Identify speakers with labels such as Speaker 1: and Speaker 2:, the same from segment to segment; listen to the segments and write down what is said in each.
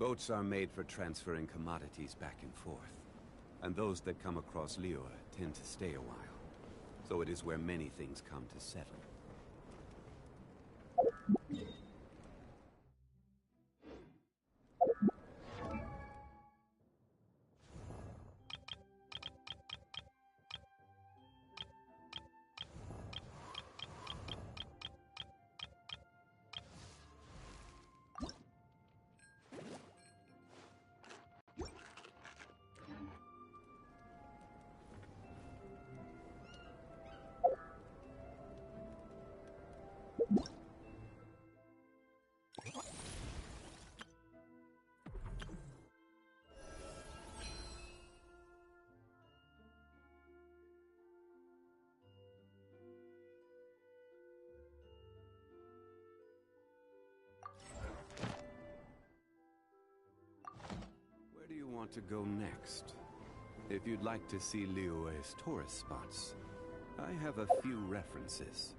Speaker 1: Boats are made for transferring commodities back and forth. And those that come across Liyue tend to stay a while. So it is where many things come to settle. Where do you want to go next? If you'd like to see Liyue's tourist spots, I have a few references.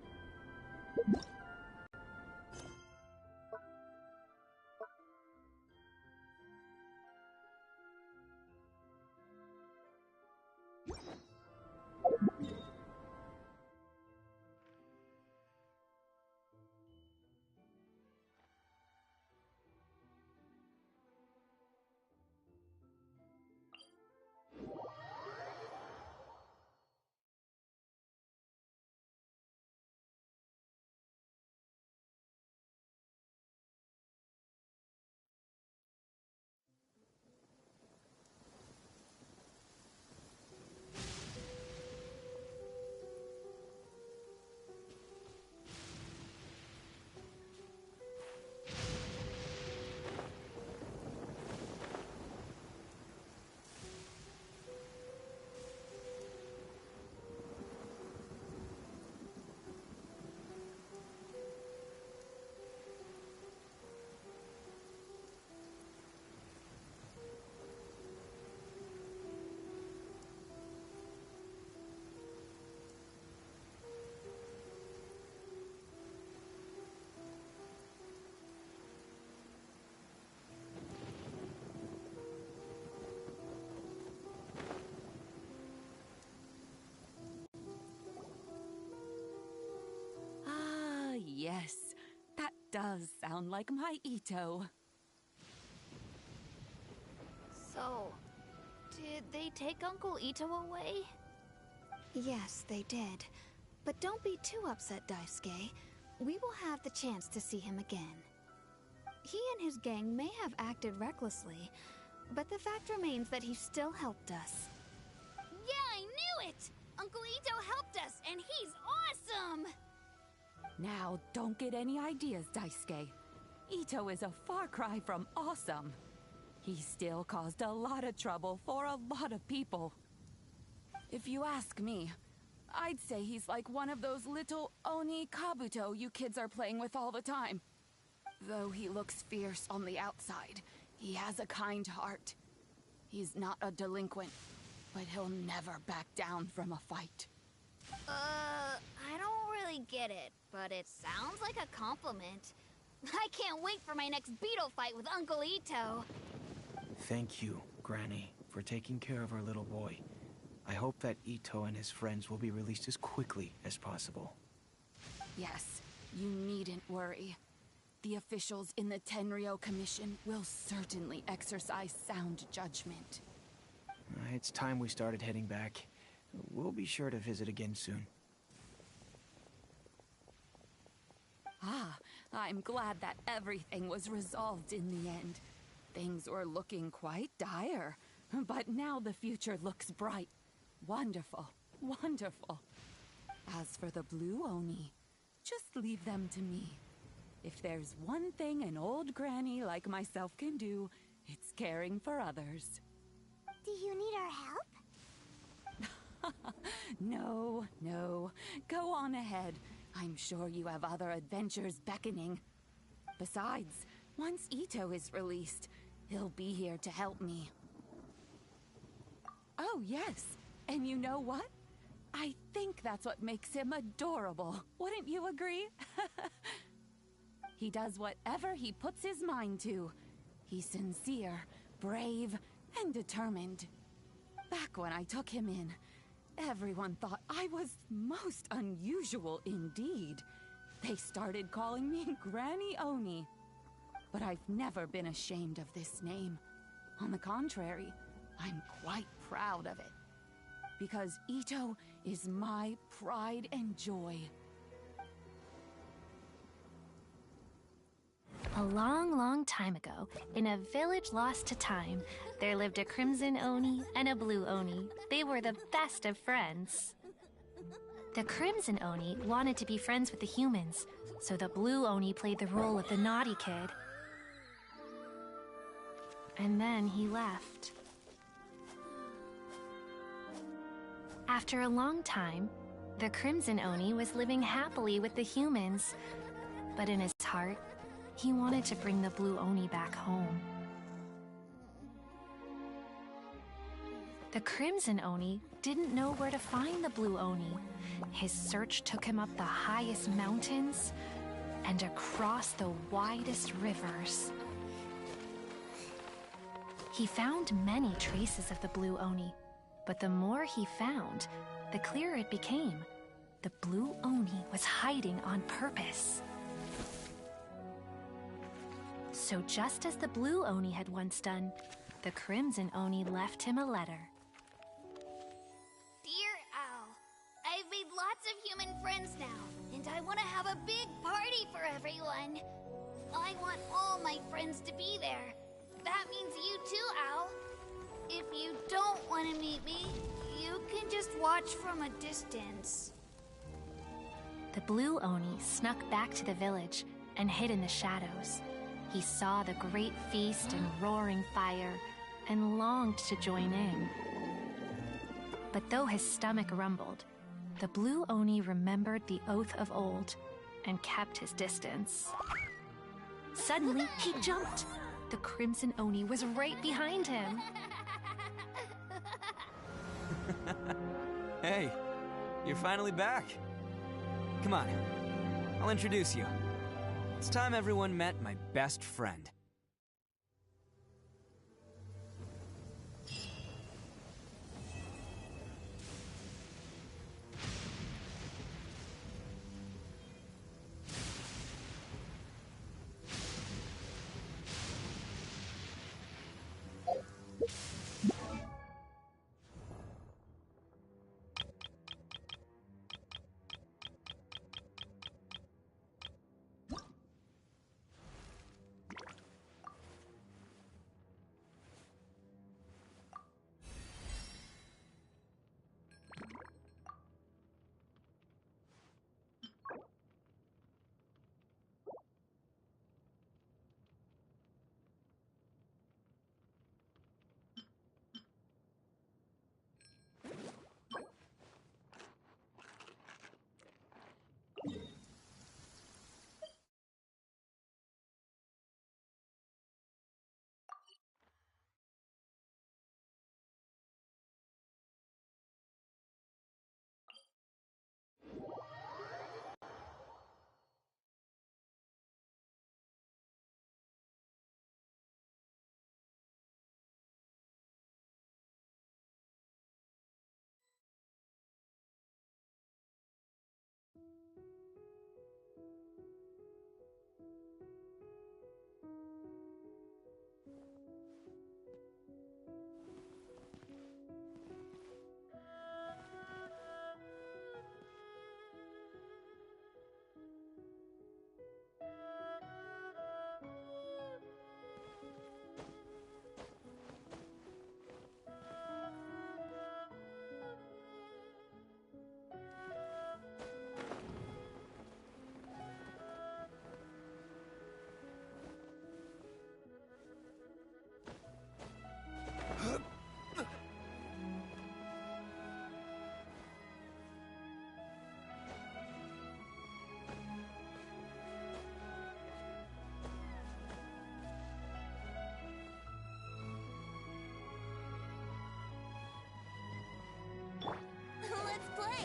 Speaker 2: Yes, that does sound like my Ito.
Speaker 3: So, did they take Uncle Ito away?
Speaker 4: Yes, they did. But don't be too upset, Daisuke. We will have the chance to see him again. He and his gang may have acted recklessly, but the fact remains that he still helped us.
Speaker 3: Yeah, I knew it! Uncle Ito helped us, and he's awesome!
Speaker 2: Now, don't get any ideas, Daisuke. Ito is a far cry from awesome. He still caused a lot of trouble for a lot of people. If you ask me, I'd say he's like one of those little Oni Kabuto you kids are playing with all the time. Though he looks fierce on the outside, he has a kind heart. He's not a delinquent, but he'll never back down from a fight.
Speaker 3: I don't really get it, but it sounds like a compliment. I can't wait for my next beetle fight with Uncle Ito.
Speaker 5: Thank you, Granny, for taking care of our little boy. I hope that Ito and his friends will be released as quickly as possible.
Speaker 2: Yes, you needn't worry. The officials in the Tenryo Commission will certainly exercise sound judgment.
Speaker 5: It's time we started heading back. We'll be sure to visit again soon.
Speaker 2: Ah, I'm glad that everything was resolved in the end. Things were looking quite dire, but now the future looks bright. Wonderful, wonderful. As for the Blue Oni, just leave them to me. If there's one thing an old granny like myself can do, it's caring for others.
Speaker 6: Do you need our help?
Speaker 2: No, no. Go on ahead. I'm sure you have other adventures beckoning. Besides, once Ito is released, he'll be here to help me. Oh, yes. And you know what? I think that's what makes him adorable. Wouldn't you agree? He does whatever he puts his mind to. He's sincere, brave, and determined. Back when I took him in, everyone thought I was most unusual indeed. They started calling me Granny Oni. But I've never been ashamed of this name. On the contrary, I'm quite proud of it. Because Ito is my pride and joy.
Speaker 7: A long, long time ago, in a village lost to time, there lived a crimson Oni and a blue Oni. They were the best of friends. The crimson Oni wanted to be friends with the humans, so the blue Oni played the role of the naughty kid. And then he left. After a long time, the crimson Oni was living happily with the humans, but in his heart, he wanted to bring the blue Oni back home. The crimson Oni didn't know where to find the blue Oni. His search took him up the highest mountains and across the widest rivers. He found many traces of the blue Oni, but the more he found, the clearer it became. The blue Oni was hiding on purpose. So just as the blue Oni had once done, the crimson Oni left him a letter.
Speaker 3: Dear Owl, I've made lots of human friends now, and I want to have a big party for everyone. I want all my friends to be there. That means you too, Owl. If you don't want to meet me, you can just watch from a distance.
Speaker 7: The blue Oni snuck back to the village and hid in the shadows. He saw the great feast and roaring fire and longed to join in. But though his stomach rumbled, the blue Oni remembered the oath of old and kept his distance. Suddenly, he jumped. The crimson Oni was right behind him.
Speaker 8: Hey, you're finally back. Come on, I'll introduce you. It's time everyone met my best friend.
Speaker 3: Let's play!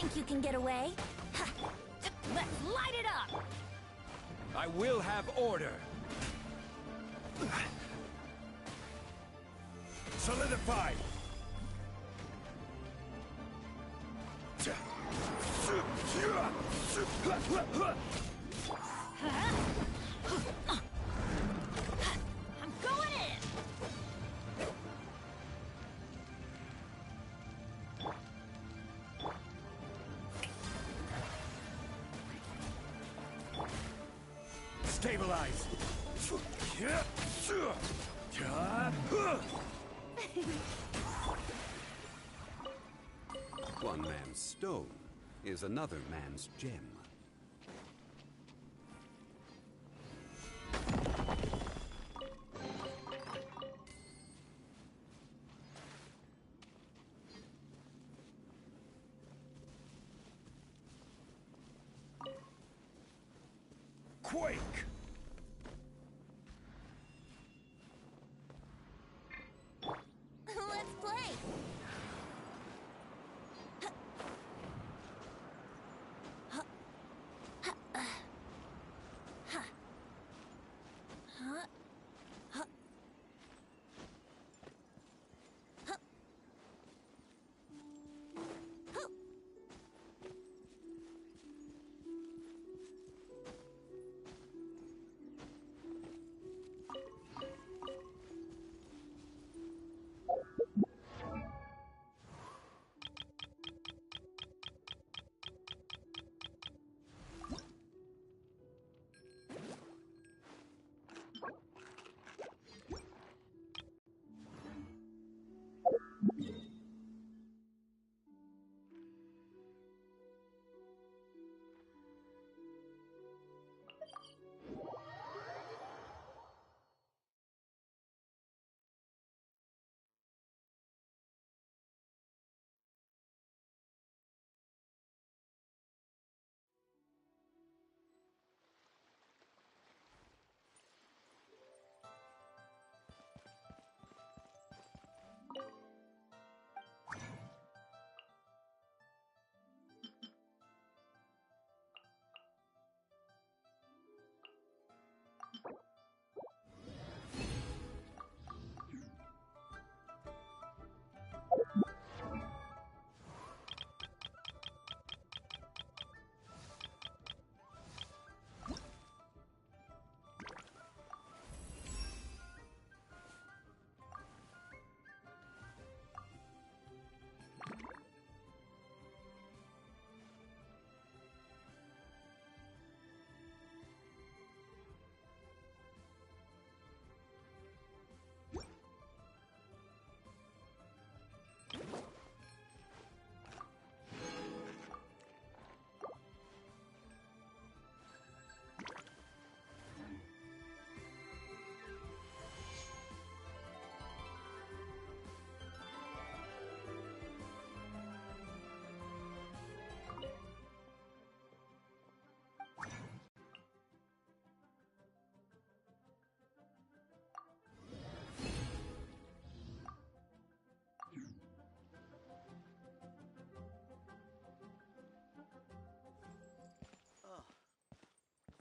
Speaker 6: think you can get away? Ha! Let's light it up!
Speaker 1: I will have order. Solidify!
Speaker 6: I'm going in!
Speaker 1: Stabilize! One man's stone is another man's gem. Quake!
Speaker 6: Let's play!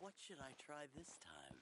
Speaker 9: What should I try this time?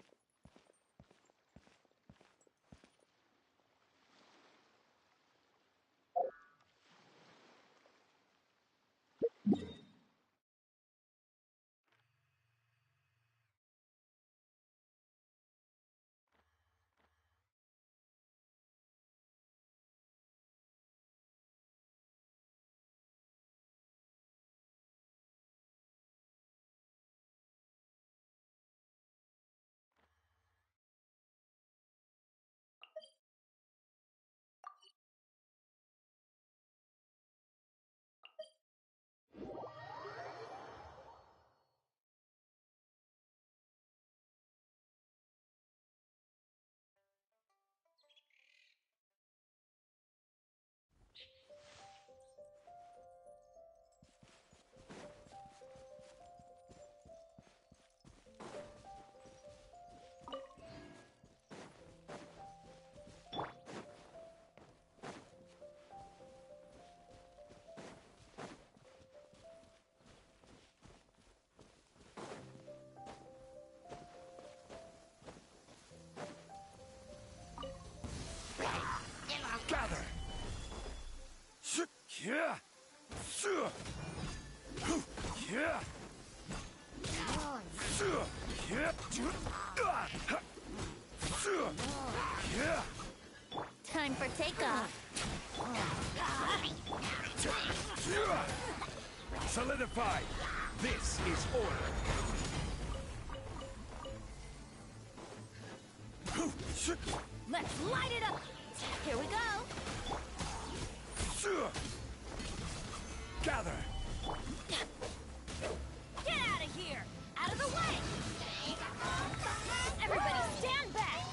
Speaker 6: Time for takeoff.
Speaker 10: Solidify! This is order!
Speaker 6: Let's light it up! Here we go!
Speaker 10: Gather!
Speaker 6: Get out of here! Out of the way! Everybody stand back!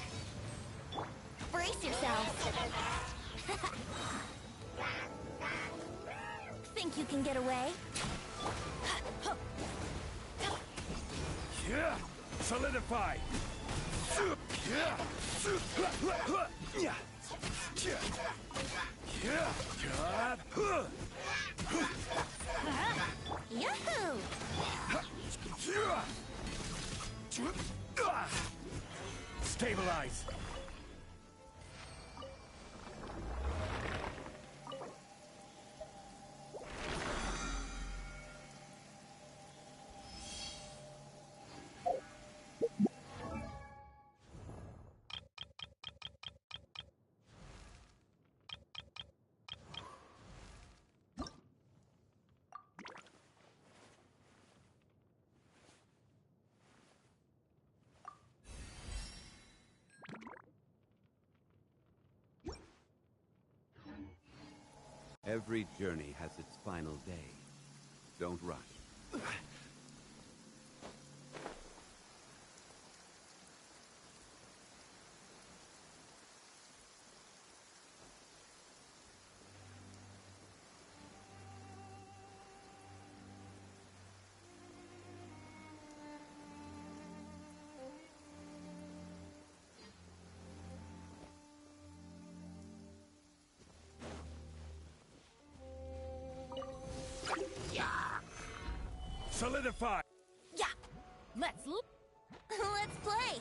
Speaker 6: Brace yourselves! Think you can get away?
Speaker 10: Yeah! Solidify!
Speaker 6: Yahoo!
Speaker 10: Stabilize!
Speaker 1: Every journey has its final day. Don't rush.
Speaker 10: Solidify!
Speaker 6: Yeah! Let's play!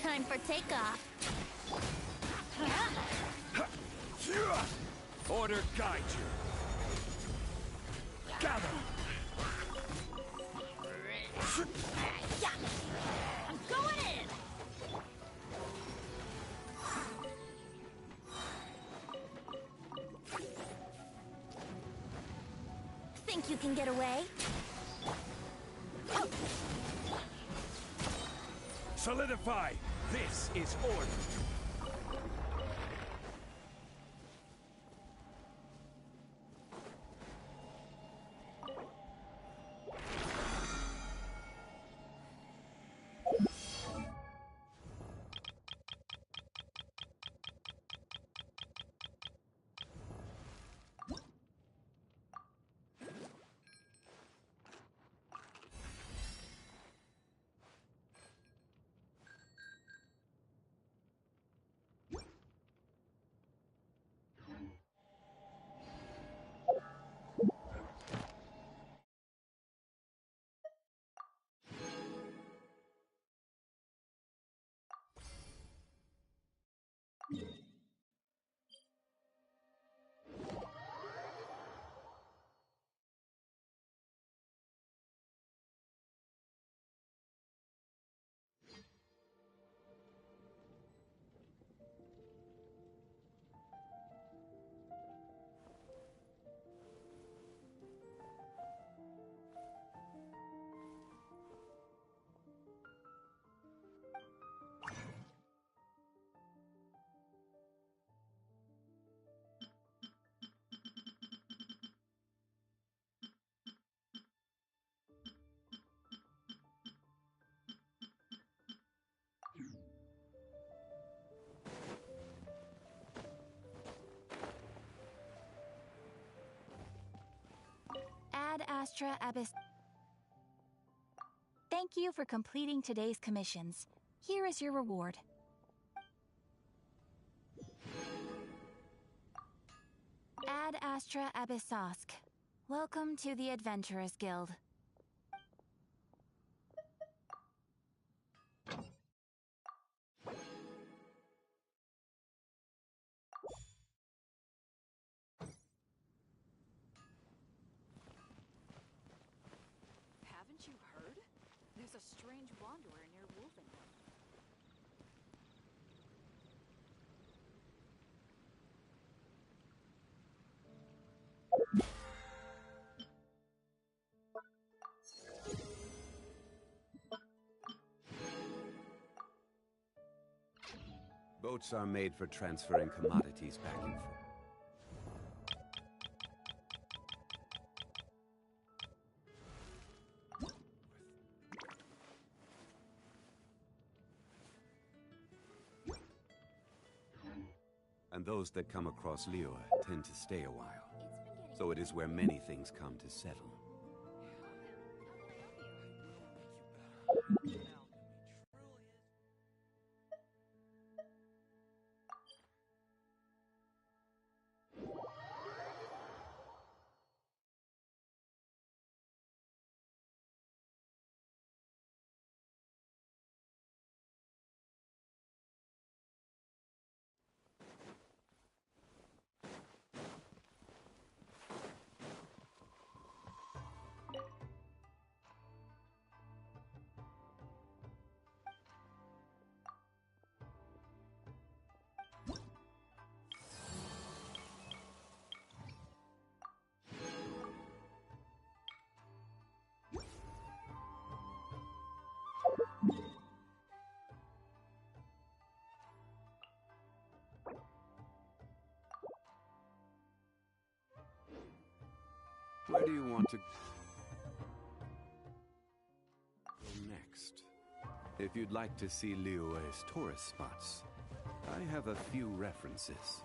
Speaker 6: Time for takeoff.
Speaker 10: Order guide you. Gather!
Speaker 6: Yeah! I'm going in! Think you can get away?
Speaker 10: Solidify! This is order!
Speaker 2: Ad Astra Abyss. Thank you for completing today's commissions. Here is your reward. Ad Astra Abyssosk. Welcome to the Adventurers Guild.
Speaker 11: Haven't you heard?
Speaker 6: a strange wanderer near Wolvenholme.
Speaker 1: Boats are made for transferring commodities back and forth. And those that come across Liyue tend to stay a while. So it is where many things come to settle. Where do you want to go next? If you'd like to see Liyue's tourist spots, I have a few references.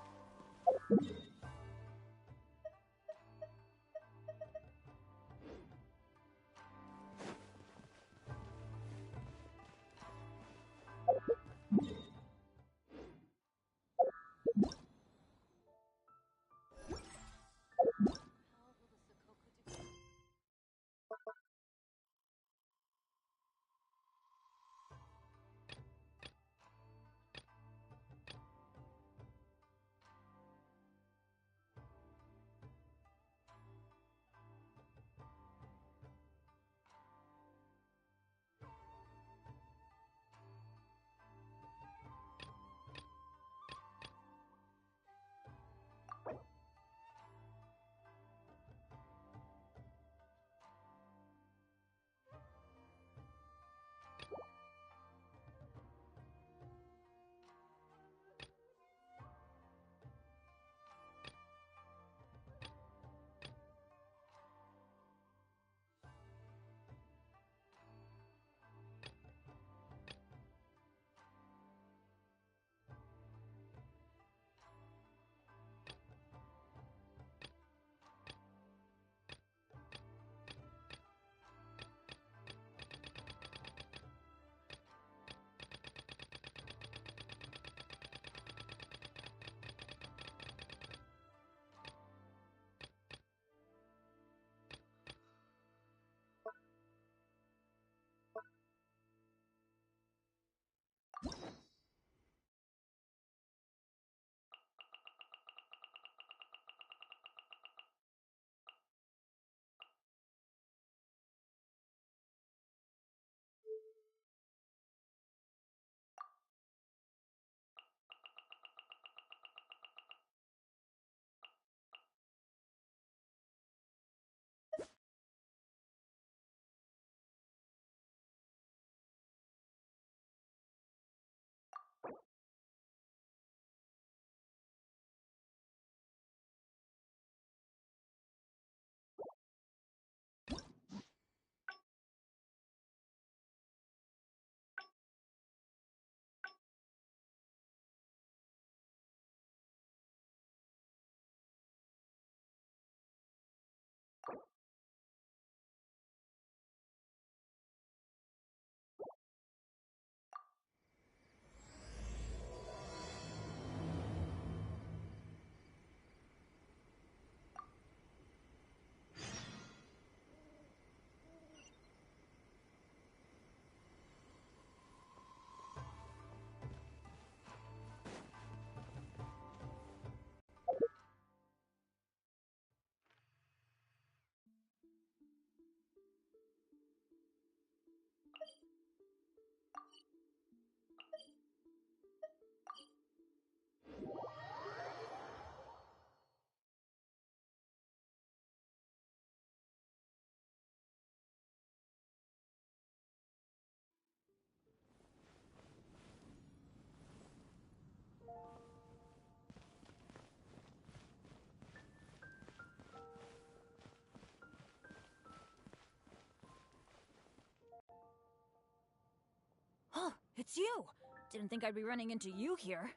Speaker 6: it's you! Didn't think I'd be running into you here.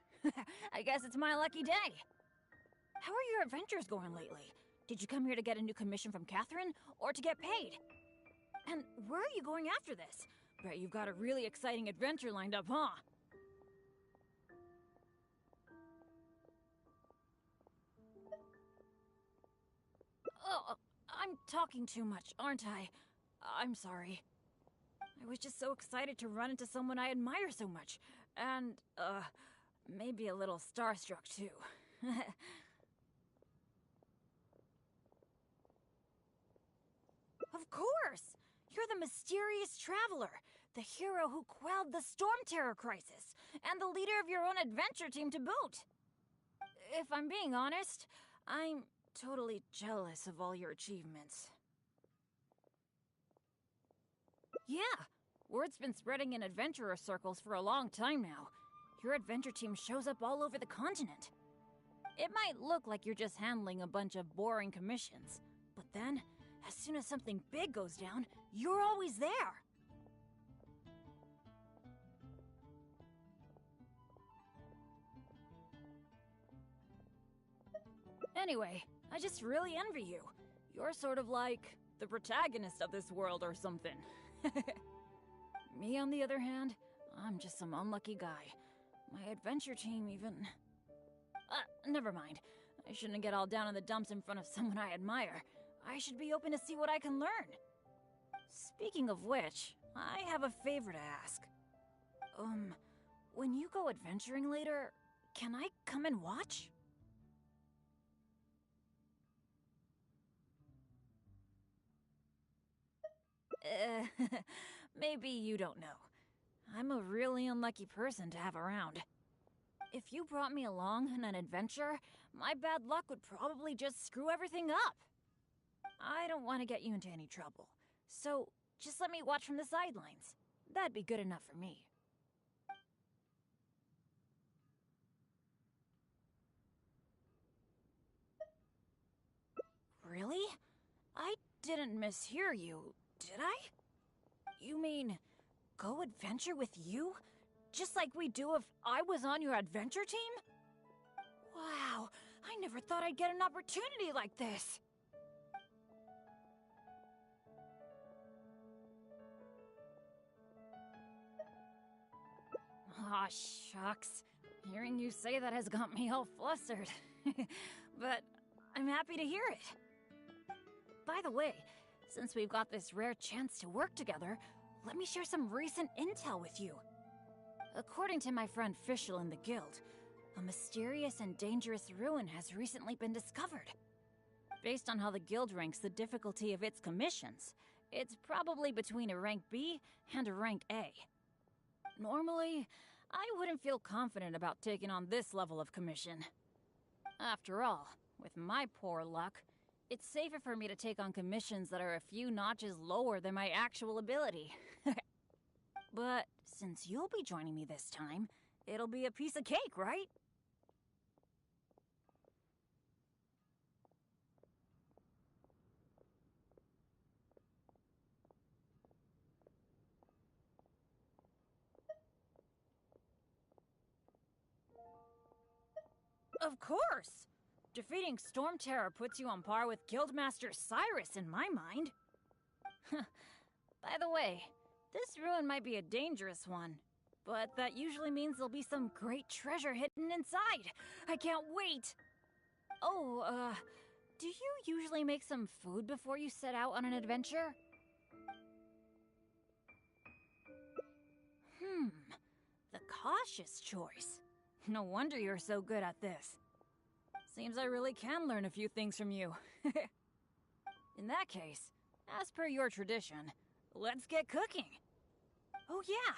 Speaker 6: I guess it's my lucky day. How are your adventures going lately? Did you come here to get a new commission from Catherine, or to get paid? And where are you going after this? Bet you've got a really exciting adventure lined up, huh? Oh, I'm talking too much, aren't I? I'm sorry. I was just so excited to run into someone I admire so much. And, maybe a little starstruck, too. Of course! You're the mysterious traveler, the hero who quelled the Storm Terror crisis, and the leader of your own adventure team to boot. If I'm being honest, I'm totally jealous of all your achievements. Yeah, word's been spreading in adventurer circles for a long time now. Your adventure team shows up all over the continent. It might look like you're just handling a bunch of boring commissions, but then, as soon as something big goes down, you're always there. Anyway, I just really envy you. You're sort of like the protagonist of this world or something. Me, on the other hand, I'm just some unlucky guy. My adventure team even... never mind. I shouldn't get all down in the dumps in front of someone I admire. I should be open to see what I can learn. Speaking of which, I have a favor to ask. When you go adventuring later, can I come and watch? Maybe you don't know. I'm a really unlucky person to have around. If you brought me along on an adventure, my bad luck would probably just screw everything up. I don't want to get you into any trouble, so just let me watch from the sidelines. That'd be good enough for me. Really? I didn't mishear you, did I? You mean, go adventure with you? Just like we do if I was on your adventure team? Wow, I never thought I'd get an opportunity like this. Aw, shucks. Hearing you say that has got me all flustered. But I'm happy to hear it. By the way, since we've got this rare chance to work together, let me share some recent intel with you. According to my friend Fischl in the guild, a mysterious and dangerous ruin has recently been discovered. Based on how the guild ranks the difficulty of its commissions, it's probably between a rank B and a rank A. Normally, I wouldn't feel confident about taking on this level of commission. After all, with my poor luck, it's safer for me to take on commissions that are a few notches lower than my actual ability. But since you'll be joining me this time, it'll be a piece of cake, right? Of course! Defeating Storm Terror puts you on par with Guildmaster Cyrus in my mind. By the way, this ruin might be a dangerous one, but that usually means there'll be some great treasure hidden inside. I can't wait! Oh, do you usually make some food before you set out on an adventure? The cautious choice. No wonder you're so good at this. Seems I really can learn a few things from you. In that case, as per your tradition, let's get cooking. Oh yeah,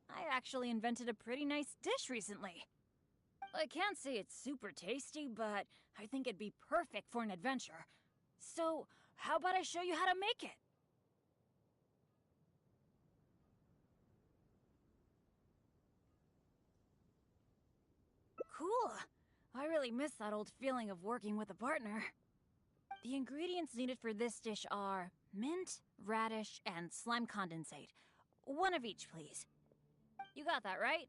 Speaker 6: I actually invented a pretty nice dish recently. I can't say it's super tasty, but I think it'd be perfect for an adventure. So, how about I show you how to make it? Cool. I really miss that old feeling of working with a partner. The ingredients needed for this dish are mint, radish, and slime condensate. One of each, please. You got that, right?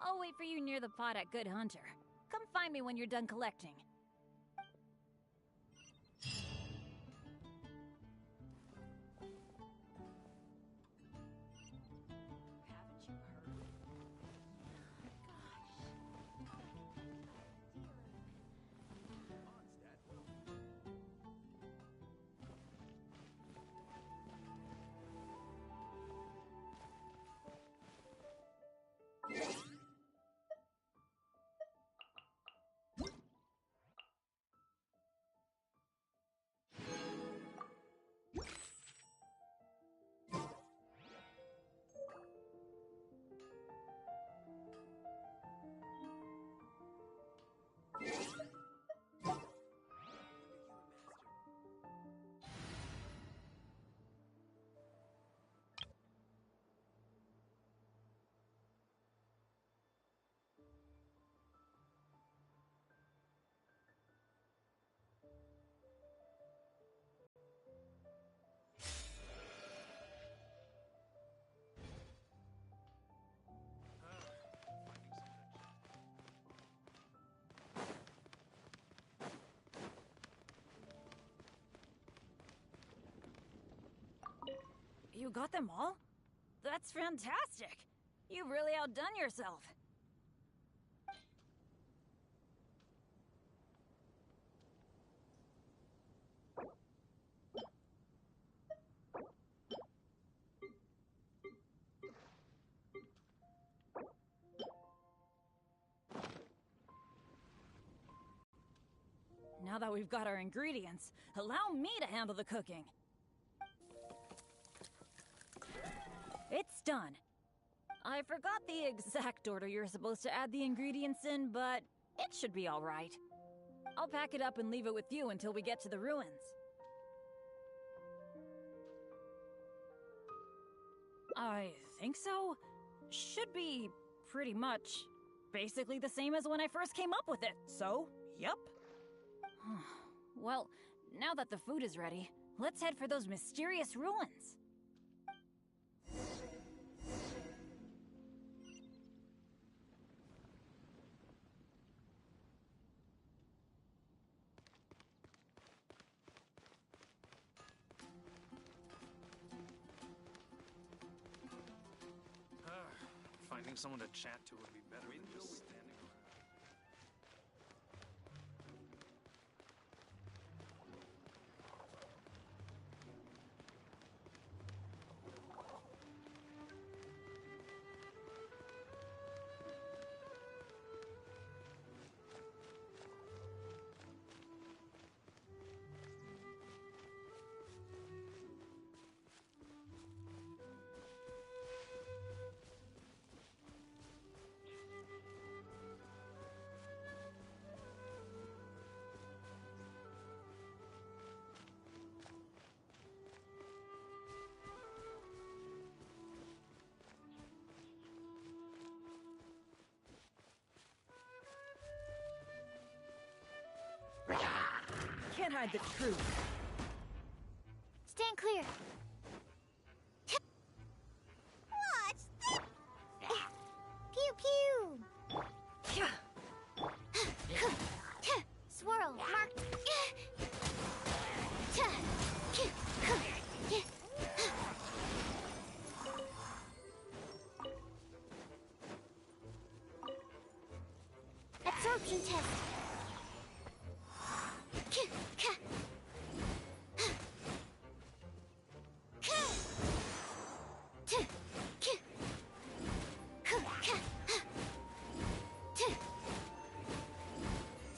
Speaker 6: I'll wait for you near the pot at Good Hunter. Come find me when you're done collecting. You got them all? That's fantastic! You've really outdone yourself. Now that we've got our ingredients, allow me to handle the cooking. It's done. I forgot the exact order you're supposed to add the ingredients in, but it should be all right. I'll pack it up and leave it with you until we get to the ruins. I think so. Should be pretty much basically the same as when I first came up with it, so, yep. Well, now that the food is ready, let's head for those mysterious ruins.
Speaker 11: Finding someone to chat to would be better than just standing around.
Speaker 6: Can't hide the truth.
Speaker 3: Stand clear. What's this? Pew pew. Swirl. Mark. Absorption test.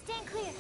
Speaker 3: Stand clear.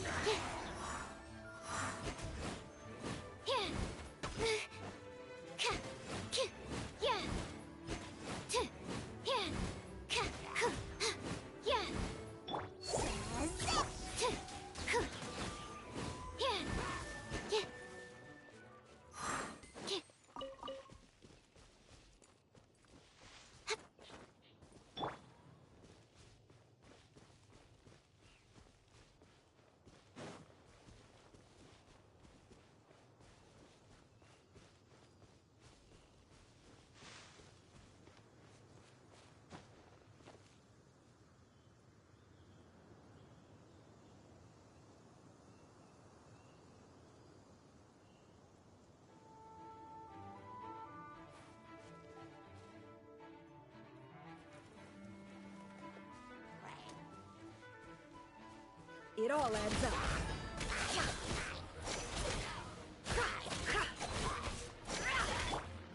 Speaker 12: It all adds up.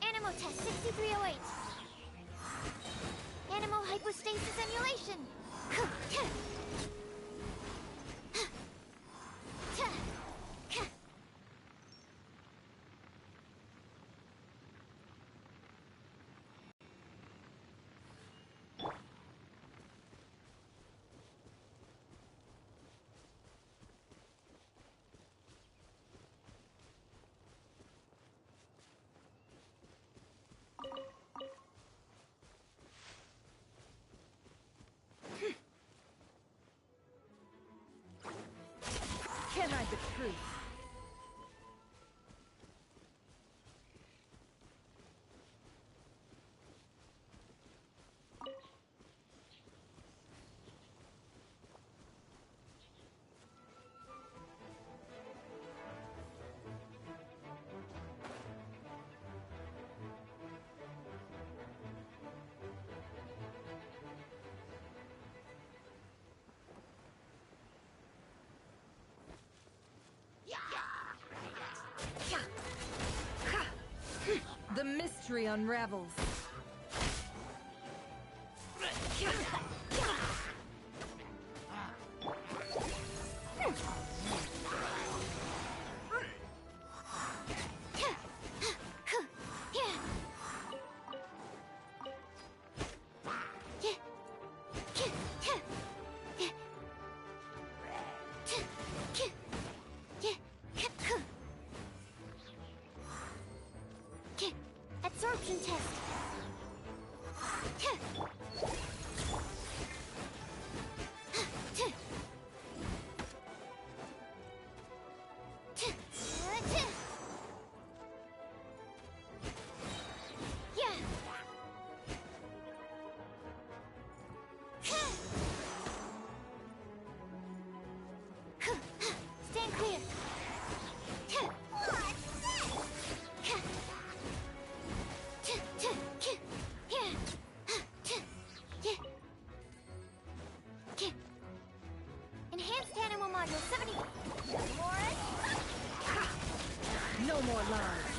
Speaker 3: Animal test 6308. Animal hypostasis emulation.
Speaker 12: Can't hide the truth. The mystery unravels.
Speaker 3: Absorption test. Stand clear. Enhanced animal module 70.
Speaker 12: No more lies.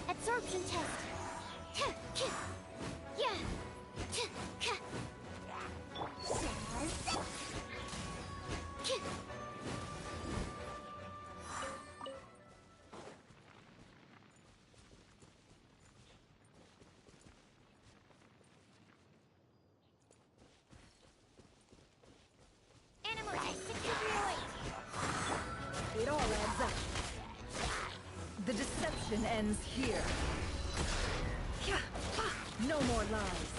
Speaker 3: Absorption test. Animal test 6308.
Speaker 12: It all adds up. The deception ends here. No more lies.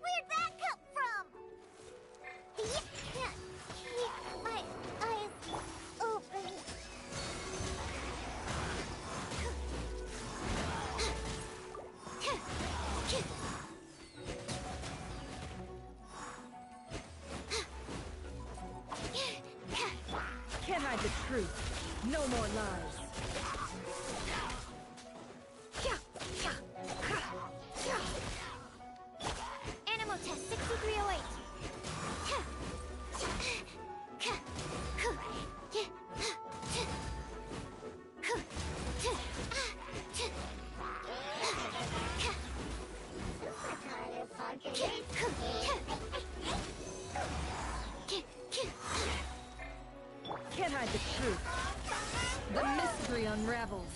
Speaker 3: Where'd that come from? My eyes open.
Speaker 12: Can't hide the truth. No more lies.
Speaker 3: Animal test 6308.
Speaker 12: Can't hide the truth. The mystery unravels.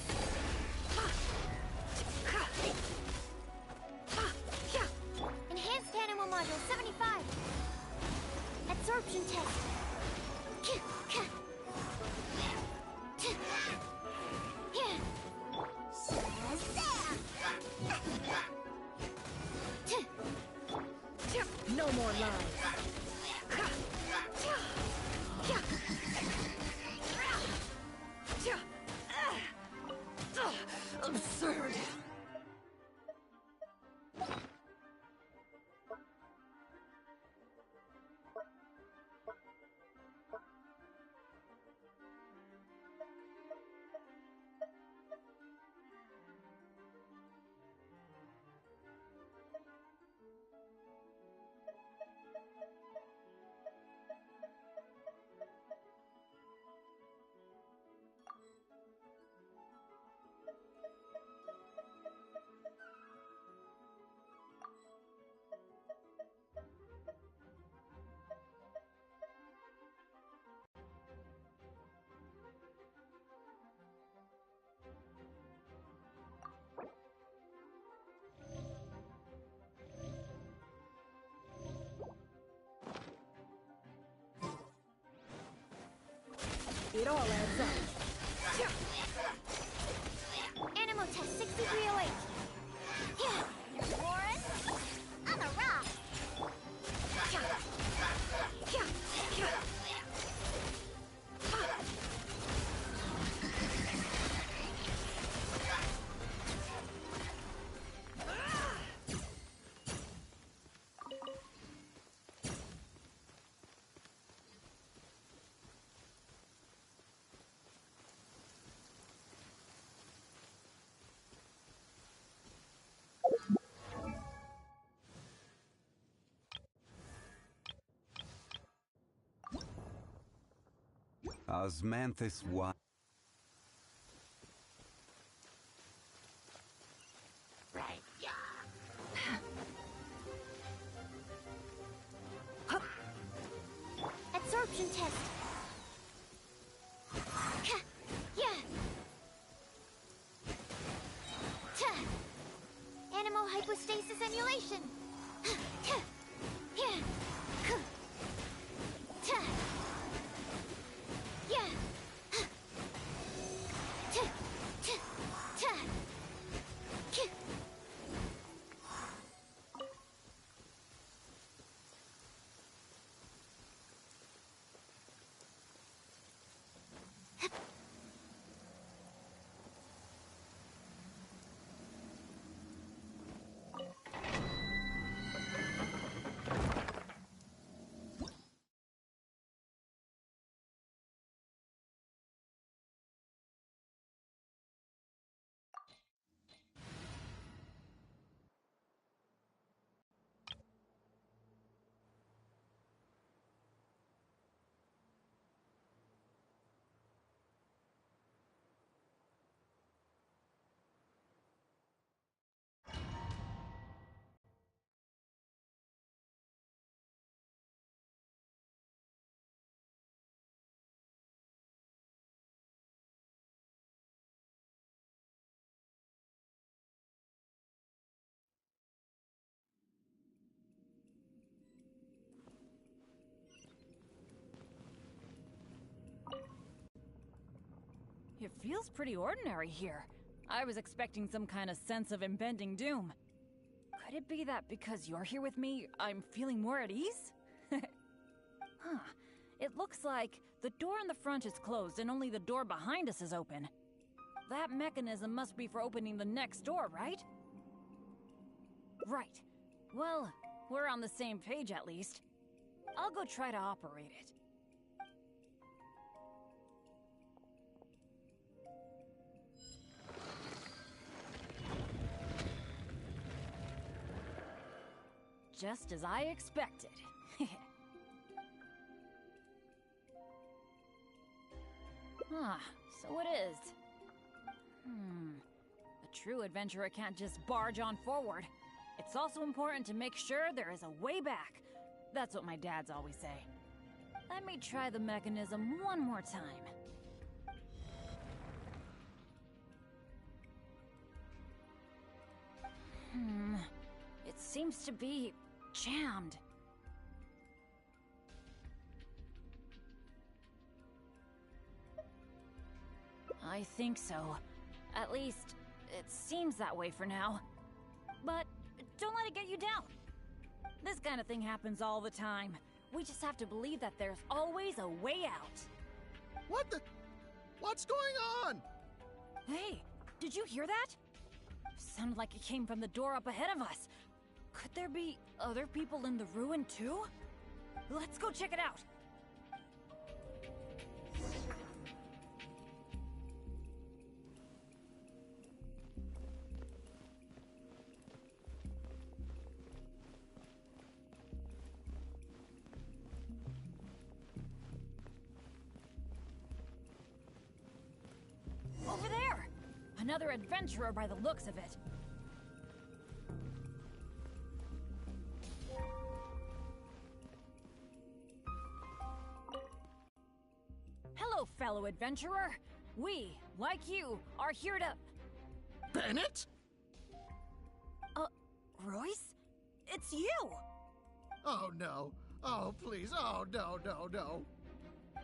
Speaker 3: Enhanced animal module 75. Absorption test.
Speaker 12: No more lies. Absurd. It all adds up.
Speaker 3: Animal test 6308. Warren, I'm a rock.
Speaker 1: Osmanthus what?
Speaker 3: Absorption test. Animal hypostasis annulation.
Speaker 6: It feels pretty ordinary here. I was expecting some kind of sense of impending doom. Could it be that because you're here with me, I'm feeling more at ease? Huh. It looks like the door in the front is closed and only the door behind us is open. That mechanism must be for opening the next door, right? Right. Well, we're on the same page at least. I'll go try to operate it. Just as I expected. Ah, so it is. A true adventurer can't just barge on forward. It's also important to make sure there is a way back. That's what my dads always say. Let me try the mechanism one more time. It seems to be jammed. I think so. At least, it seems that way for now. But don't let it get you down. This kind of thing happens all the time. We just have to believe that there's always a way out.
Speaker 13: What the? What's going on?
Speaker 6: Hey, did you hear that? Sounded like it came from the door up ahead of us. Could there be other people in the ruin too? Let's go check it out. Over there! Another adventurer by the looks of it. Hello, fellow adventurer. We, like you, are here to...
Speaker 13: Bennett?
Speaker 6: Royce? It's you!
Speaker 13: Oh no. Oh please. Oh no, no, no.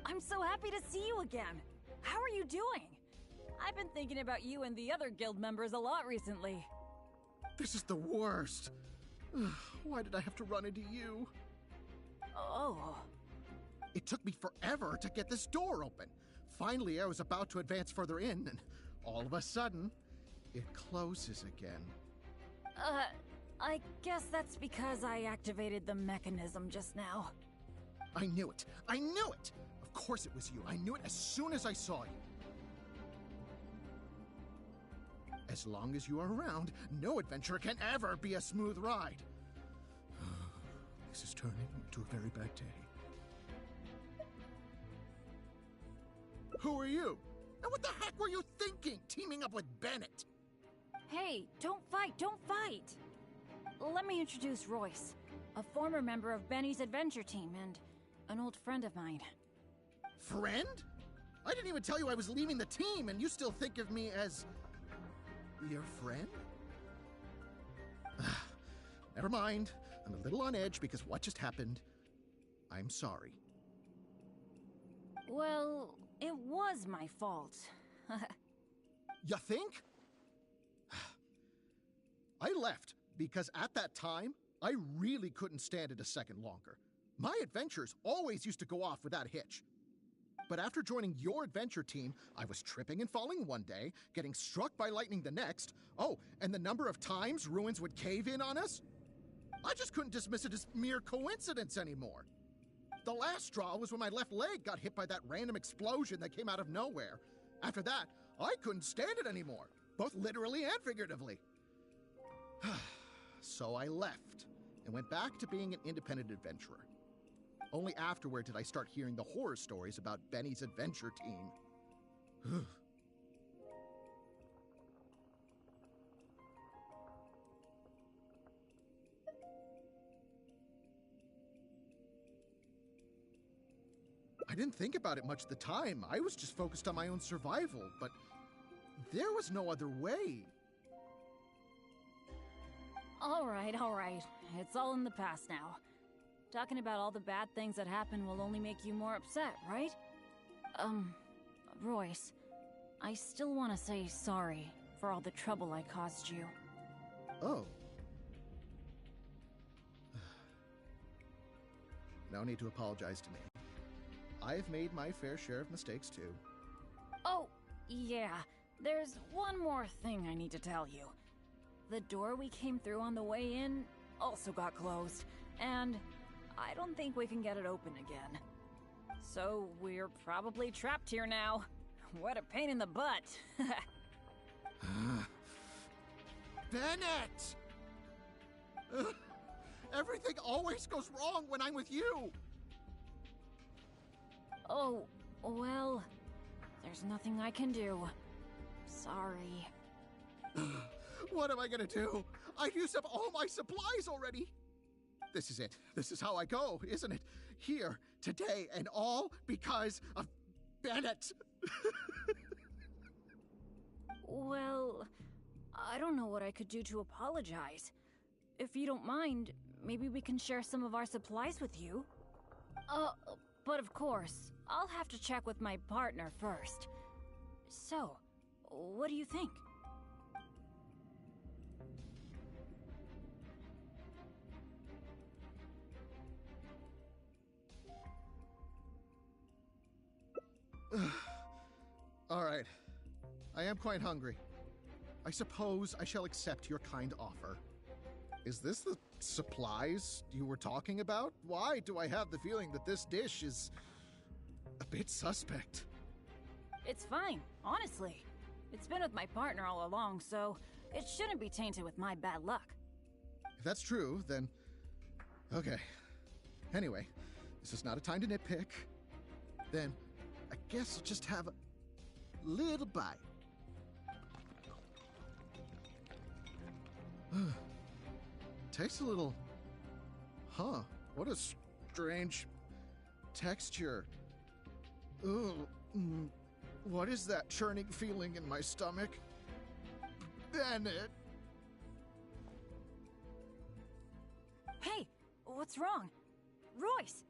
Speaker 6: I'm so happy to see you again. How are you doing? I've been thinking about you and the other guild members a lot recently.
Speaker 13: This is the worst. Why did I have to run into you?
Speaker 6: Oh.
Speaker 13: It took me forever to get this door open. Finally, I was about to advance further in, and all of a sudden, it closes again.
Speaker 6: I guess that's because I activated the mechanism just now.
Speaker 13: I knew it. I knew it! Of course it was you. I knew it as soon as I saw you. As long as you are around, no adventure can ever be a smooth ride. This is turning into a very bad day. Who are you? And what the heck were you thinking, teaming up with Bennett?
Speaker 6: Hey, don't fight, don't fight! Let me introduce Royce, a former member of Benny's adventure team and an old friend of mine.
Speaker 13: Friend? I didn't even tell you I was leaving the team, and you still think of me as... your friend? Never mind. I'm a little on edge because what just happened. I'm sorry.
Speaker 6: Well, it was my fault.
Speaker 13: You think? I left because at that time, I really couldn't stand it a second longer. My adventures always used to go off without a hitch. But after joining your adventure team, I was tripping and falling one day, getting struck by lightning the next. Oh, and the number of times ruins would cave in on us? I just couldn't dismiss it as mere coincidence anymore. The last straw was when my left leg got hit by that random explosion that came out of nowhere. After that, I couldn't stand it anymore, both literally and figuratively. So I left and went back to being an independent adventurer. Only afterward did I start hearing the horror stories about Benny's adventure team. I didn't think about it much at the time. I was just focused on my own survival, but there was no other way.
Speaker 6: All right. It's all in the past now. Talking about all the bad things that happened will only make you more upset, right? Royce, I still want to say sorry for all the trouble I caused you.
Speaker 13: Oh. No need to apologize to me. I've made my fair share of mistakes too.
Speaker 6: Oh, yeah. There's one more thing I need to tell you. The door we came through on the way in also got closed, and I don't think we can get it open again. So we're probably trapped here now. What a pain in the butt.
Speaker 13: Bennett! Everything always goes wrong when I'm with you!
Speaker 6: Oh, well, there's nothing I can do. Sorry.
Speaker 13: What am I gonna do? I've used up all my supplies already! This is it. This is how I go, isn't it? Here, today, and all because of Bennett!
Speaker 6: Well, I don't know what I could do to apologize. If you don't mind, maybe we can share some of our supplies with you. But of course, I'll have to check with my partner first. So, what do you think?
Speaker 13: All right. I am quite hungry. I suppose I shall accept your kind offer. Is this the supplies you were talking about? Why do I have the feeling that this dish is a bit suspect?
Speaker 6: It's fine, honestly. It's been with my partner all along, so it shouldn't be tainted with my bad luck.
Speaker 13: If that's true, then... okay. Anyway, this is not a time to nitpick. Then, I guess I'll just have a little bite. Tastes a little... huh. What a strange texture. Ugh. What is that churning feeling in my stomach? Bennett!
Speaker 6: Hey, what's wrong? Royce!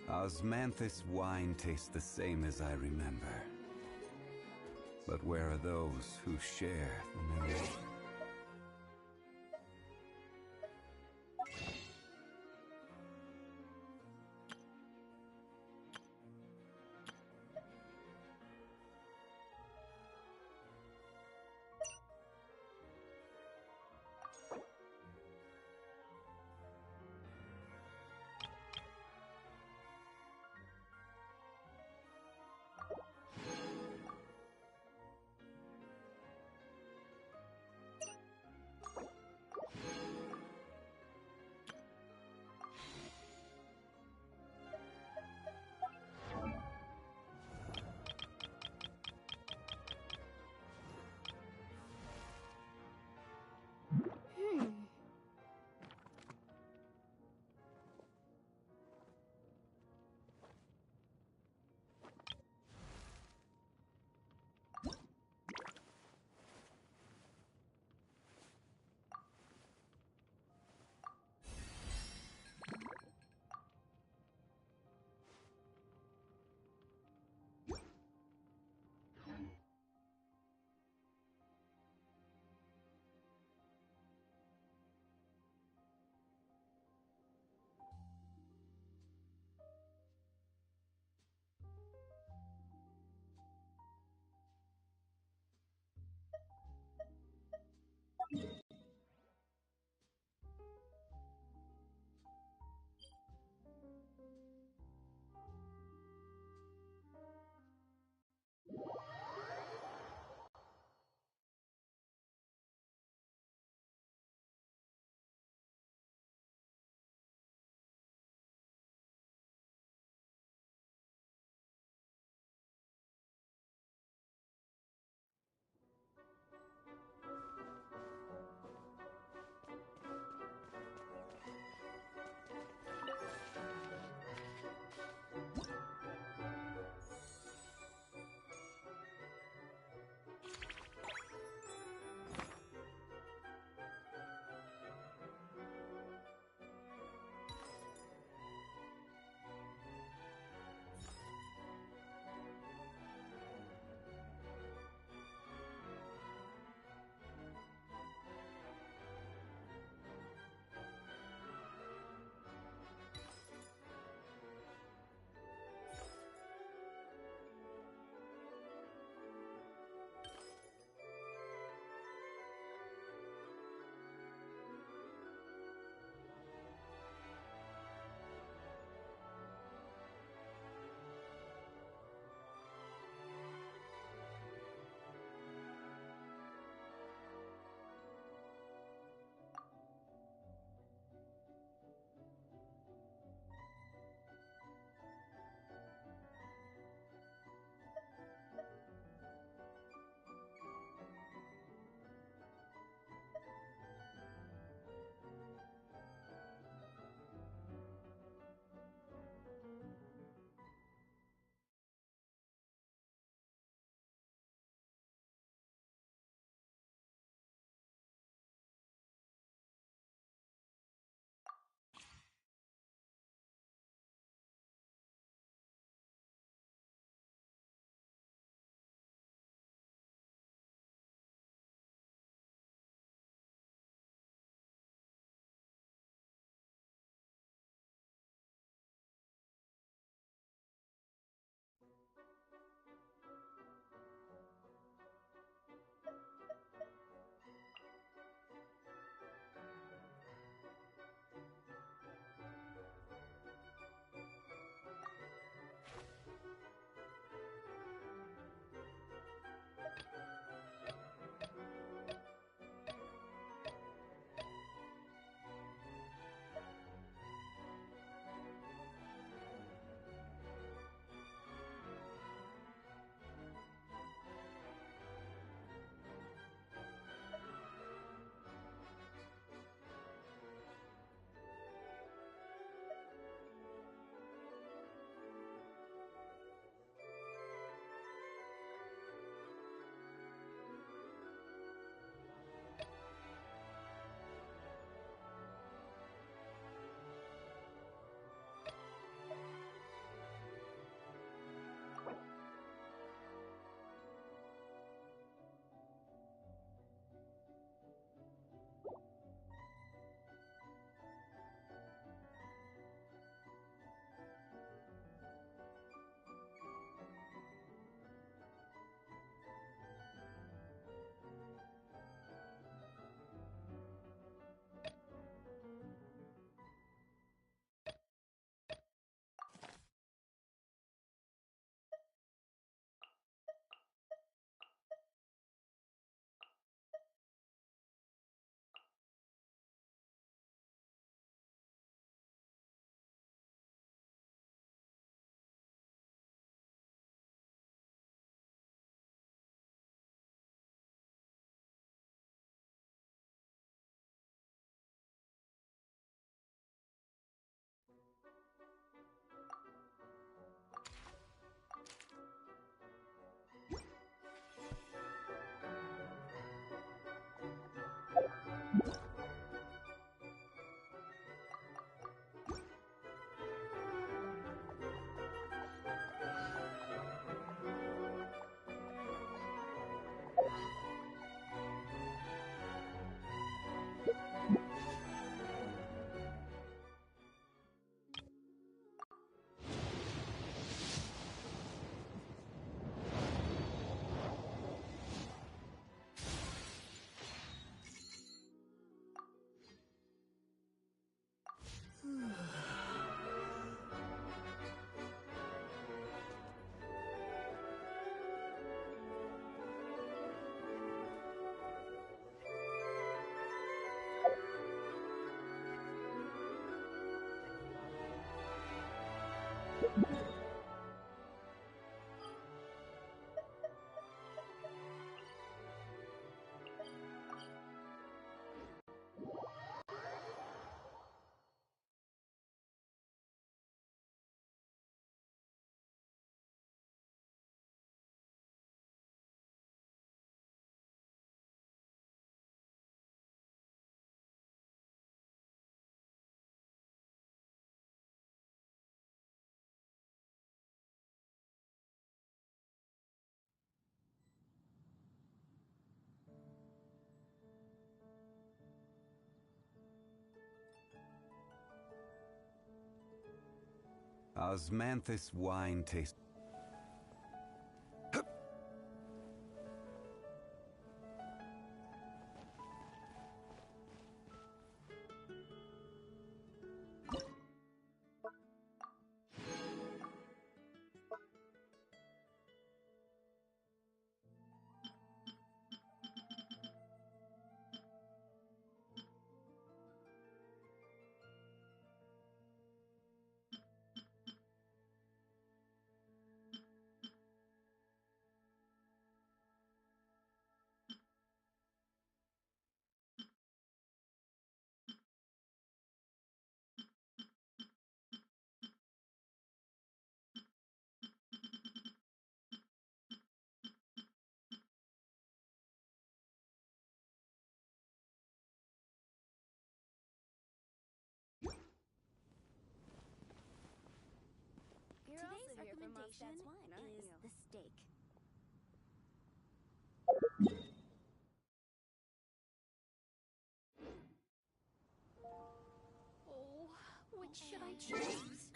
Speaker 1: Osmanthus wine tastes the same as I remember. But where are those who share the memory? Osmanthus wine taste.
Speaker 14: Today's recommendation is the steak. Oh, which should I choose?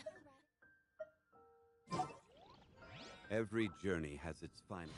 Speaker 1: Every journey has its final.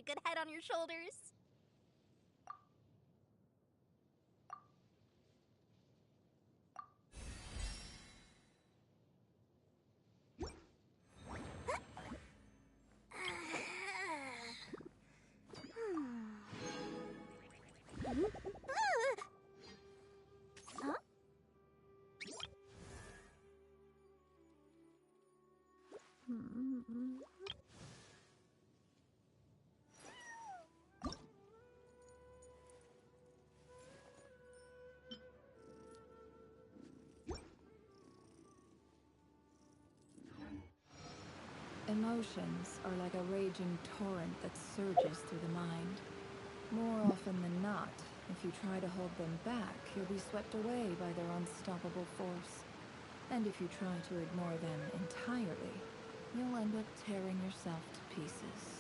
Speaker 14: a good head on your shoulders. Huh?
Speaker 15: Emotions are like a raging torrent that surges through the mind. More often than not, if you try to hold them back, you'll be swept away by their unstoppable force. And if you try to ignore them entirely, you'll end up tearing yourself to pieces.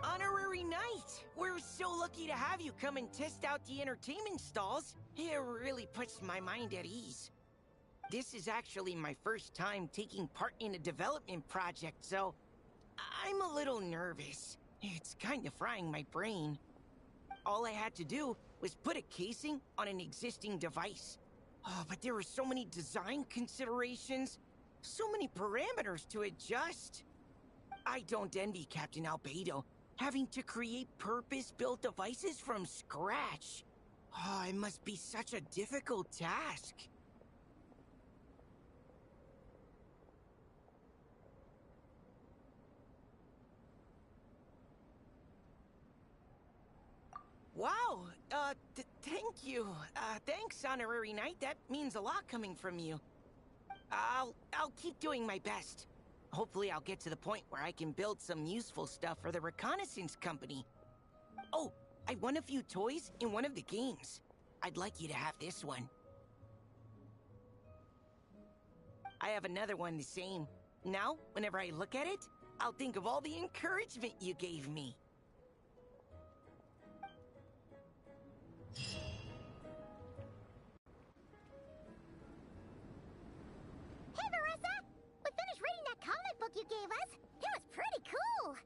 Speaker 16: Honorary Knight! We're so lucky to have you come and test out the entertainment stalls. It really puts my mind at ease. This is actually my first time taking part in a development project, so I'm a little nervous. It's kind of frying my brain. All I had to do was put a casing on an existing device. Oh, but there were so many design considerations, so many parameters to adjust. I don't envy Captain Albedo, having to create purpose-built devices from scratch. Oh, it must be such a difficult task. Wow, thank you. Thanks, Honorary Knight. That means a lot coming from you. I'll keep doing my best. Hopefully I'll get to the point where I can build some useful stuff for the reconnaissance company. Oh, I won a few toys in one of the games. I'd like you to have this one. I have another one the same. Now, whenever I look at it, I'll think of all the encouragement you gave me.
Speaker 14: Hey, Marissa! We finished reading that comic book you gave us. It was pretty cool.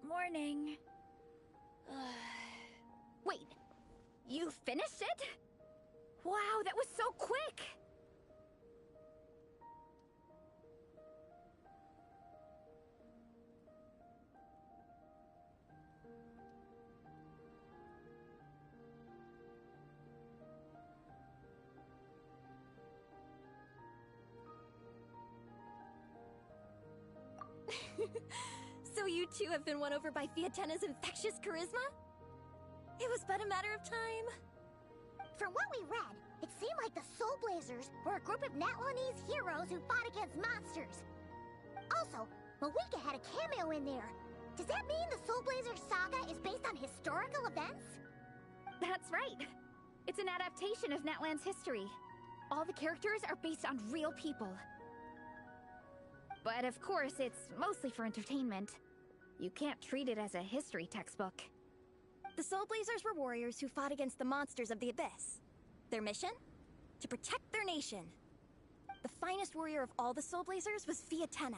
Speaker 6: Morning. You finished it? Wow, that was so quick!
Speaker 17: So you two have been won over by Fiatena's infectious charisma? It was but a matter of time.
Speaker 14: From what we read, it seemed like the Soul Blazers were a group of Natlanese heroes who fought against monsters. Also, Malika had a cameo in there. Does that mean the Soul Blazers saga is based on historical events?
Speaker 6: That's right. It's an adaptation of Natlan's history. All the characters are based on real people. But of course, it's mostly for entertainment. You can't treat it as a history textbook.
Speaker 17: The Soul Blazers were warriors who fought against the monsters of the Abyss. Their mission? To protect their nation. The finest warrior of all the Soul Blazers was Fiatena.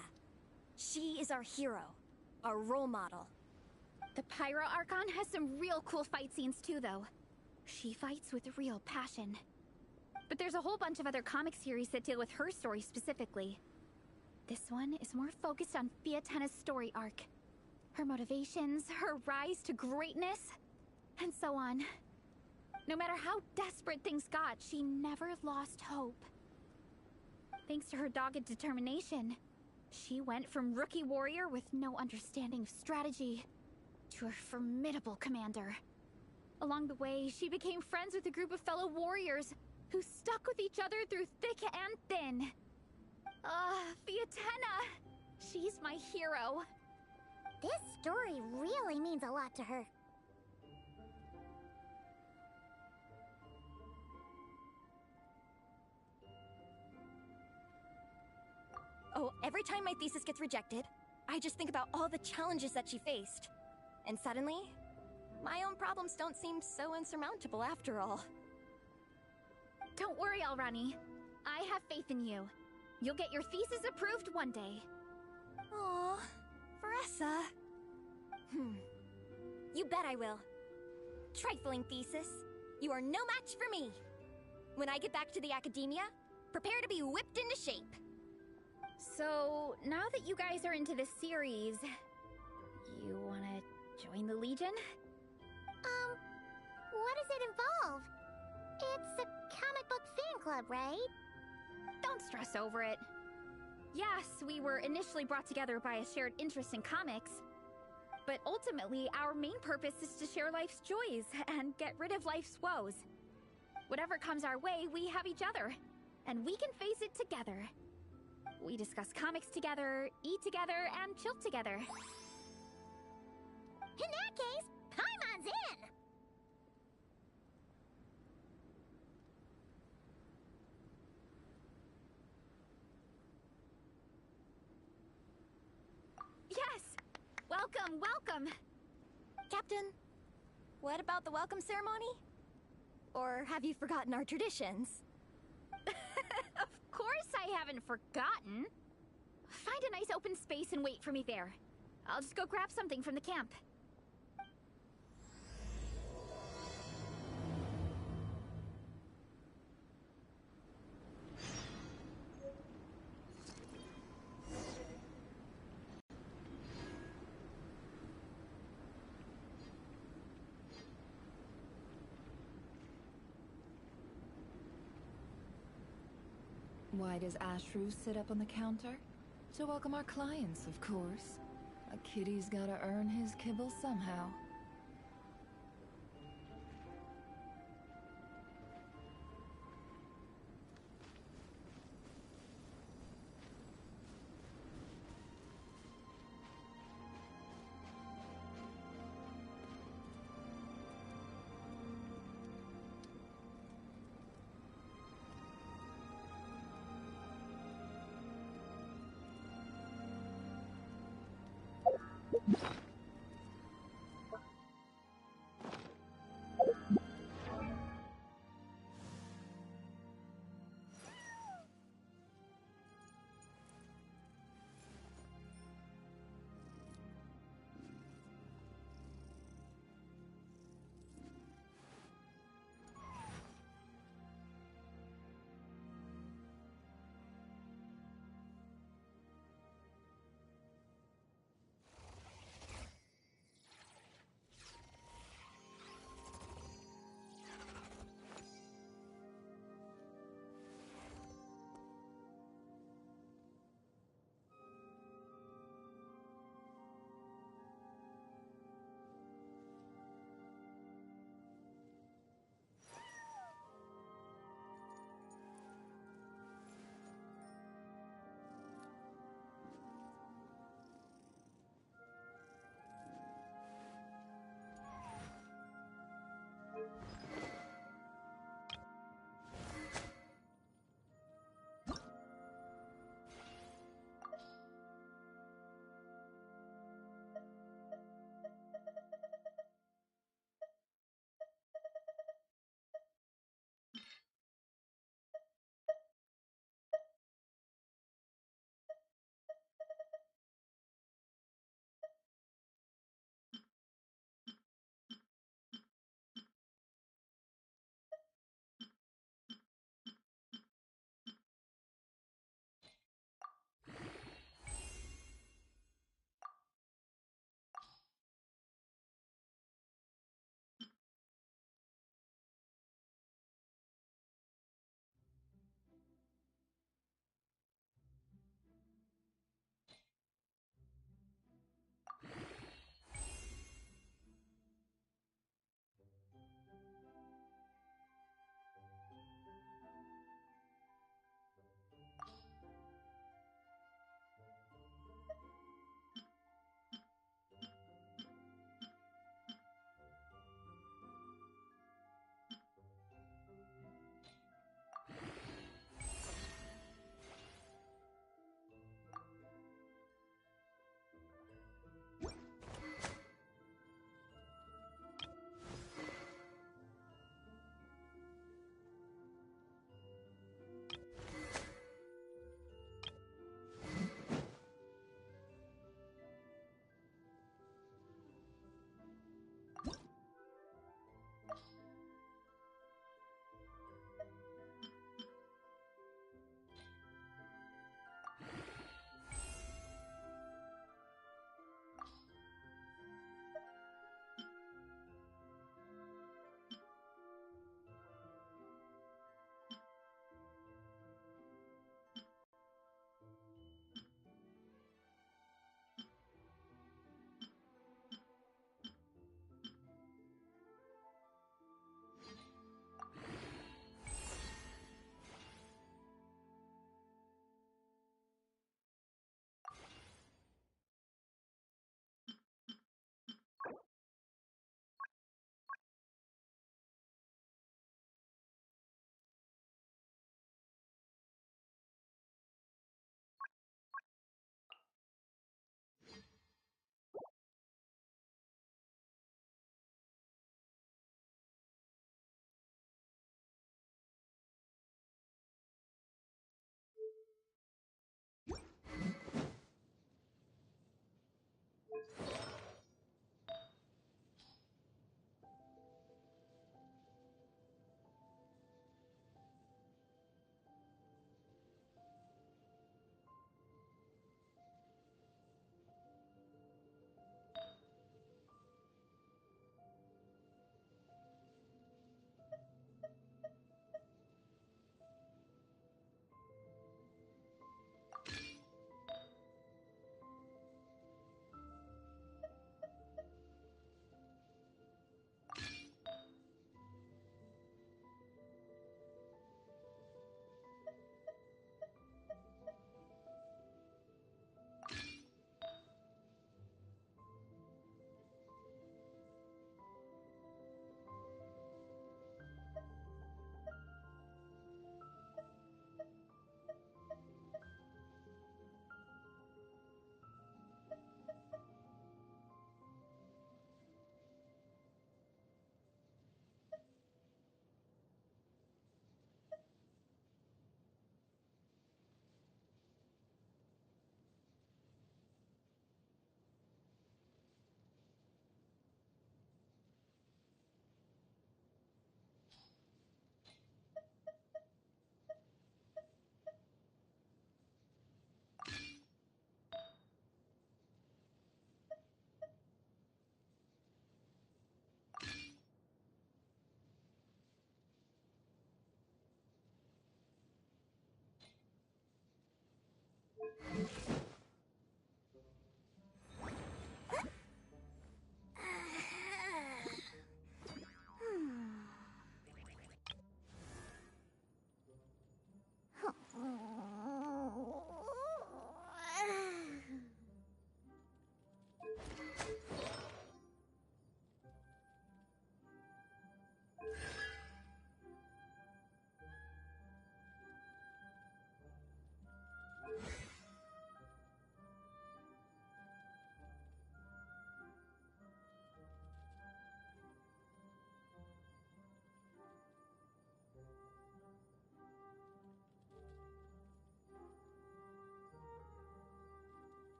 Speaker 17: She is our hero, our role model.
Speaker 6: The Pyro Archon has some real cool fight scenes too, though. She fights with real passion. But there's a whole bunch of other comic series that deal with her story specifically. This one is more focused on Fiatena's story arc. Her motivations, her rise to greatness, and so on. No matter how desperate things got, she never lost hope. Thanks to her dogged determination, she went from rookie warrior with no understanding of strategy to a formidable commander. Along the way, she became friends with a group of fellow warriors who stuck with each other through thick and thin. Fiatena! She's my hero.
Speaker 14: This story really means a lot to her.
Speaker 17: Oh, every time my thesis gets rejected, I just think about all the challenges that she faced. And suddenly, my own problems don't seem so insurmountable after all.
Speaker 6: Don't worry, Alrani. I have faith in you. You'll get your thesis approved one day.
Speaker 17: Aw, Veressa. You bet I will. Trifling thesis, you are no match for me. When I get back to the academia, prepare to be whipped into shape.
Speaker 6: So, now that you guys are into this series, you wanna join the Legion?
Speaker 14: What does it involve? It's a comic book fan club, right?
Speaker 6: Don't stress over it. Yes, we were initially brought together by a shared interest in comics, but ultimately our main purpose is to share life's joys and get rid of life's woes. Whatever comes our way, we have each other, and we can face it together. We discuss comics together, eat together, and chill together.
Speaker 14: In that case, Paimon's in!
Speaker 6: Yes! Welcome, welcome!
Speaker 17: Captain, what about the welcome ceremony? Or have you forgotten our traditions?
Speaker 6: Of course I haven't forgotten. Find a nice open space and wait for me there. I'll just go grab something from the camp.
Speaker 15: Why does Ashru sit up on the counter? To welcome our clients, of course. A kitty's gotta earn his kibble somehow.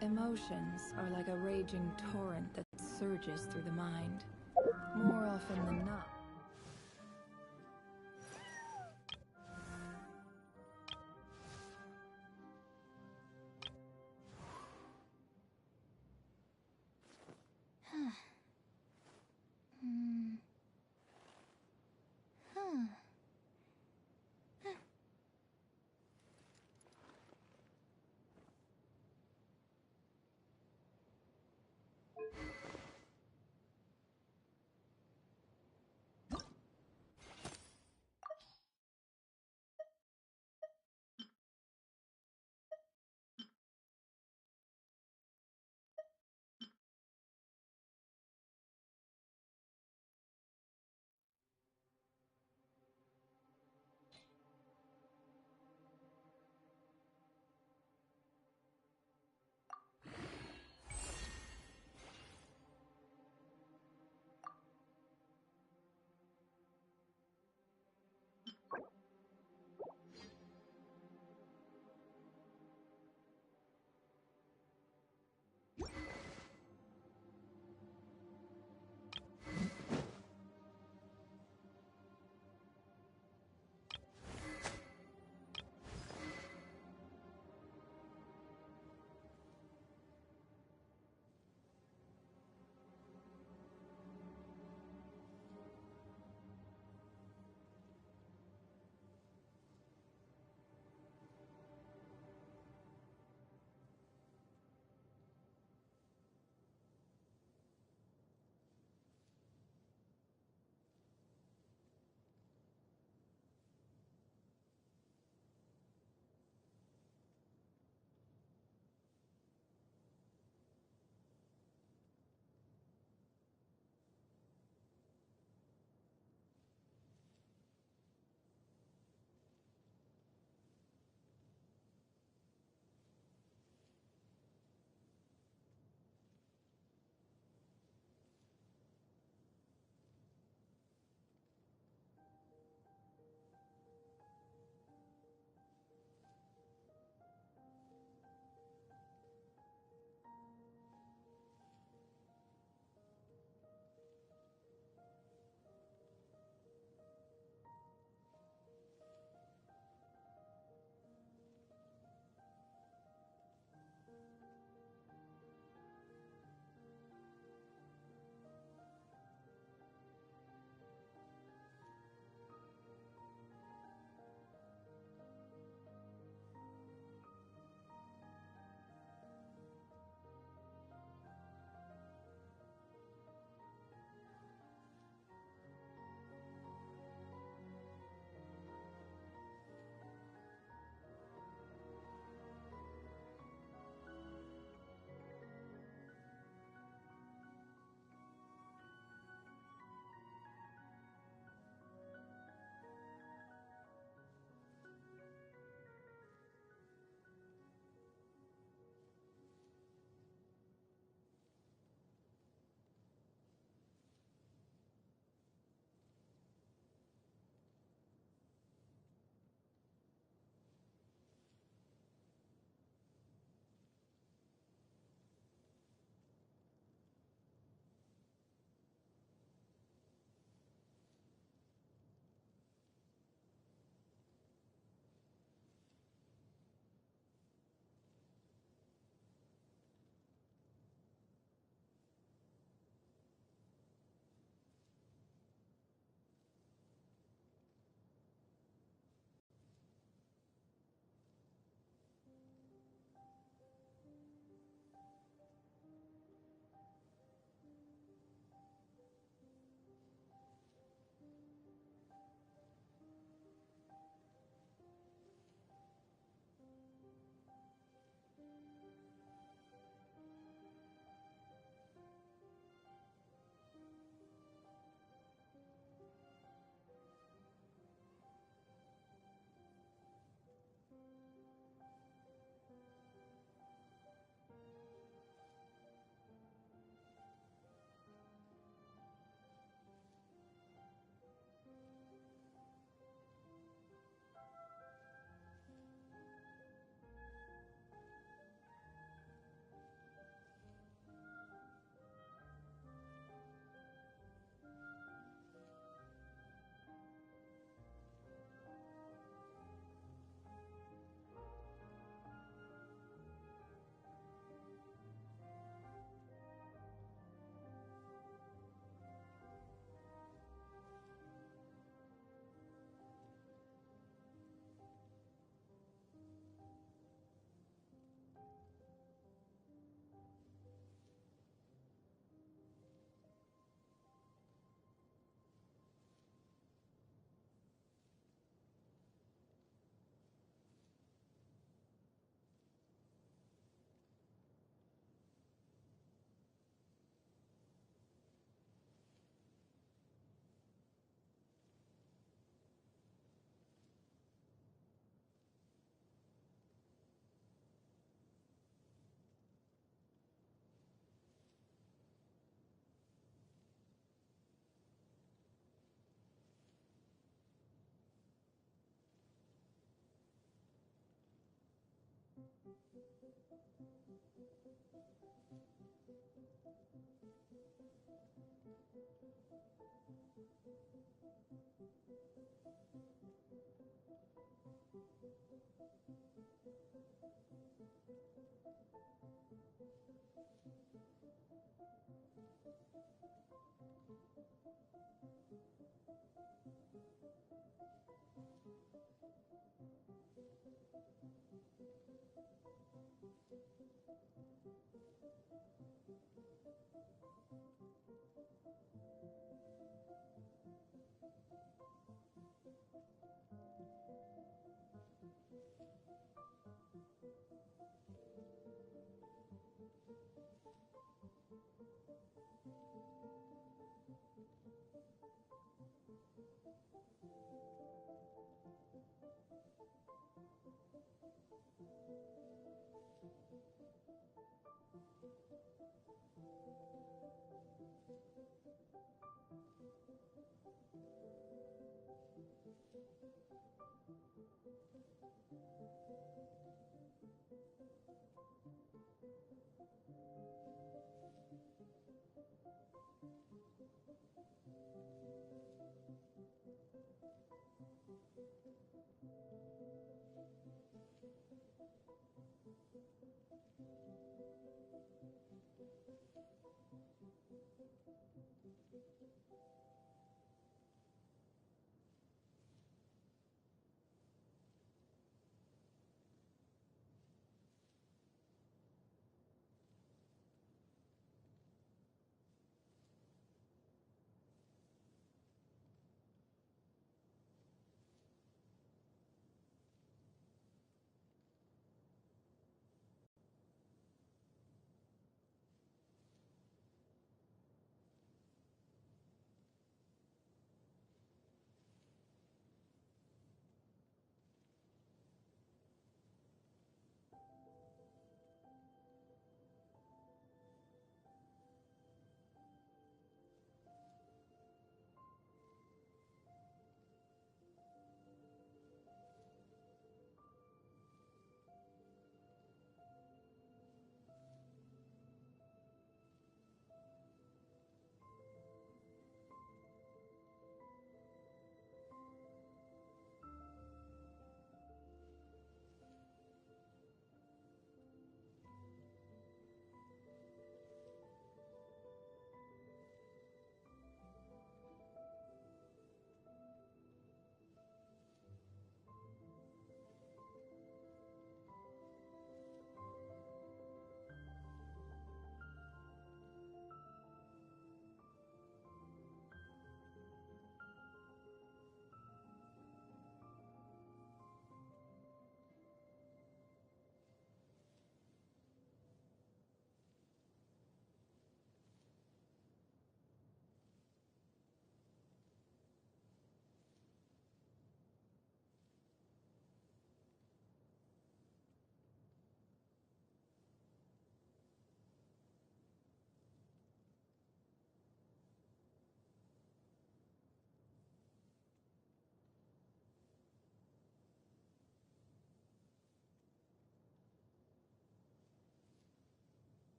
Speaker 15: Emotions are like a raging torrent that surges through the mind. More often than not.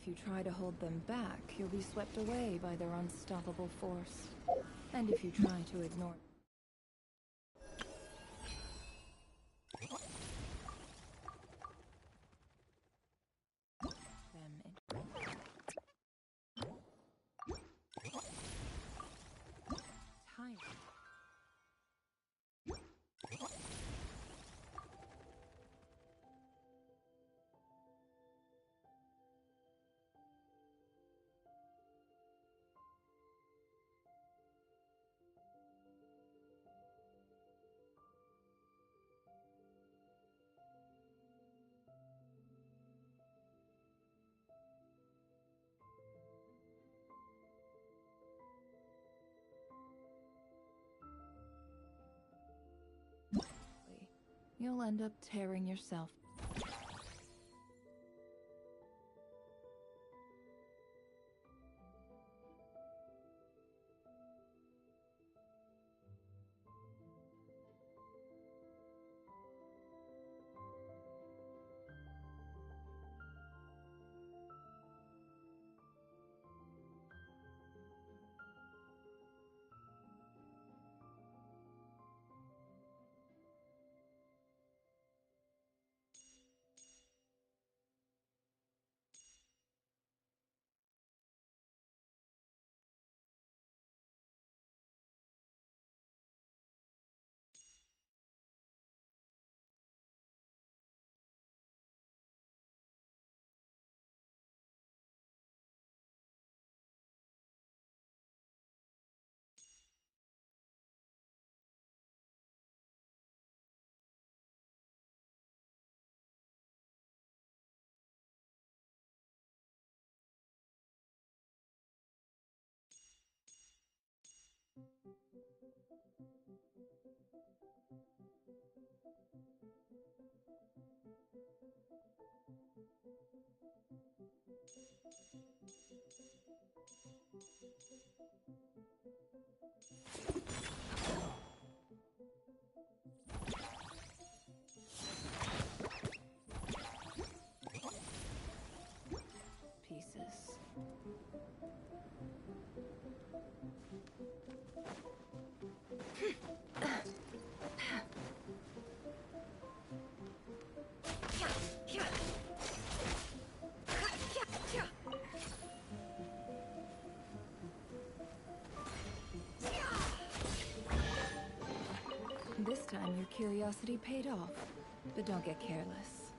Speaker 15: if you try to hold them back, you'll be swept away by their unstoppable force. And if you try to ignore them in time. You'll end up tearing yourself. This time your curiosity paid off, but don't get careless.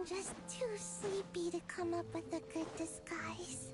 Speaker 14: just too sleepy to come up with a good disguise.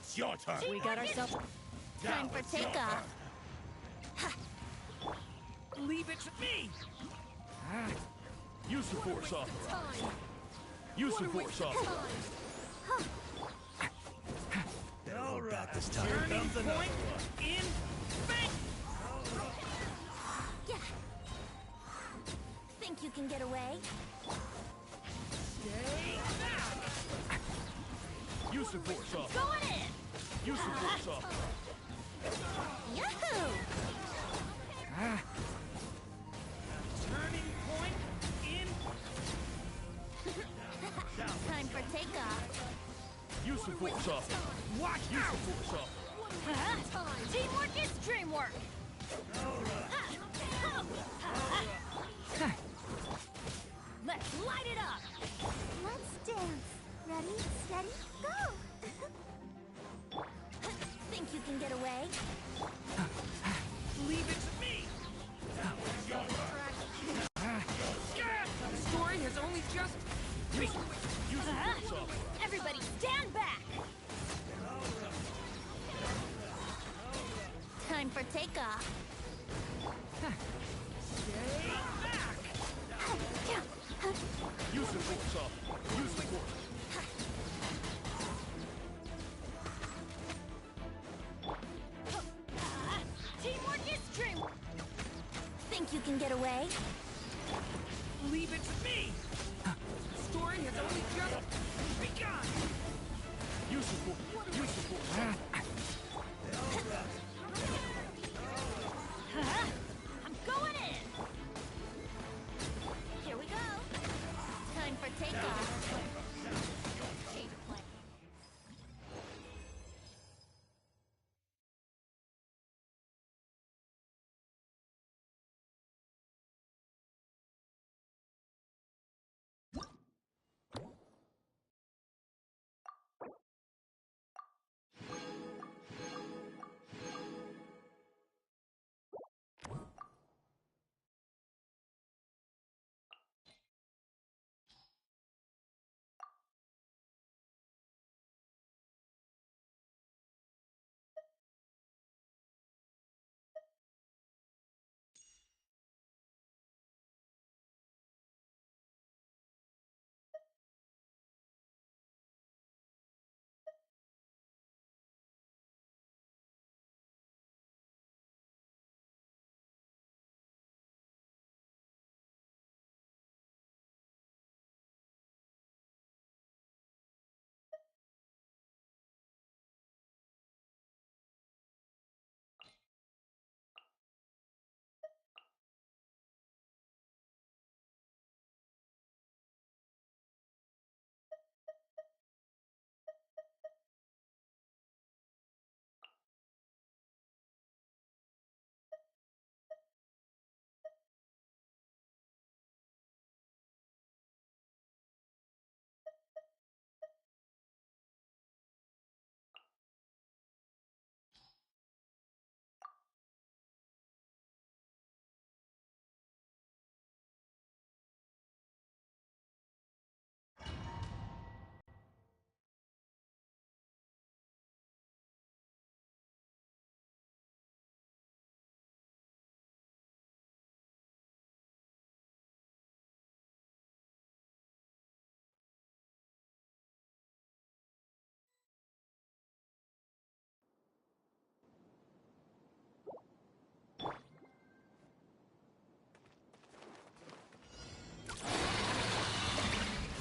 Speaker 10: it's your turn.
Speaker 17: We got ourselves time for takeoff.
Speaker 10: Leave it to me. Use the force off. Use the force off.
Speaker 9: Better hold back this time.
Speaker 10: Turning point in fake.
Speaker 17: Yeah. Think you can get away?
Speaker 10: Stay back. Use the force off.
Speaker 17: Going in.
Speaker 10: Use the force off.
Speaker 17: Yahoo!
Speaker 10: Turning point in.
Speaker 17: Time for takeoff.
Speaker 10: Use the force off. Watch. Use the force off.
Speaker 6: Teamwork is dreamwork! Let's light it up!
Speaker 14: Let's dance. Ready, steady, go!
Speaker 17: Think you can get away?
Speaker 10: Leave it to me.
Speaker 16: The story has only just...
Speaker 10: Use the force off.
Speaker 6: Everybody stand back!
Speaker 17: Time for takeoff.
Speaker 10: Stay back. Use the force off. Use the force.
Speaker 6: Teamwork is dreamwork!
Speaker 17: Think you can get away?
Speaker 10: Leave it to me.
Speaker 16: The story has only just begun!
Speaker 10: Use the force. Use the force.
Speaker 6: I'm going in!
Speaker 17: Here we go. Time for takeoff. Change of plan.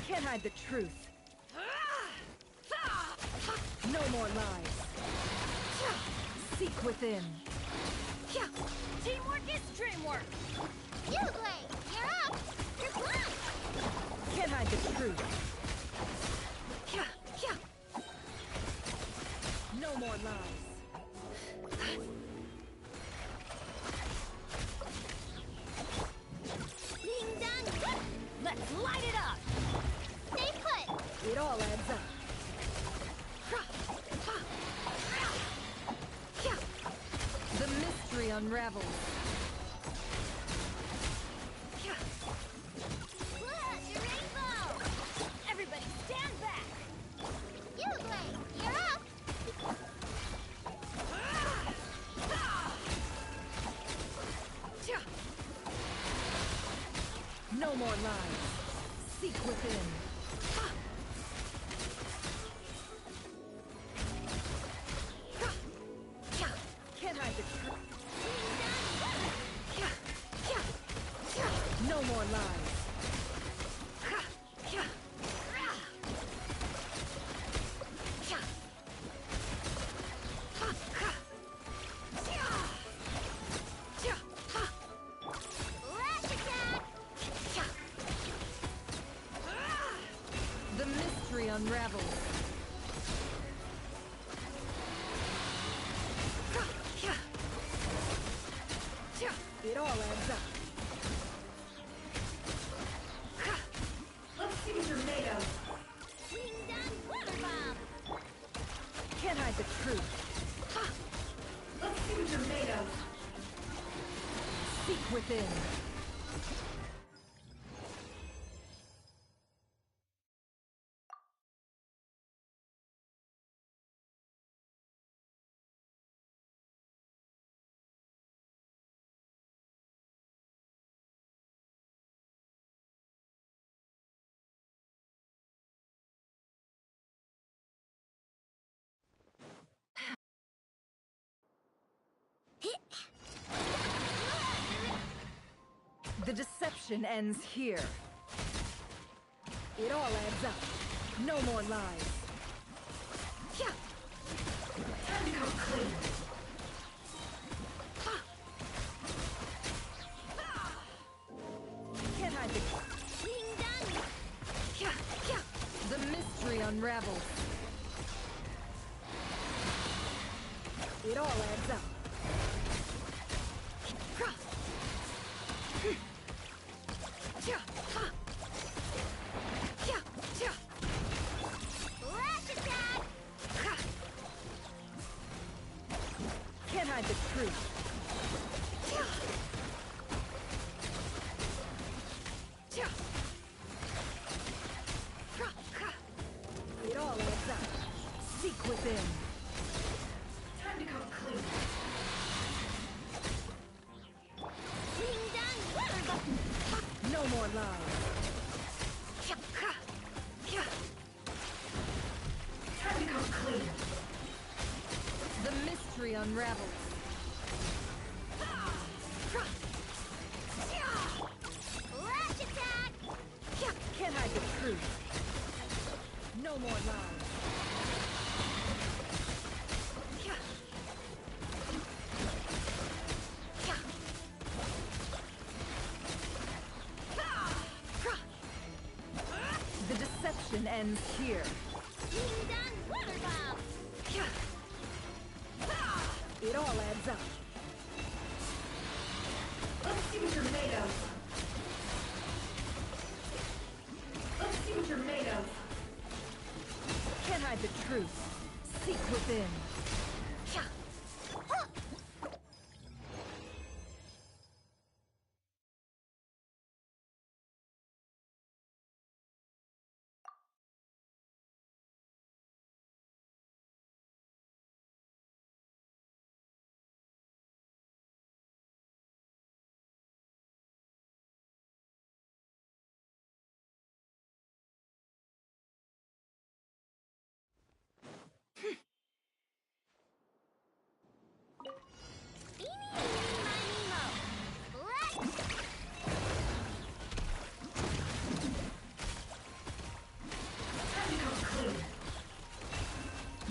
Speaker 12: Can't hide the truth. No more lies. Seek within.
Speaker 6: Teamwork is dreamwork!
Speaker 14: Uglay, you're up! You're blind!
Speaker 12: Can't hide the truth. No more lies.
Speaker 14: Ding dong!
Speaker 6: Let's light it up!
Speaker 14: Stay put!
Speaker 12: It all adds up. The mystery unravels.
Speaker 14: Look, your rainbow!
Speaker 6: Everybody stand back!
Speaker 14: Uglay, you're up!
Speaker 12: No more lies. Seek within. Can't hide the truth. No more lies. The mystery unravels. It all adds up.
Speaker 14: Let's see what you're made of.
Speaker 3: Ring down water bomb.
Speaker 12: Can't hide the truth.
Speaker 14: Let's see what you're made of.
Speaker 12: Seek within. The deception ends here. It all adds up. No more lies.
Speaker 14: Time to come clean.
Speaker 12: Can't hide the...
Speaker 3: Ring down.
Speaker 12: The mystery unravels. It all adds up.
Speaker 3: Flash attack.
Speaker 12: Can't hide the truth. It all adds up. Seek within.
Speaker 14: Time to come clean.
Speaker 3: Ring down water bomb.
Speaker 12: No more lies.
Speaker 14: Time to come clean.
Speaker 12: The mystery unravels.
Speaker 3: Flash attack.
Speaker 12: Can't hide the truth. No more lies. The deception ends here.
Speaker 3: Ring down water bomb.
Speaker 12: It all adds up.
Speaker 14: Let's see what you're made of. Let's see what you're made of.
Speaker 12: Can't hide the truth. Seek within.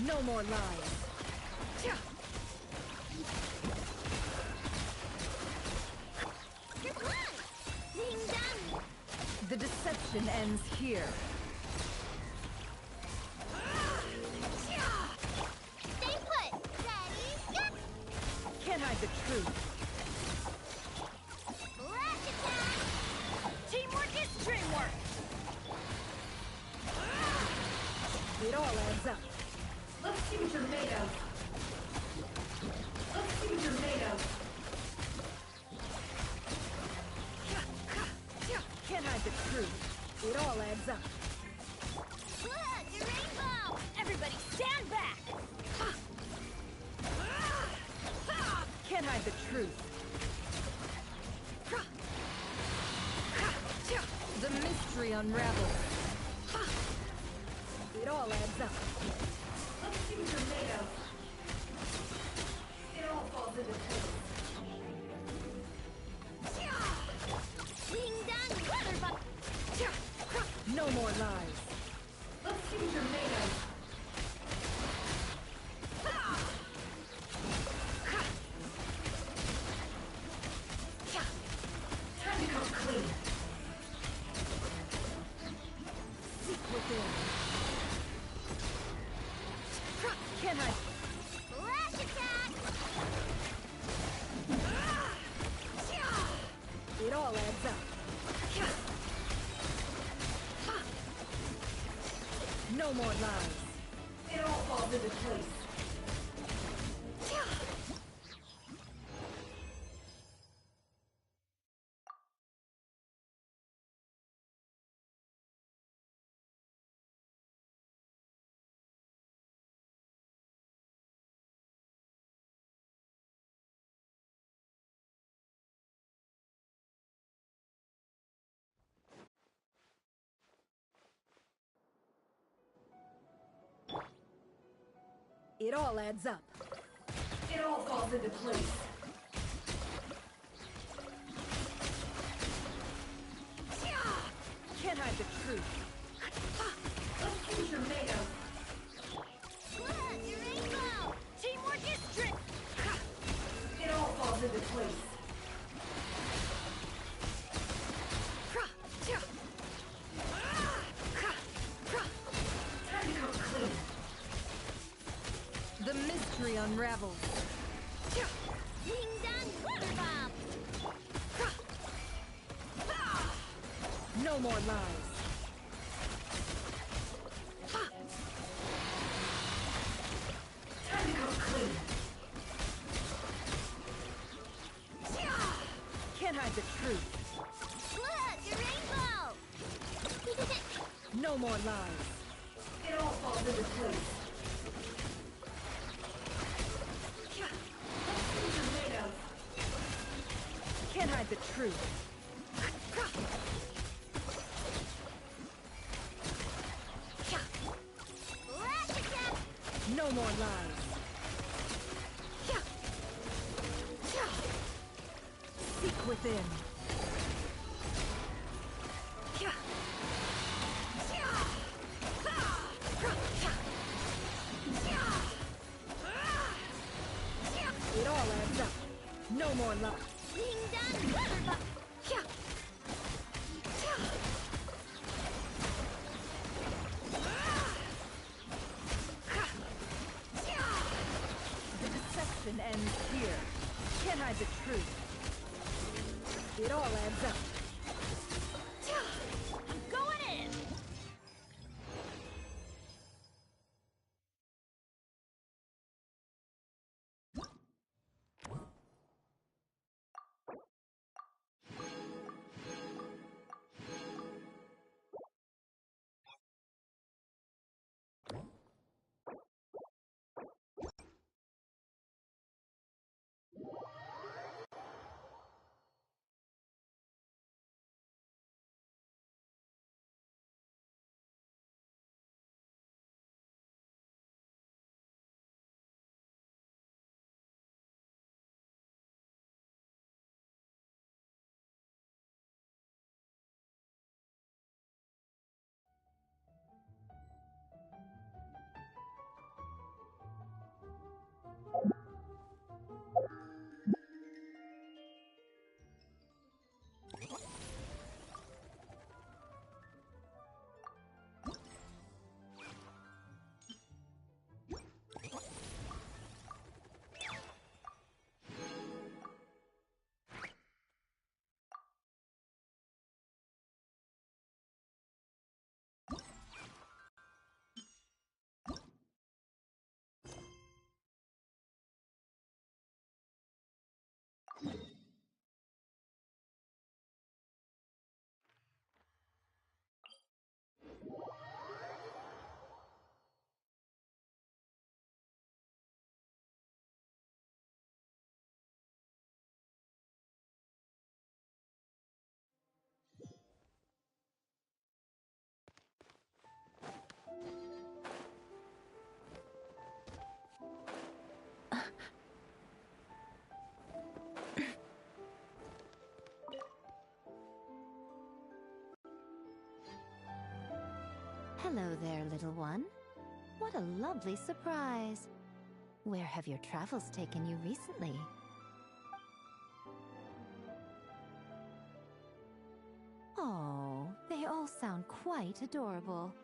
Speaker 12: No more lies.
Speaker 3: Ring down.
Speaker 12: The deception ends here.
Speaker 3: Stay put. Ready, go.
Speaker 12: Can't hide the truth.
Speaker 3: Flash attack.
Speaker 12: Teamwork is dreamwork. It all adds up.
Speaker 14: Let's see what you're made of. Let's see what you're made of.
Speaker 12: Can't hide the truth. It all adds up.
Speaker 3: Look, a rainbow. Everybody stand back.
Speaker 12: Can't hide the truth. mystery unravels. It all adds up. Let's see what you're made of. It all falls into place. No more lies. Let's see what you're made of. Time to come clean. Seek within. Can I?
Speaker 14: Flash attack!
Speaker 12: It all adds up. No more lies. It all falls into place. It all adds up. It all falls into place. Can't hide the truth. Let's see what you're made of.
Speaker 14: Look, your rainbow! Teamwork is trick!
Speaker 12: It all falls into place. Time to come clean. The mystery unravels.
Speaker 14: Ding dong water bomb!
Speaker 12: No more lies. Time to come clean. Can't hide the truth.
Speaker 14: Look, your rainbow!
Speaker 12: No more lies. It all falls into place. What you're made of. Can't hide the truth.
Speaker 14: Flash attack!
Speaker 12: No more lies. Seek within. It all adds up. No more lies.
Speaker 14: Ding dong water bomb!
Speaker 12: The deception ends here. Can't hide the truth. It all adds up.
Speaker 18: Hello there, little one. What a lovely surprise. Where have your travels taken you recently? Oh, they all sound quite adorable.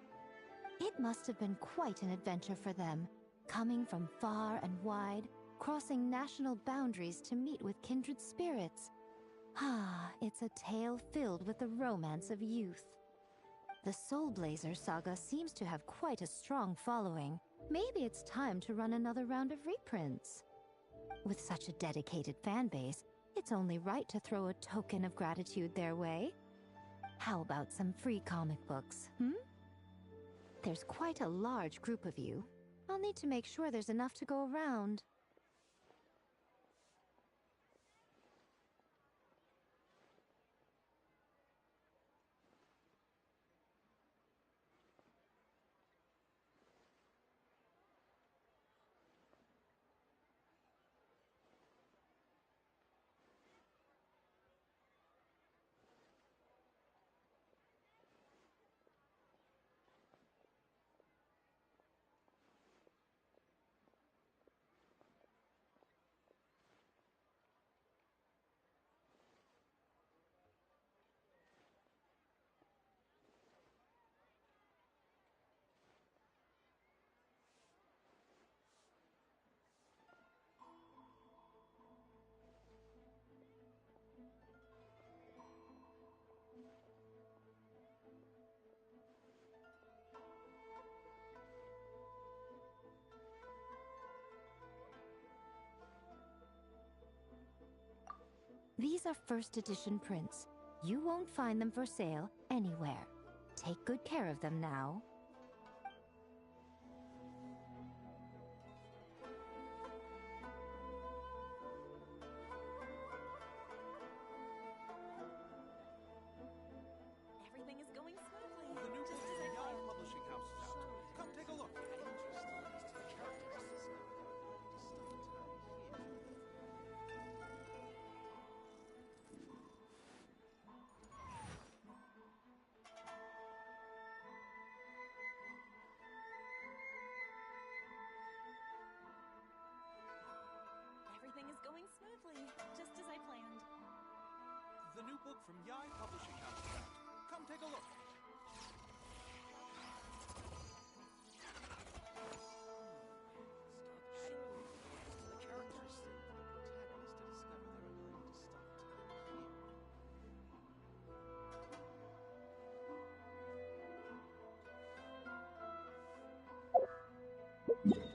Speaker 18: It must have been quite an adventure for them, coming from far and wide, crossing national boundaries to meet with kindred spirits. Ah, it's a tale filled with the romance of youth. The Soul Blazer saga seems to have quite a strong following. Maybe it's time to run another round of reprints. With such a dedicated fan base, it's only right to throw a token of gratitude their way. How about some free comic books, There's quite a large group of you. I'll need to make sure there's enough to go around. These are first edition prints. You won't find them for sale anywhere. Take good care of them now.
Speaker 2: Everything is going smoothly.
Speaker 10: The new
Speaker 2: Just
Speaker 10: book
Speaker 2: as I
Speaker 10: from Yai
Speaker 2: planned.
Speaker 10: Publishing House is out. Come take a look.
Speaker 2: Everything is going smoothly, just as I planned.
Speaker 10: The new book from Yai Publishing House is out. Come take a look. The characters send the protagonist to discover their ability to stop time here.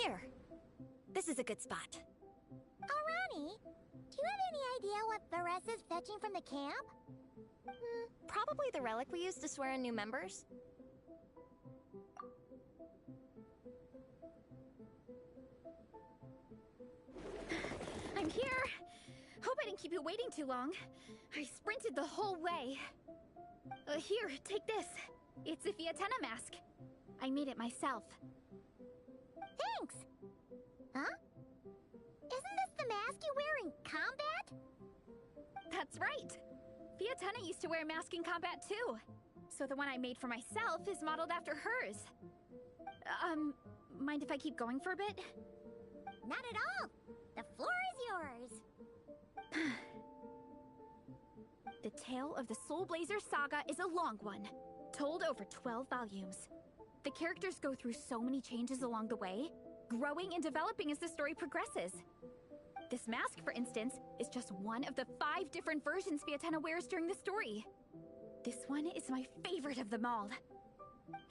Speaker 17: Here. This is a good spot.
Speaker 14: Ronnie, do you have any idea what Therese is fetching from the camp?
Speaker 17: Probably the relic we used to swear in new members. I'm here! Hope I didn't keep you waiting too long. I sprinted the whole way. Here, take this. It's a Fiatena mask. I made it myself.
Speaker 14: Thanks! Huh? Isn't this the mask you wear in combat?
Speaker 17: That's right! Fiatena used to wear a mask in combat too. So the one I made for myself is modeled after hers. Mind if I keep going for a bit?
Speaker 14: Not at all! The floor is yours!
Speaker 17: The tale of the Soul Blazer saga is a long one, told over 12 volumes. The characters go through so many changes along the way, growing and developing as the story progresses. This mask, for instance, is just one of the 5 different versions Fiatena wears during the story. This one is my favorite of them all.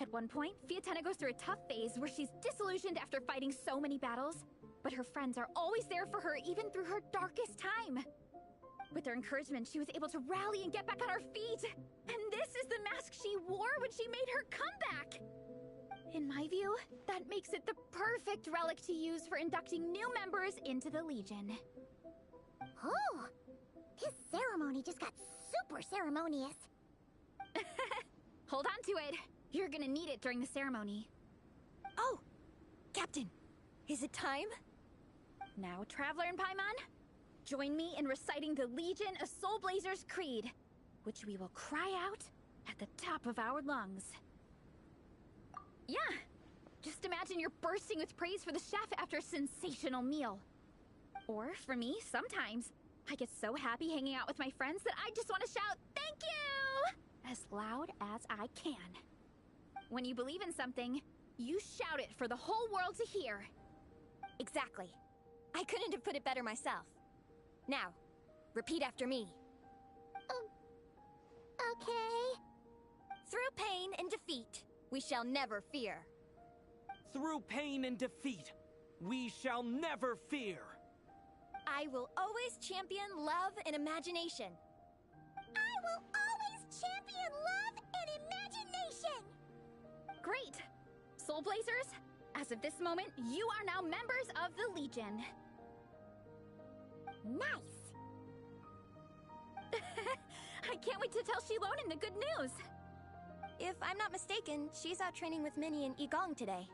Speaker 17: At one point, Fiatena goes through a tough phase where she's disillusioned after fighting so many battles, but her friends are always there for her even through her darkest time. With their encouragement, she was able to rally and get back on her feet. And this is the mask she wore when she made her comeback. In my view, that makes it the perfect relic to use for inducting new members into the Legion.
Speaker 14: Oh, this ceremony just got super ceremonious.
Speaker 17: Hold on to it. You're gonna need it during the ceremony. Oh, Captain, is it time? Now, Traveler and Paimon, join me in reciting the Legion of Soul Blazers Creed, which we will cry out at the top of our lungs. Yeah, just imagine you're bursting with praise for the chef after a sensational meal. Or, for me, sometimes, I get so happy hanging out with my friends that I just want to shout, "Thank you!" as loud as I can. When you believe in something, you shout it for the whole world to hear. Exactly. I couldn't have put it better myself. Now, repeat after me.
Speaker 14: Okay.
Speaker 17: Through pain and defeat, we shall never fear.
Speaker 5: Through pain and defeat, we shall never fear.
Speaker 17: I will always champion love and imagination.
Speaker 14: I will always champion love and imagination!
Speaker 17: Great! Soul Blazers, as of this moment, you are now members of the Legion.
Speaker 14: Nice!
Speaker 17: I can't wait to tell Shilonen the good news. If I'm not mistaken, she's out training with Minnie and Igong today.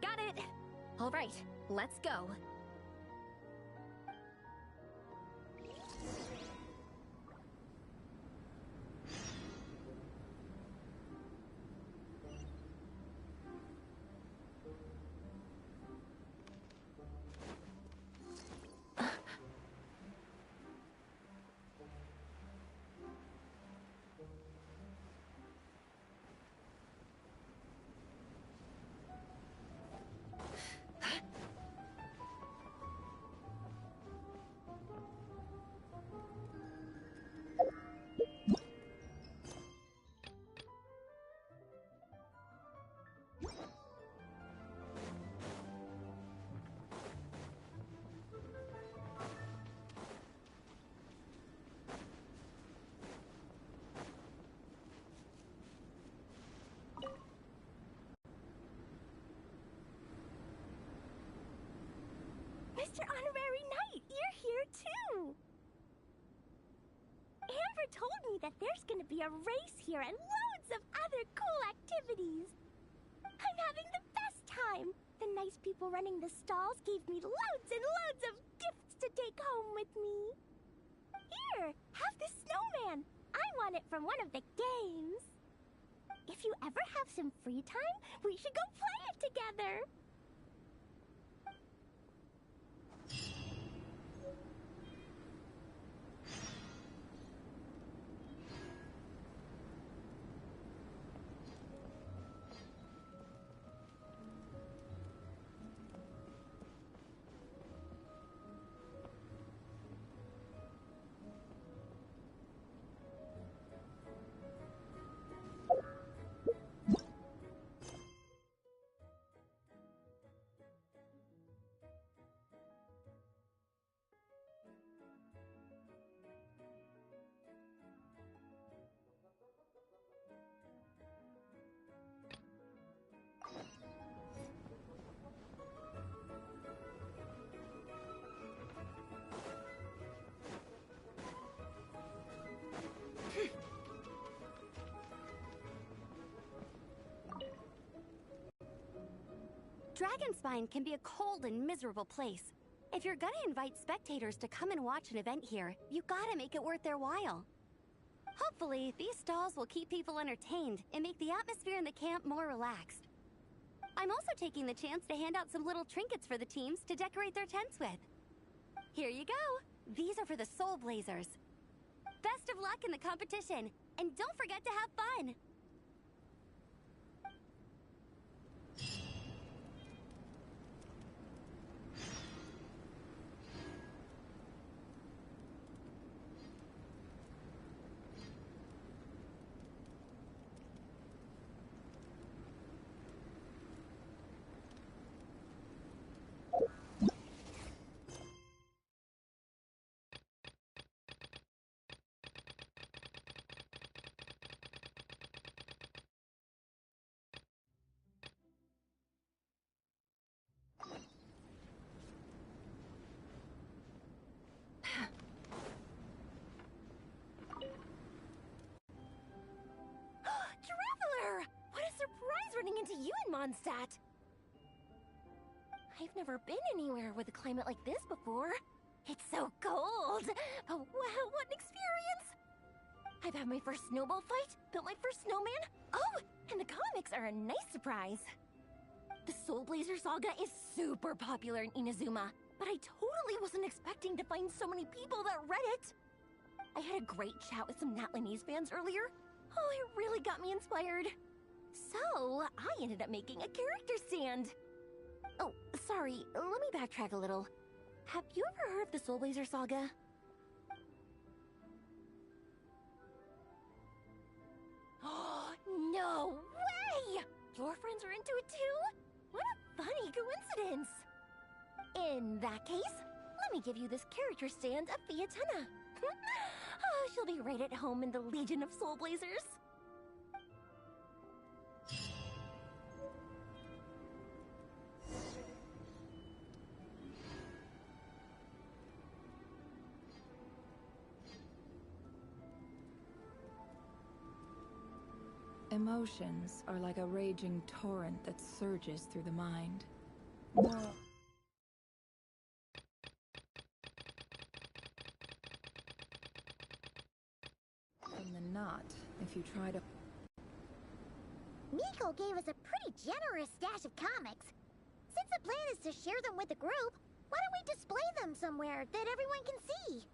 Speaker 17: Got it! All right, let's go.
Speaker 14: Mr. Honorary Knight, you're here too! Amber told me that there's gonna be a race here and loads of other cool activities. I'm having the best time. The nice people running the stalls gave me loads and loads of gifts to take home with me. Here, have this snowman. I won it from one of the games. If you ever have some free time, we should go play it together.
Speaker 17: Dragonspine can be a cold and miserable place. If you're gonna invite spectators to come and watch an event here, you gotta make it worth their while. Hopefully, these stalls will keep people entertained and make the atmosphere in the camp more relaxed. I'm also taking the chance to hand out some little trinkets for the teams to decorate their tents with. Here you go! These are for the Soul Blazers. Best of luck in the competition, and don't forget to have fun! Traveler! What a surprise running into you in Mondstadt! I've never been anywhere with a climate like this before. It's so cold! But wow, what an experience! I've had my first snowball fight, built my first snowman. Oh, and the comics are a nice surprise. The Soul Blazer saga is super popular in Inazuma, but I totally wasn't expecting to find so many people that read it. I had a great chat with some Natlanese fans earlier. Oh, it really got me inspired. So, I ended up making a character stand. Oh, sorry, let me backtrack a little. Have you ever heard of the Soul Blazer saga? Oh, no way! Your friends are into it too? What a funny coincidence! In that case, let me give you this character stand of Fiatena. Oh, she'll be right at home in the Legion of Soul Blazers.
Speaker 15: Emotions are like a raging torrent that surges through the mind. From the knot, if you try to...
Speaker 14: Miko gave us a pretty generous stash of comics. Since the plan is to share them with the group, why don't we display them somewhere that everyone can see?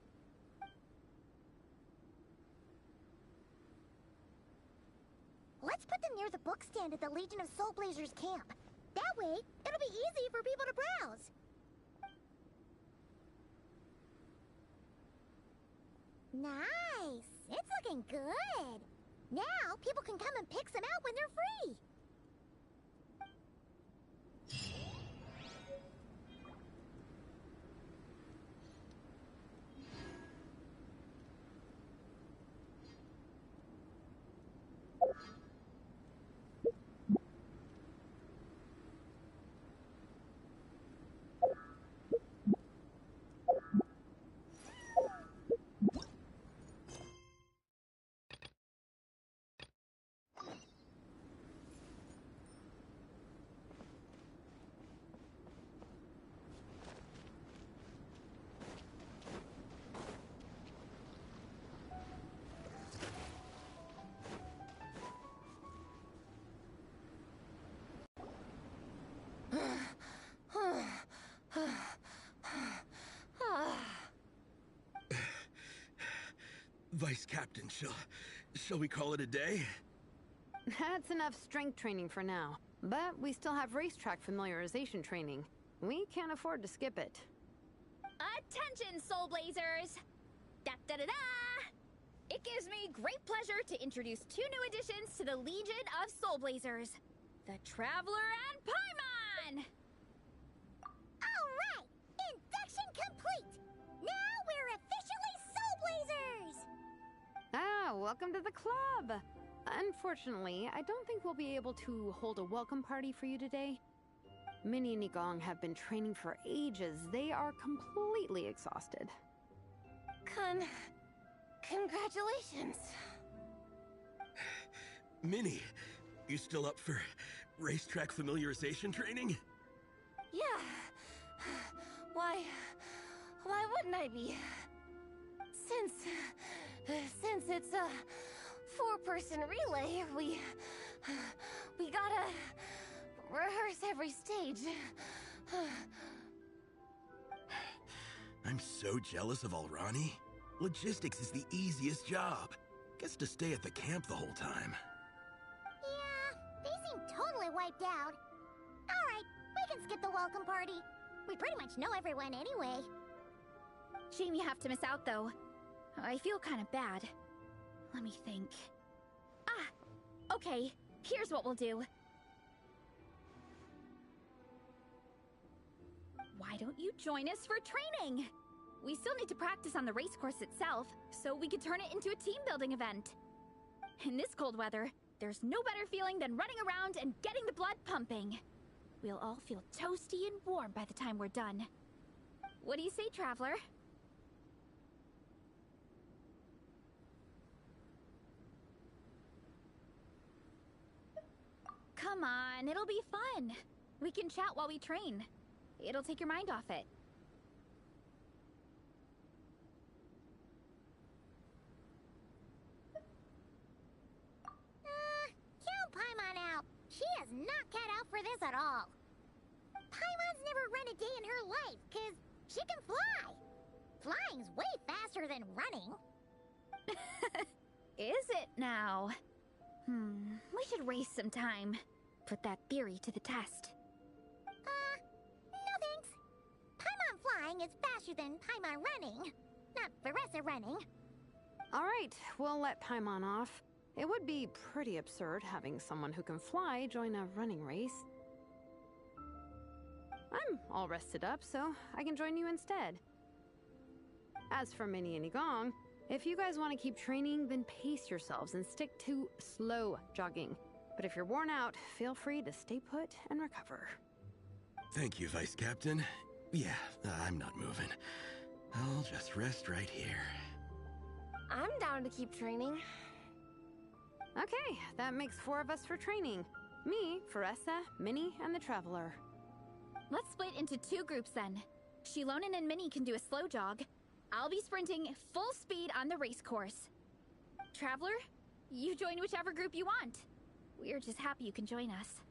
Speaker 14: Let's put them near the book stand at the Legion of Soul Blazers camp. That way, it'll be easy for people to browse. Nice! It's looking good! Now, people can come and pick some out when they're free!
Speaker 19: Vice Captain, shall we call it a day?
Speaker 20: That's enough strength training for now. But we still have racetrack familiarization training. We can't afford to skip it.
Speaker 21: Attention, Soul Blazers! Da-da-da-da! It gives me great pleasure to introduce two new additions to the Legion of Soul Blazers. The Traveler and Paimon!
Speaker 14: Alright! Induction complete! Now we're officially Soul Blazers!
Speaker 20: Ah, welcome to the club! Unfortunately, I don't think we'll be able to hold a welcome party for you today. Minnie and Igong have been training for ages. They are completely exhausted.
Speaker 21: Congratulations.
Speaker 19: Minnie, you still up for racetrack familiarization training?
Speaker 4: Yeah. Why wouldn't I be? Since it's a four-person relay, we gotta rehearse every stage.
Speaker 19: I'm so jealous of Alrani. Logistics is the easiest job. Gets to stay at the camp the whole time.
Speaker 14: Yeah, they seem totally wiped out. Alright, we can skip the welcome party. We pretty much know everyone anyway.
Speaker 21: Shame you have to miss out, though. I feel kind of bad. Let me think. Ah! Okay, here's what we'll do. Why don't you join us for training? We still need to practice on the race course itself, so we could turn it into a team-building event. In this cold weather, there's no better feeling than running around and getting the blood pumping. We'll all feel toasty and warm by the time we're done. What do you say, Traveler? Come on, it'll be fun. We can chat while we train. It'll take your mind off it.
Speaker 14: Count Paimon out. She is not cut out for this at all. Paimon's never run a day in her life, 'cause she can fly. Flying's way faster than running.
Speaker 21: Is it now? We should race sometime. Put that theory to the test.
Speaker 14: No thanks. Paimon flying is faster than Paimon running. Not Veressa running.
Speaker 20: Alright, we'll let Paimon off. It would be pretty absurd having someone who can fly join a running race. I'm all rested up, so I can join you instead. As for Minnie and Igong, if you guys want to keep training, then pace yourselves and stick to slow jogging. But if you're worn out, feel free to stay put and recover.
Speaker 19: Thank you, Vice Captain. Yeah, I'm not moving. I'll just rest right here.
Speaker 4: I'm down to keep training.
Speaker 20: Okay, that makes 4 of us for training. Me, Veressa, Minnie, and the Traveler.
Speaker 21: Let's split into 2 groups then. Shilonen and Minnie can do a slow jog. I'll be sprinting full speed on the race course. Traveler, you join whichever group you want. We're just happy you can join us.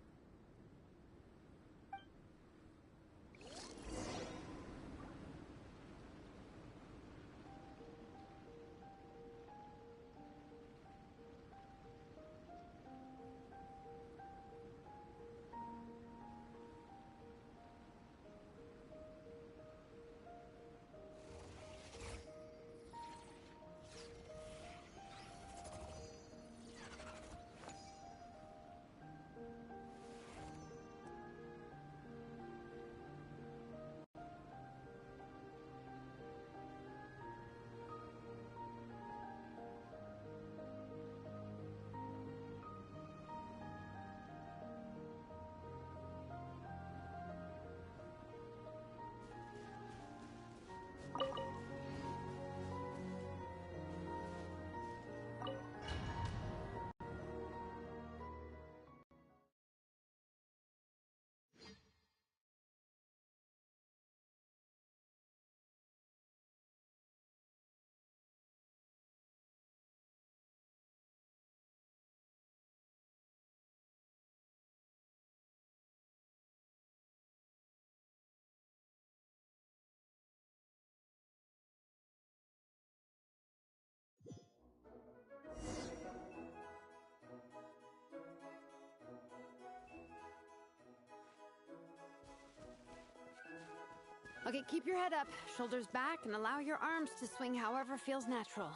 Speaker 20: Okay, keep your head up, shoulders back, and allow your arms to swing however feels natural.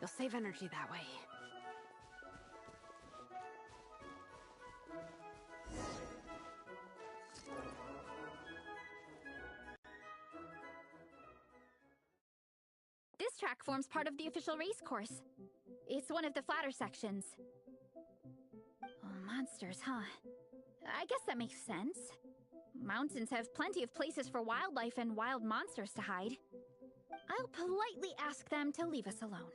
Speaker 20: You'll save energy that way.
Speaker 21: This track forms part of the official race course. It's one of the flatter sections. Oh, monsters, huh? I guess that makes sense. Mountains have plenty of places for wildlife and wild monsters to hide. I'll politely ask them to leave us alone.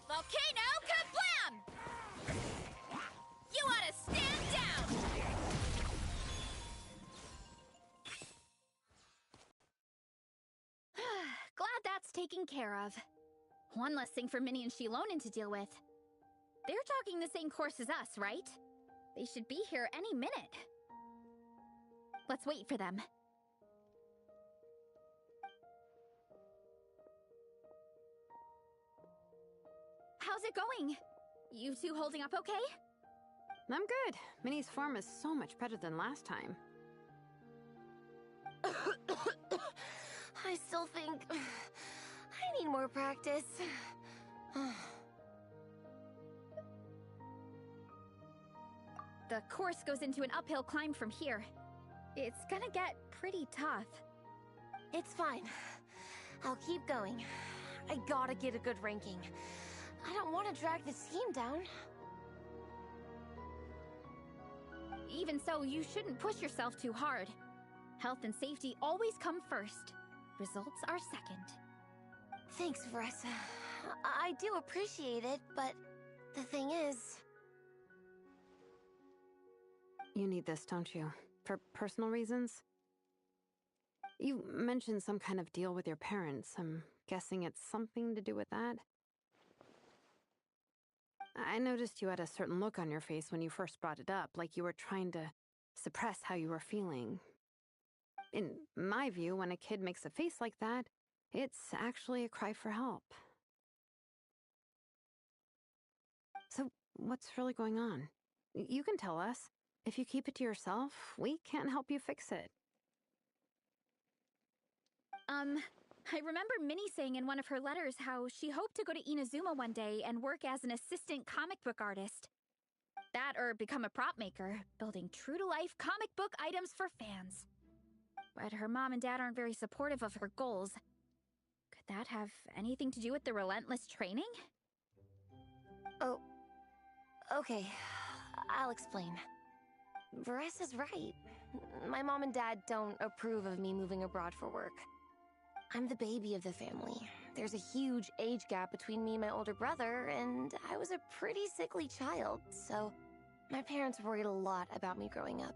Speaker 21: Volcano kablam! You ought to stand down! Glad that's taken care of. One less thing for Minnie and Shilonen to deal with. They're talking the same course as us, right? They should be here any minute. Let's wait for them. How's it going? You two holding up okay?
Speaker 20: I'm good. Minnie's form is so much better than last time.
Speaker 4: I still think I need more practice.
Speaker 21: The course goes into an uphill climb from here. It's gonna get pretty tough.
Speaker 4: It's fine. I'll keep going. I gotta get a good ranking. I don't want to drag this team down.
Speaker 21: Even so, you shouldn't push yourself too hard. Health and safety always come first. Results are second.
Speaker 4: Thanks, Veressa. I do appreciate it, but the thing is...
Speaker 20: You need this, don't you? For personal reasons? You mentioned some kind of deal with your parents. I'm guessing it's something to do with that? I noticed you had a certain look on your face when you first brought it up, like you were trying to suppress how you were feeling. In my view, when a kid makes a face like that, it's actually a cry for help. So, what's really going on? You can tell us. If you keep it to yourself, we can't help you fix it.
Speaker 21: I remember Minnie saying in one of her letters how she hoped to go to Inazuma one day and work as an assistant comic book artist. That or become a prop maker, building true-to-life comic book items for fans. But her mom and dad aren't very supportive of her goals. Could that have anything to do with the relentless training?
Speaker 4: Oh, okay. I'll explain. Veressa's right. My mom and dad don't approve of me moving abroad for work. I'm the baby of the family. There's a huge age gap between me and my older brother, and I was a pretty sickly child, so my parents worried a lot about me growing up.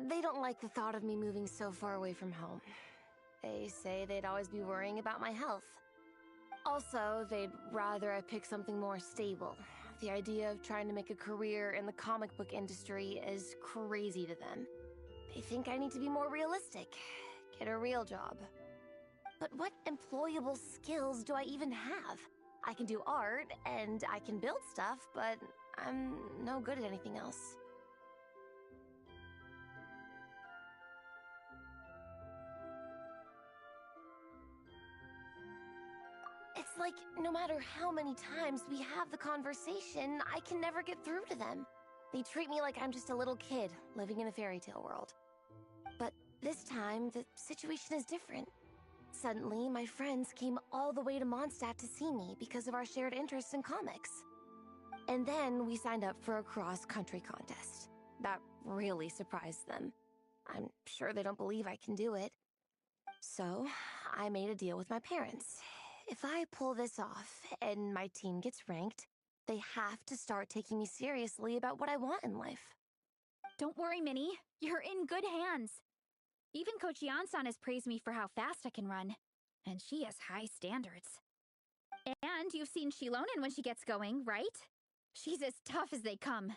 Speaker 4: They don't like the thought of me moving so far away from home. They say they'd always be worrying about my health. Also, they'd rather I pick something more stable. The idea of trying to make a career in the comic book industry is crazy to them. They think I need to be more realistic, get a real job. But what employable skills do I even have? I can do art, and I can build stuff, but I'm no good at anything else. It's like, no matter how many times we have the conversation, I can never get through to them. They treat me like I'm just a little kid, living in a fairy tale world. But this time, the situation is different. Suddenly, my friends came all the way to Mondstadt to see me because of our shared interests in comics. And then we signed up for a cross-country contest. That really surprised them. I'm sure they don't believe I can do it. So, I made a deal with my parents. If I pull this off and my team gets ranked, they have to start taking me seriously about what I want in life.
Speaker 21: Don't worry, Minnie. You're in good hands. Even Coach Yan-san has praised me for how fast I can run. And she has high standards. And you've seen Shilonen when she gets going, right? She's as tough as they come.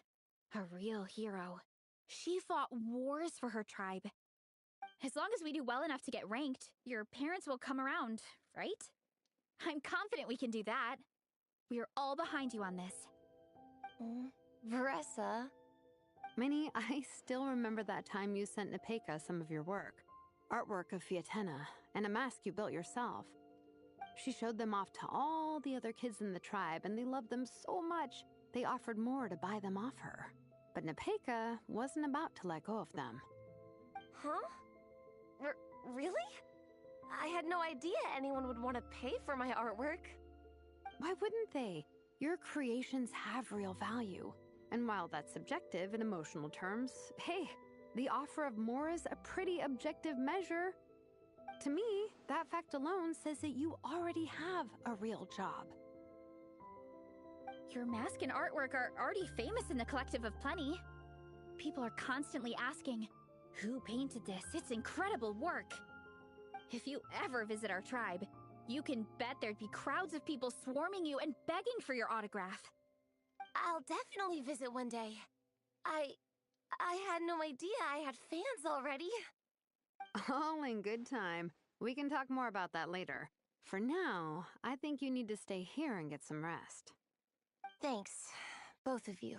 Speaker 21: A real hero. She fought wars for her tribe. As long as we do well enough to get ranked, your parents will come around, right? I'm confident we can do that. We are all behind you on this.
Speaker 4: Veressa?
Speaker 20: Minnie, I still remember that time you sent Nepeka some of your work. Artwork of Fiatena, and a mask you built yourself. She showed them off to all the other kids in the tribe, and they loved them so much, they offered more to buy them off her. But Nepeka wasn't about to let go of them.
Speaker 4: Huh? Really? I had no idea anyone would want to pay for my artwork.
Speaker 20: Why wouldn't they? Your creations have real value. And while that's subjective in emotional terms, hey, The offer of more is a pretty objective measure. To me, that fact alone says that you already have a real job.
Speaker 21: Your mask and artwork are already famous in the Collective of Plenty. People are constantly asking, who painted this? It's incredible work. If you ever visit our tribe, you can bet there'd be crowds of people swarming you and begging for your autograph.
Speaker 4: I'll definitely visit one day. I had no idea I had fans already.
Speaker 20: All in good time. We can talk more about that later. For now, I think you need to stay here and get some rest.
Speaker 4: Thanks, both of you.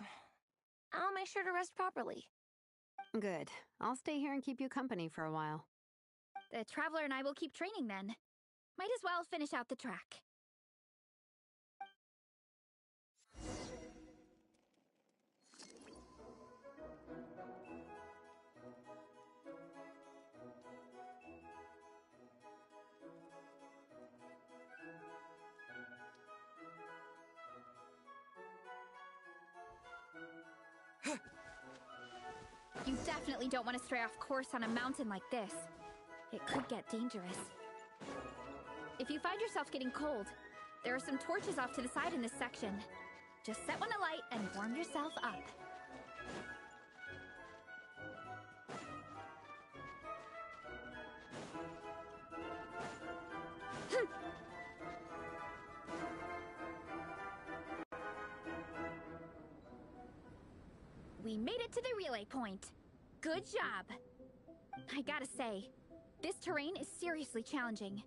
Speaker 4: I'll make sure to rest properly.
Speaker 20: Good. I'll stay here and keep you company for a while.
Speaker 21: The Traveler and I will keep training then. Might as well finish out the track. You definitely don't want to stray off course on a mountain like this. It could get dangerous. If you find yourself getting cold, there are some torches off to the side in this section. Just set one alight and warm yourself up. We made it to the relay point. Good job. I gotta say, this terrain is seriously challenging.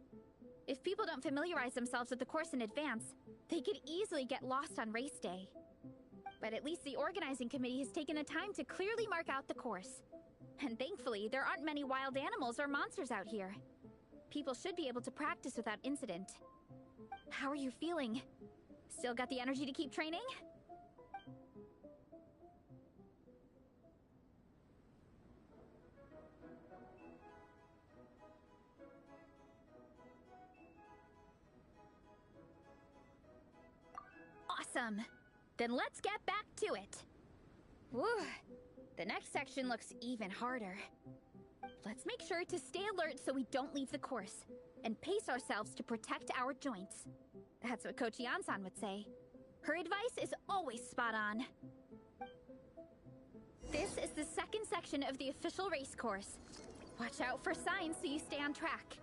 Speaker 21: If people don't familiarize themselves with the course in advance, they could easily get lost on race day. But at least the organizing committee has taken the time to clearly mark out the course. And thankfully, there aren't many wild animals or monsters out here. People should be able to practice without incident. How are you feeling? Still got the energy to keep training? Awesome! Then let's get back to it! Whew! The next section looks even harder. Let's make sure to stay alert so we don't leave the course, and pace ourselves to protect our joints. That's what Coach Yan-san would say. Her advice is always spot on. This is the second section of the official race course. Watch out for signs so you stay on track.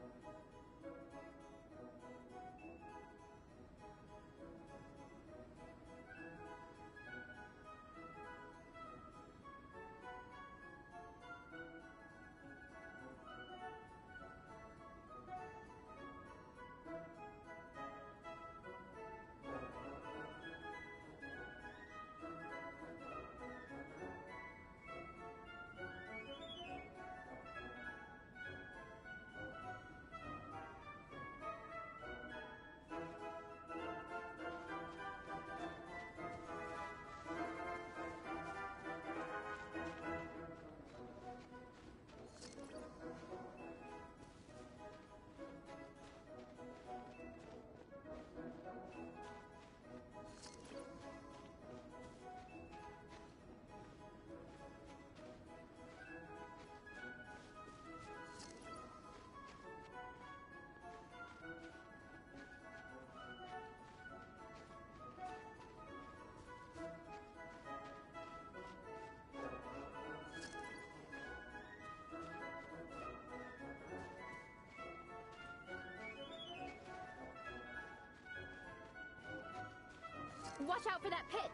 Speaker 21: Watch out for that pit!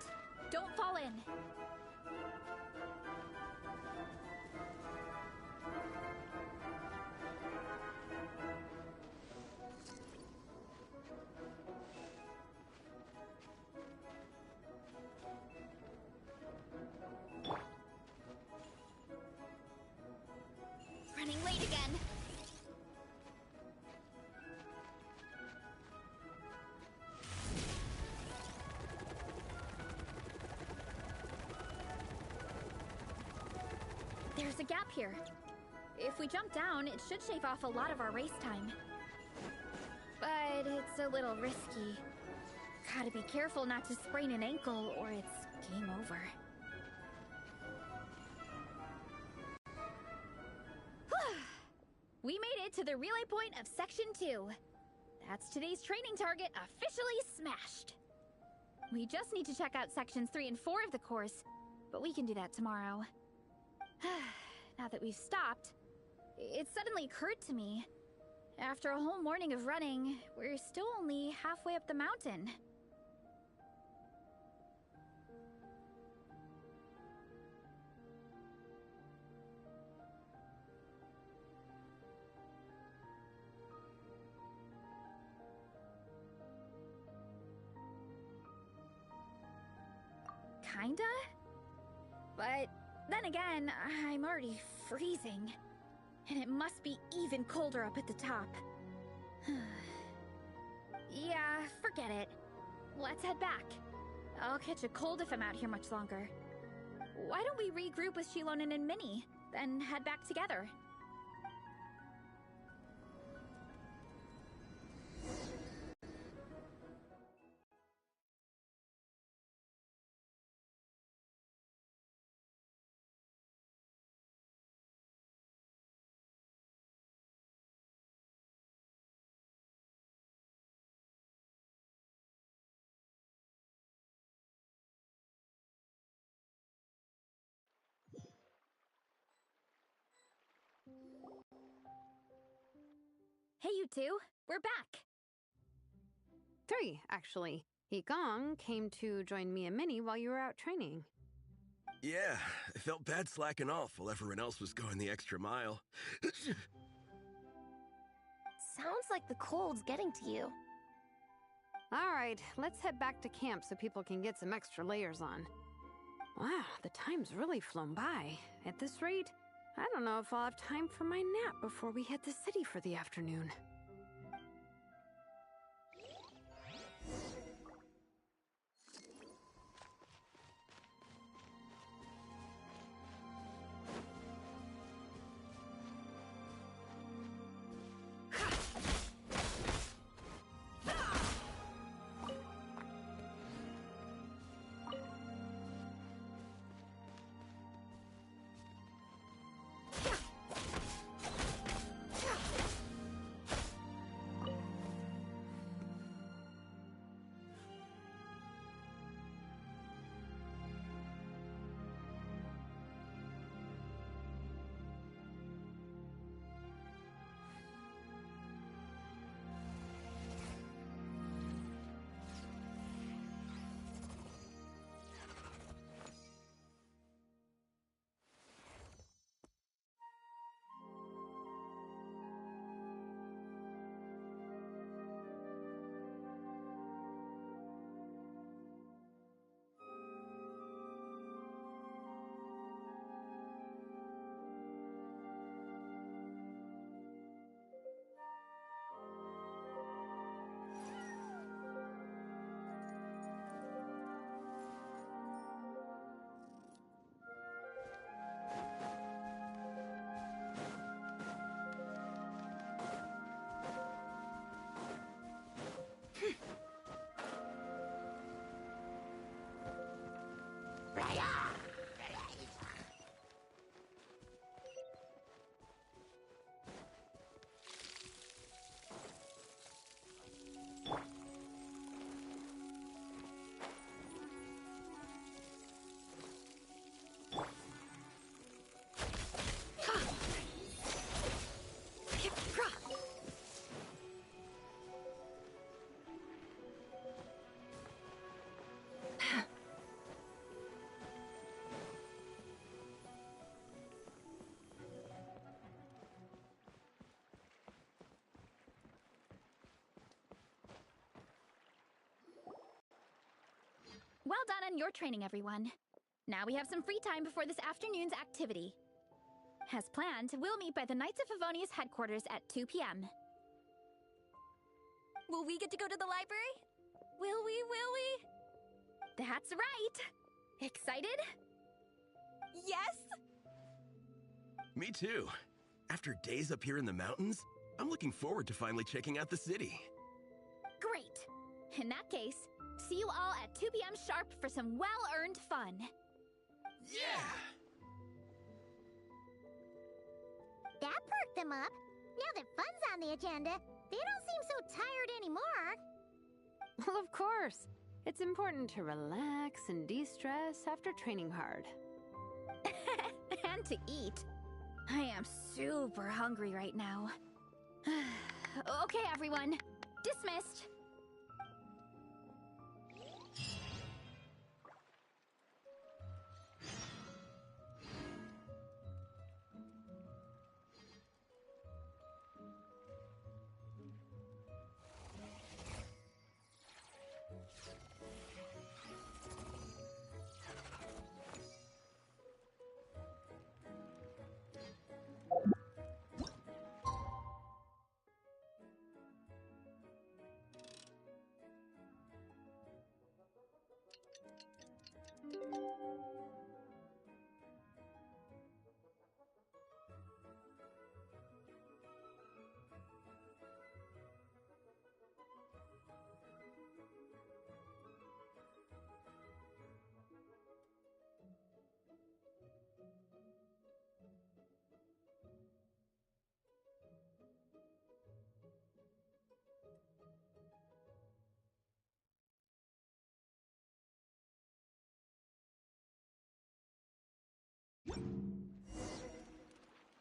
Speaker 21: Don't fall in! Running late again! There's a gap here. If we jump down, it should shave off a lot of our race time. But it's a little risky. Gotta be careful not to sprain an ankle or it's game over. We made it to the relay point of Section 2. That's today's training target officially smashed. We just need to check out Sections 3 and 4 of the course, but we can do that tomorrow. Now that we've stopped, it suddenly occurred to me. After a whole morning of running, we're still only halfway up the mountain. Kinda? But then again, I'm already freezing. And it must be even colder up at the top. Yeah, forget it. Let's head back. I'll catch a cold if I'm out here much longer. Why don't we regroup with Shilonen and Minnie, then head back together? Hey, you two. We're back.
Speaker 20: 3, actually. Yigong came to join me and Minnie while you were out training.
Speaker 19: Yeah, I felt bad slacking off while everyone else was going the extra mile.
Speaker 4: Sounds like the cold's getting to you.
Speaker 20: Alright, let's head back to camp so people can get some extra layers on. Wow, the time's really flown by. At this rate, I don't know if I'll have time for my nap before we hit the city for the afternoon.
Speaker 21: Well done on your training, everyone. Now we have some free time before this afternoon's activity. As planned, we'll meet by the Knights of Favonius headquarters at 2 p.m.
Speaker 17: Will we get to go to the library?
Speaker 21: Will we? That's right! Excited?
Speaker 17: Yes!
Speaker 19: Me too. After days up here in the mountains, I'm looking forward to finally checking out the city.
Speaker 21: Great! In that case, see you all at 2 p.m. sharp for some well-earned fun.
Speaker 19: Yeah!
Speaker 14: That perked them up. Now that fun's on the agenda, they don't seem so tired anymore.
Speaker 20: Well, of course. It's important to relax and de-stress after training hard.
Speaker 21: And to eat. I am super hungry right now. Okay, everyone. Dismissed.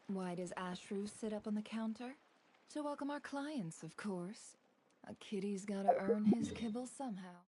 Speaker 15: Why does Ashru sit up on the counter? To welcome our clients, of course. A kitty's gotta earn his kibble somehow.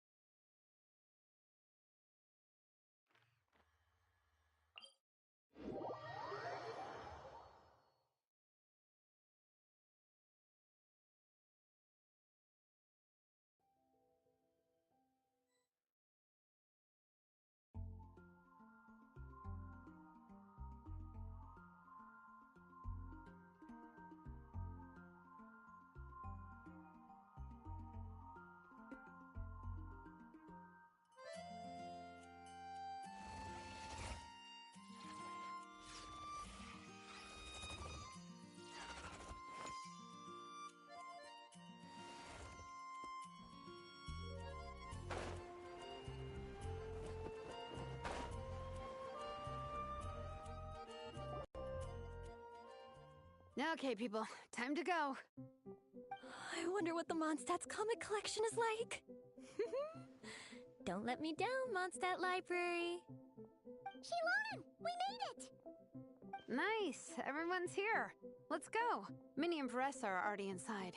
Speaker 20: Okay, people, time to go.
Speaker 17: I wonder what the Mondstadt's comic collection is like. Don't let me down, Mondstadt Library.
Speaker 14: Shilonen, we made it!
Speaker 20: Nice, everyone's here. Let's go. Minnie and Varessa are already inside.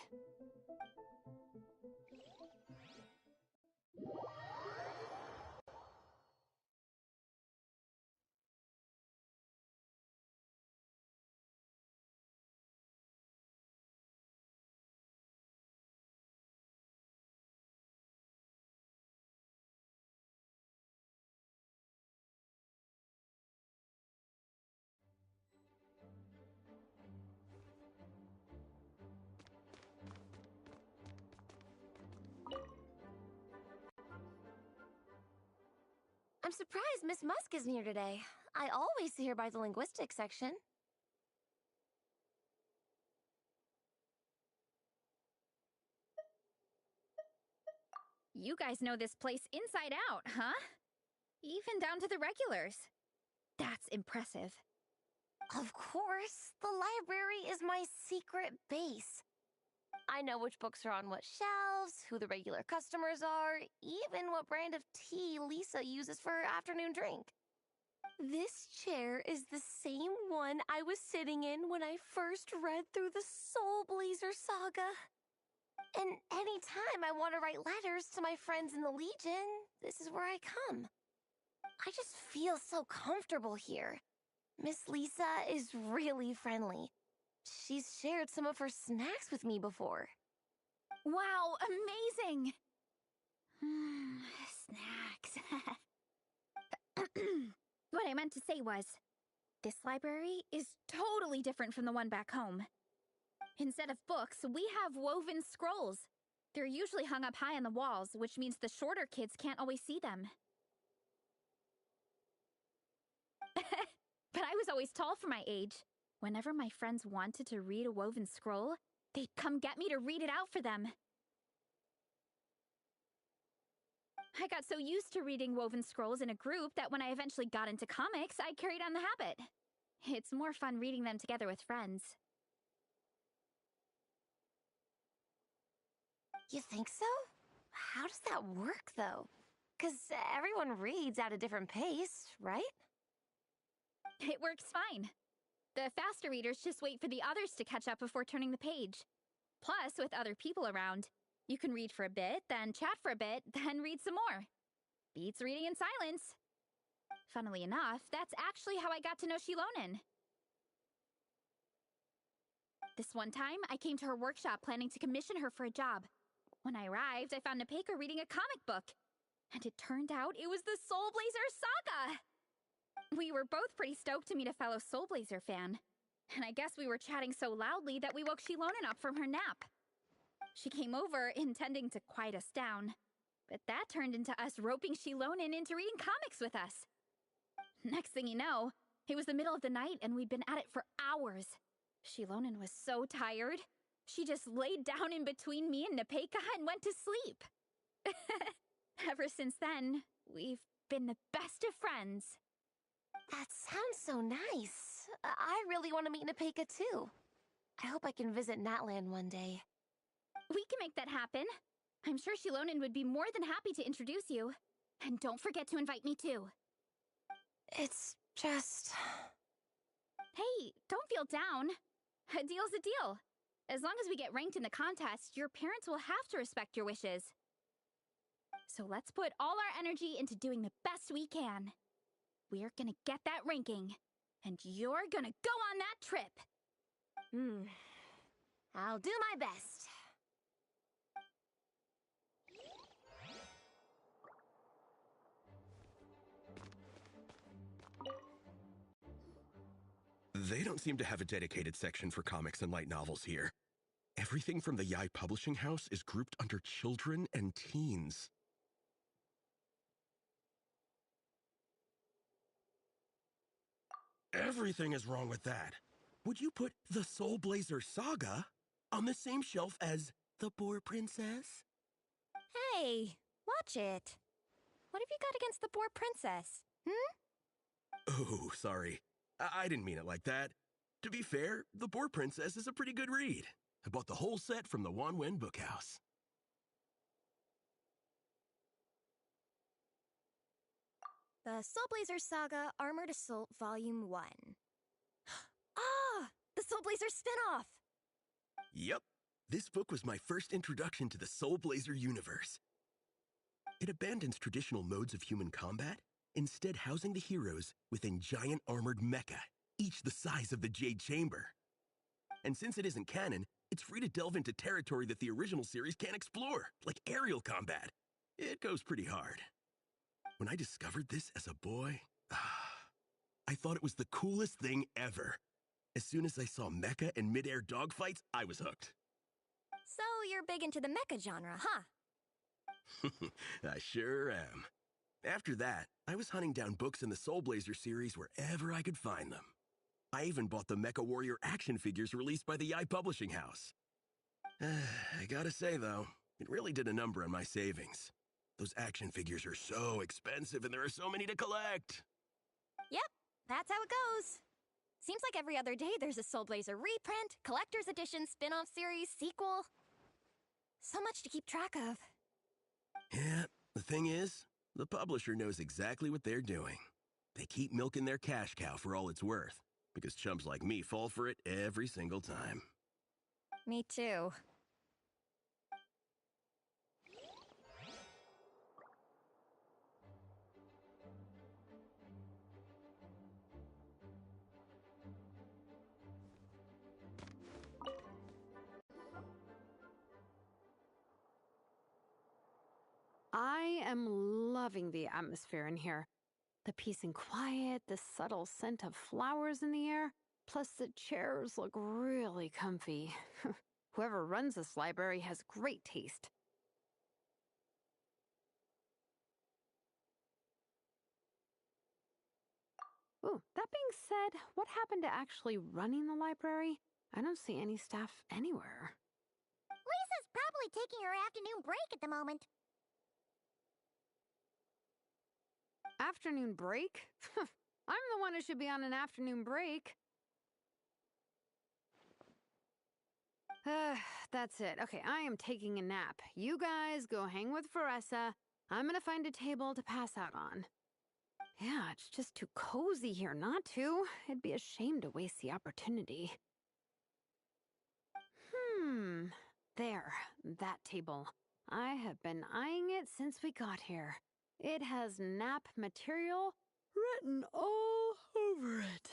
Speaker 4: I'm surprised Miss Musk isn't here today. I always see her by the linguistics section.
Speaker 21: You guys know this place inside out, huh? Even down to the regulars. That's impressive.
Speaker 4: Of course, the library is my secret base. I know which books are on what shelves, who the regular customers are, even what brand of tea Lisa uses for her afternoon drink. This chair is the same one I was sitting in when I first read through the Soul Blazer saga. And anytime I want to write letters to my friends in the Legion, this is where I come. I just feel so comfortable here. Miss Lisa is really friendly. She's shared some of her snacks with me before.
Speaker 21: Wow, amazing! Snacks. What I meant to say was, this library is totally different from the one back home. Instead of books, we have woven scrolls. They're usually hung up high on the walls, which means the shorter kids can't always see them. But I was always tall for my age. Whenever my friends wanted to read a woven scroll, they'd come get me to read it out for them. I got so used to reading woven scrolls in a group that when I eventually got into comics, I carried on the habit. It's more fun reading them together with friends.
Speaker 4: You think so? How does that work, though? Because everyone reads at a different pace, right?
Speaker 21: It works fine. The faster readers just wait for the others to catch up before turning the page. Plus, with other people around, you can read for a bit, then chat for a bit, then read some more. Beats reading in silence. Funnily enough, that's actually how I got to know Shilonen. This one time, I came to her workshop planning to commission her for a job. When I arrived, I found Nepeka reading a comic book. And it turned out it was the Soul Blazer Saga! We were both pretty stoked to meet a fellow Soul Blazer fan. And I guess we were chatting so loudly that we woke Shilonen up from her nap. She came over, intending to quiet us down. But that turned into us roping Shilonen into reading comics with us. Next thing you know, it was the middle of the night and we'd been at it for hours. Shilonen was so tired, she just laid down in between me and Nepeka and went to sleep. Ever since then, we've been the best of friends.
Speaker 4: That sounds so nice. I really want to meet Nepeka too. I hope I can visit Natland one day.
Speaker 21: We can make that happen. I'm sure Shilonen would be more than happy to introduce you. And don't forget to invite me too.
Speaker 4: It's just...
Speaker 21: Hey, don't feel down. A deal's a deal. As long as we get ranked in the contest, your parents will have to respect your wishes. So let's put all our energy into doing the best we can. We're gonna get that ranking, and you're gonna go on that trip.
Speaker 4: I'll do my best.
Speaker 7: They don't seem to have a dedicated section for comics and light novels here. Everything from the Yai Publishing House is grouped under children and teens. Everything is wrong with that. Would you put the Soul Blazer Saga on the same shelf as The Boar Princess?
Speaker 17: Hey, watch it. What have you got against the Boar Princess?
Speaker 7: Oh, sorry. I didn't mean it like that. To be fair, The Boar Princess is a pretty good read. I bought the whole set from the Wanwen Bookhouse.
Speaker 17: The Soul Blazer Saga Armored Assault Volume 1. Ah! The Soul Blazer spin-off!
Speaker 7: Yep. This book was my first introduction to the Soul Blazer universe. It abandons traditional modes of human combat, instead housing the heroes within giant armored mecha, each the size of the Jade Chamber. And since it isn't canon, it's free to delve into territory that the original series can't explore, like aerial combat. It goes pretty hard. When I discovered this as a boy, I thought it was the coolest thing ever. As soon as I saw mecha and mid-air dogfights, I was hooked.
Speaker 17: So you're big into the mecha genre, huh?
Speaker 7: I sure am. After that, I was hunting down books in the Soul Blazer series wherever I could find them. I even bought the Mecha Warrior action figures released by the Yai Publishing House. I gotta say, though, it really did a number on my savings. Those action figures are so expensive and there are so many to collect.
Speaker 17: Yep, that's how it goes. Seems like every other day there's a Soul Blazer reprint, collector's edition, spin-off series, sequel. So much to keep track of.
Speaker 7: Yeah, the thing is, the publisher knows exactly what they're doing. They keep milking their cash cow for all it's worth, because chumps like me fall for it every single time.
Speaker 17: Me too.
Speaker 20: I am loving the atmosphere in here. The peace and quiet, the subtle scent of flowers in the air, plus the chairs look really comfy. Whoever runs this library has great taste. Ooh, that being said, what happened to actually running the library? I don't see any staff anywhere.
Speaker 14: Lisa's probably taking her afternoon break at the moment.
Speaker 20: Afternoon break? I'm the one who should be on an afternoon break. That's it. Okay, I am taking a nap. You guys go hang with Veressa. I'm gonna find a table to pass out on. Yeah, it's just too cozy here not to. It'd be a shame to waste the opportunity. There, that table. I have been eyeing it since we got here. It has nap material written all over it.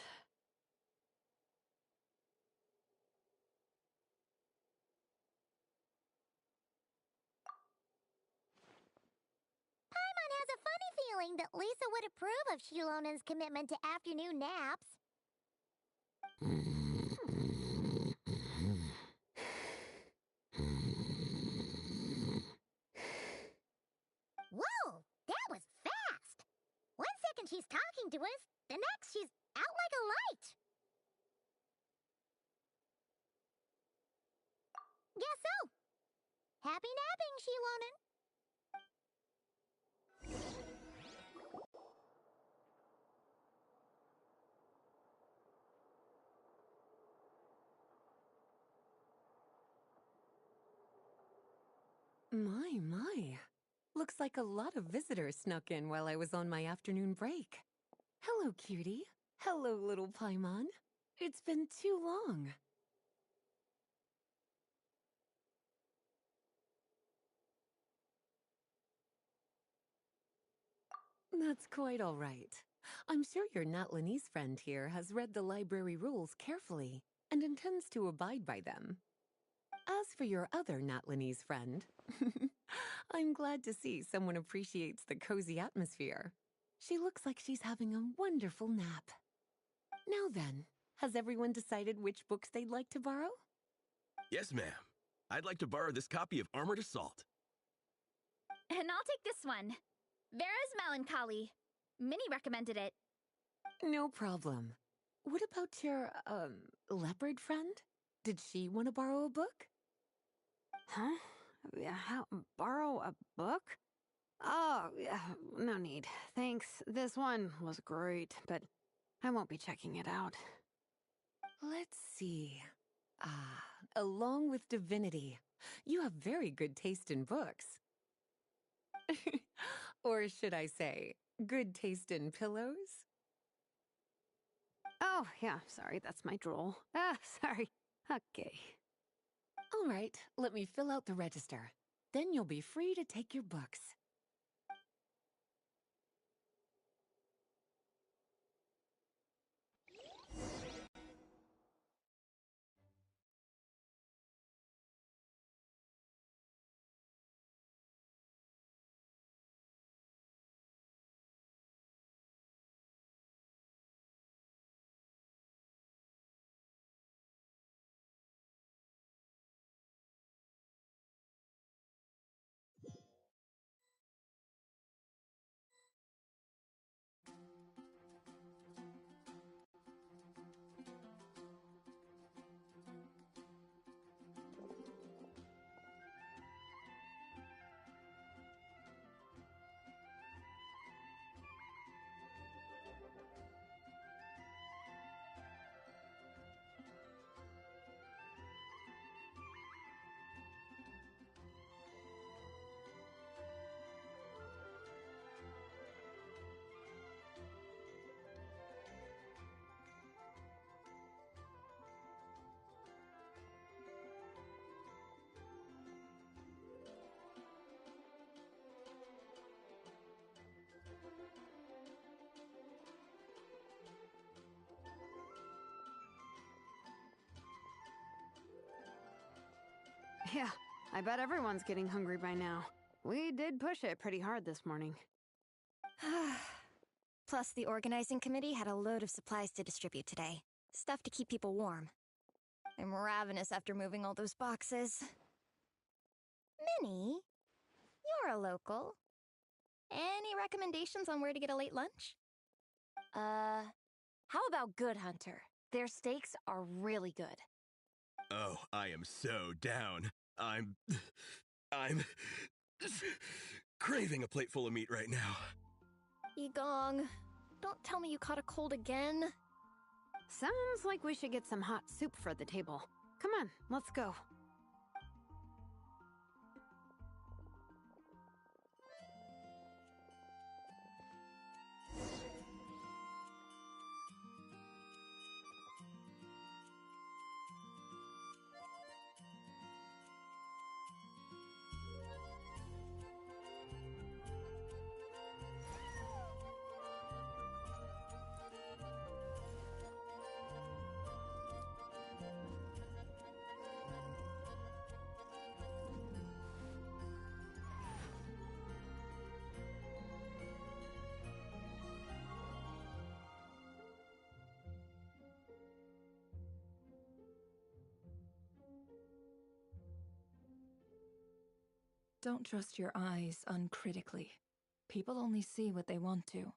Speaker 14: Paimon has a funny feeling that Lisa would approve of Shilonen's commitment to afternoon naps. Whoa, that was fast! 1 second she's talking to us, the next she's out like a light. Guess so. Happy napping, Shilonen.
Speaker 8: My. Looks like a lot of visitors snuck in while I was on my afternoon break. Hello, cutie. Hello, little Paimon. It's been too long. That's quite all right. I'm sure your Natlanese friend here has read the library rules carefully and intends to abide by them. As for your other Natlanese friend, I'm glad to see someone appreciates the cozy atmosphere. She looks like she's having a wonderful nap. Now then, has everyone decided which books they'd like to borrow?
Speaker 7: Yes, ma'am. I'd like to borrow this copy of Armored Assault.
Speaker 21: And I'll take this one. Vera's Melancholy. Minnie recommended it.
Speaker 8: No problem. What about your, leopard friend? Did she want to borrow a book?
Speaker 20: Huh? Borrow a book? Oh, yeah, no need. Thanks. This one was great, but I won't be checking it out.
Speaker 8: Let's see. Along with Divinity, you have very good taste in books. Or should I say, good taste in pillows?
Speaker 20: Oh, yeah, sorry, that's my drool. Sorry. Okay.
Speaker 8: All right, let me fill out the register. Then you'll be free to take your books.
Speaker 20: Yeah, I bet everyone's getting hungry by now. We did push it pretty hard this morning.
Speaker 17: Plus, the organizing committee had a load of supplies to distribute today. Stuff to keep people warm. I'm ravenous after moving all those boxes. Minnie, you're a local. Any recommendations on where to get a late lunch?
Speaker 4: How about Good Hunter? Their steaks are really good.
Speaker 7: Oh, I am so down. I'm craving a plate full of meat right now.
Speaker 17: Yigong, don't tell me you caught a cold again.
Speaker 20: Sounds like we should get some hot soup for the table. Come on, let's go.
Speaker 15: Don't trust your eyes uncritically. People only see what they want to,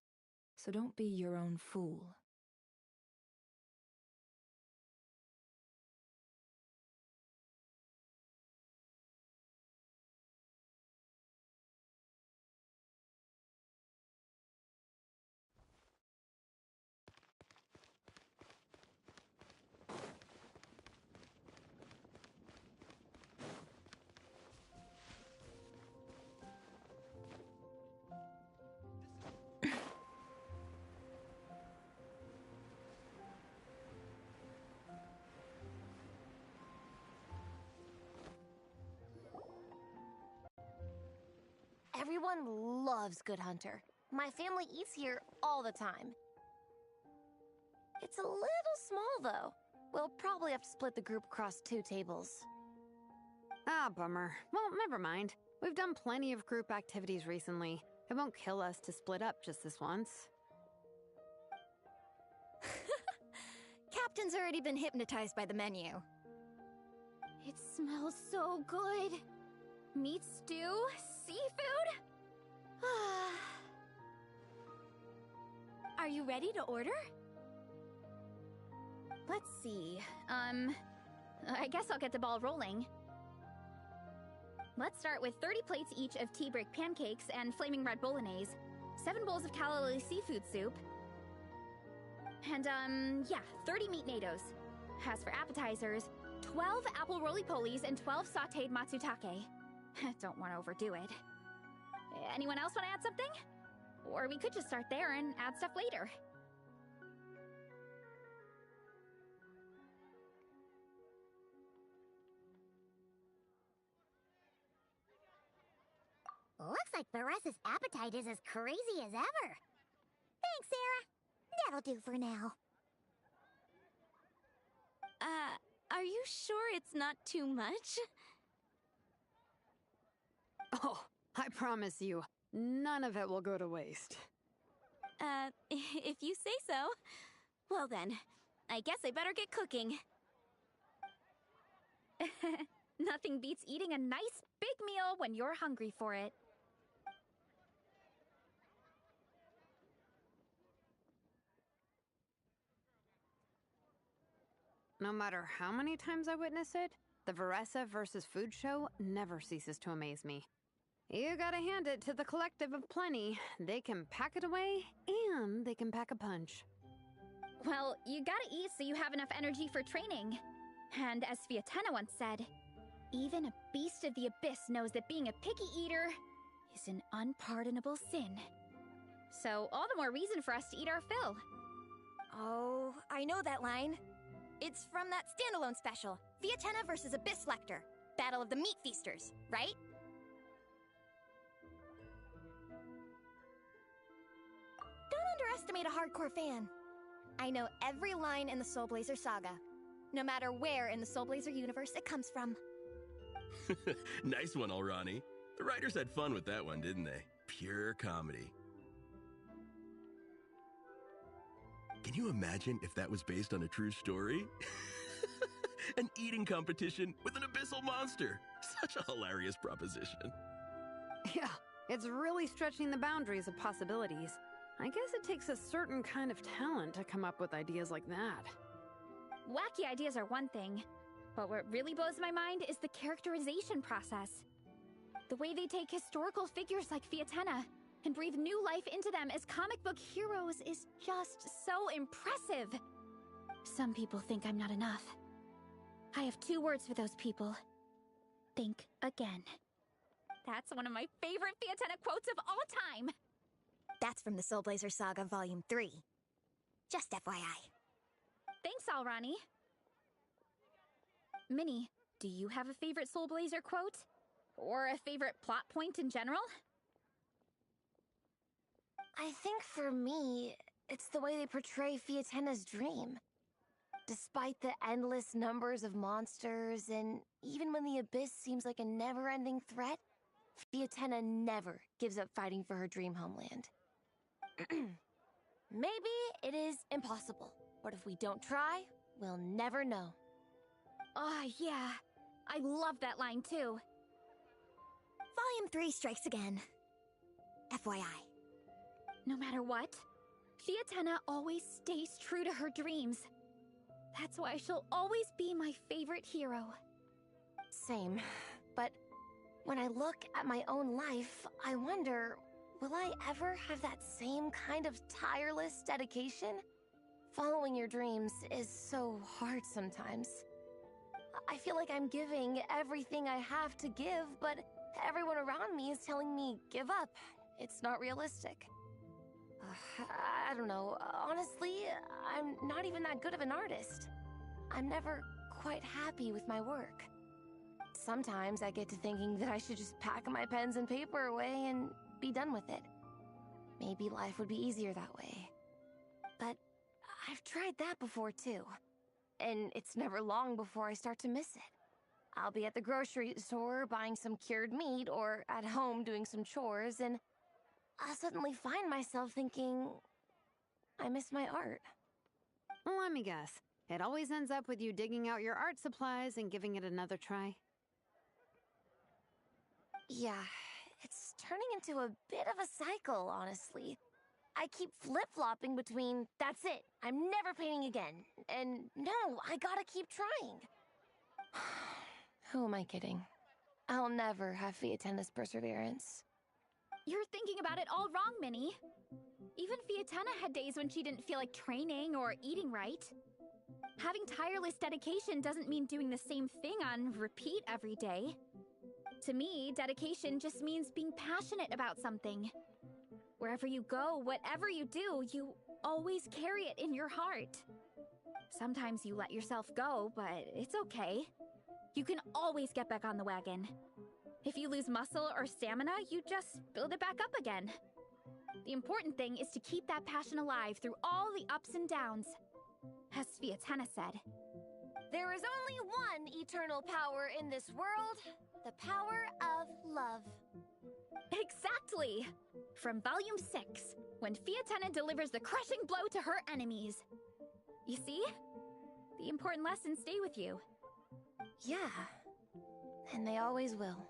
Speaker 15: so don't be your own fool.
Speaker 4: Everyone loves Good Hunter. My family eats here all the time. It's a little small, though. We'll probably have to split the group across 2 tables.
Speaker 20: Ah, bummer. Well, never mind. We've done plenty of group activities recently. It won't kill us to split up just this once.
Speaker 17: Captain's already been hypnotized by the menu.
Speaker 21: It smells so good. Meat stew? Seafood? Are you ready to order? Let's see. I guess I'll get the ball rolling. Let's start with 30 plates each of tea brick pancakes and flaming red bolognese, 7 bowls of calla lily seafood soup, and, 30 meat natos. As for appetizers, 12 apple roly-polies and 12 sauteed matsutake. Don't want to overdo it. Anyone else want to add something? Or we could just start there and add stuff later.
Speaker 14: Looks like Baressa's appetite is as crazy as ever. Thanks, Sarah. That'll do for now.
Speaker 21: Are you sure it's not too much?
Speaker 20: Oh, I promise you, none of it will go to waste.
Speaker 21: If you say so. Well then, I guess I better get cooking. Nothing beats eating a nice big meal when you're hungry for it.
Speaker 20: No matter how many times I witness it, the Veressa versus Food show never ceases to amaze me. You gotta hand it to the collective of plenty. They can pack it away, and they can pack a punch.
Speaker 21: Well, you gotta eat so you have enough energy for training. And as Fiatena once said, even a beast of the abyss knows that being a picky eater is an unpardonable sin. So all the more reason for us to eat our fill.
Speaker 17: Oh, I know that line. It's from that standalone special, Fiatena versus Abyss Lecter, Battle of the Meat Feasters, right? Don't underestimate a hardcore fan. I know every line in the Soul Blazer saga, no matter where in the Soul Blazer universe it comes from.
Speaker 7: Nice one, Alrani. The writers had fun with that one, didn't they? Pure comedy. Can you imagine if that was based on a true story? An eating competition with an abyssal monster. Such a hilarious proposition.
Speaker 20: Yeah, it's really stretching the boundaries of possibilities. I guess it takes a certain kind of talent to come up with ideas like that.
Speaker 21: Wacky ideas are one thing, but what really blows my mind is the characterization process. The way they take historical figures like Fiatena and breathe new life into them as comic book heroes is just so impressive. Some people think I'm not enough. I have 2 words for those people. Think again. That's one of my favorite Fiatena quotes of all time.
Speaker 17: That's from the Soul Blazer Saga Volume 3. Just FYI.
Speaker 21: Thanks, Alrani. Minnie, do you have a favorite Soul Blazer quote? Or a favorite plot point in general?
Speaker 4: I think for me, it's the way they portray Fiatena's dream. Despite the endless numbers of monsters, and even when the Abyss seems like a never-ending threat, Fiatena never gives up fighting for her dream homeland. Maybe it is impossible, but if we don't try, we'll never know.
Speaker 21: Oh, yeah. I love that line, too.
Speaker 17: Volume 3 strikes again. FYI.
Speaker 21: No matter what, Fiatenna always stays true to her dreams. That's why she'll always be my favorite hero.
Speaker 4: Same. But when I look at my own life, I wonder, will I ever have that same kind of tireless dedication? Following your dreams is so hard sometimes. I feel like I'm giving everything I have to give, but everyone around me is telling me, give up. It's not realistic. I don't know. Honestly, I'm not even that good of an artist. I'm never quite happy with my work. Sometimes I get to thinking that I should just pack my pens and paper away and be done with it. Maybe life would be easier that way. But I've tried that before too. And it's never long before I start to miss it. I'll be at the grocery store buying some cured meat or at home doing some chores, and I'll suddenly find myself thinking, I miss my art.
Speaker 20: Let me guess. It always ends up with you digging out your art supplies and giving it another try.
Speaker 4: Yeah, it's turning into a bit of a cycle, honestly. I keep flip-flopping between, that's it, I'm never painting again, and no, I gotta keep trying. Who am I kidding? I'll never have Fiatenna's perseverance.
Speaker 21: You're thinking about it all wrong, Minnie. Even Fiatenna had days when she didn't feel like training or eating right. Having tireless dedication doesn't mean doing the same thing on repeat every day. To me, dedication just means being passionate about something. Wherever you go, whatever you do, you always carry it in your heart. Sometimes you let yourself go, but it's okay. You can always get back on the wagon. If you lose muscle or stamina, you just build it back up again. The important thing is to keep that passion alive through all the ups and downs. As Fiatenna said,
Speaker 4: there is only one eternal power in this world, the power of love.
Speaker 21: Exactly! From Volume 6, when Fiatenna delivers the crushing blow to her enemies. You see? The important lessons stay with you.
Speaker 4: Yeah, and they always will.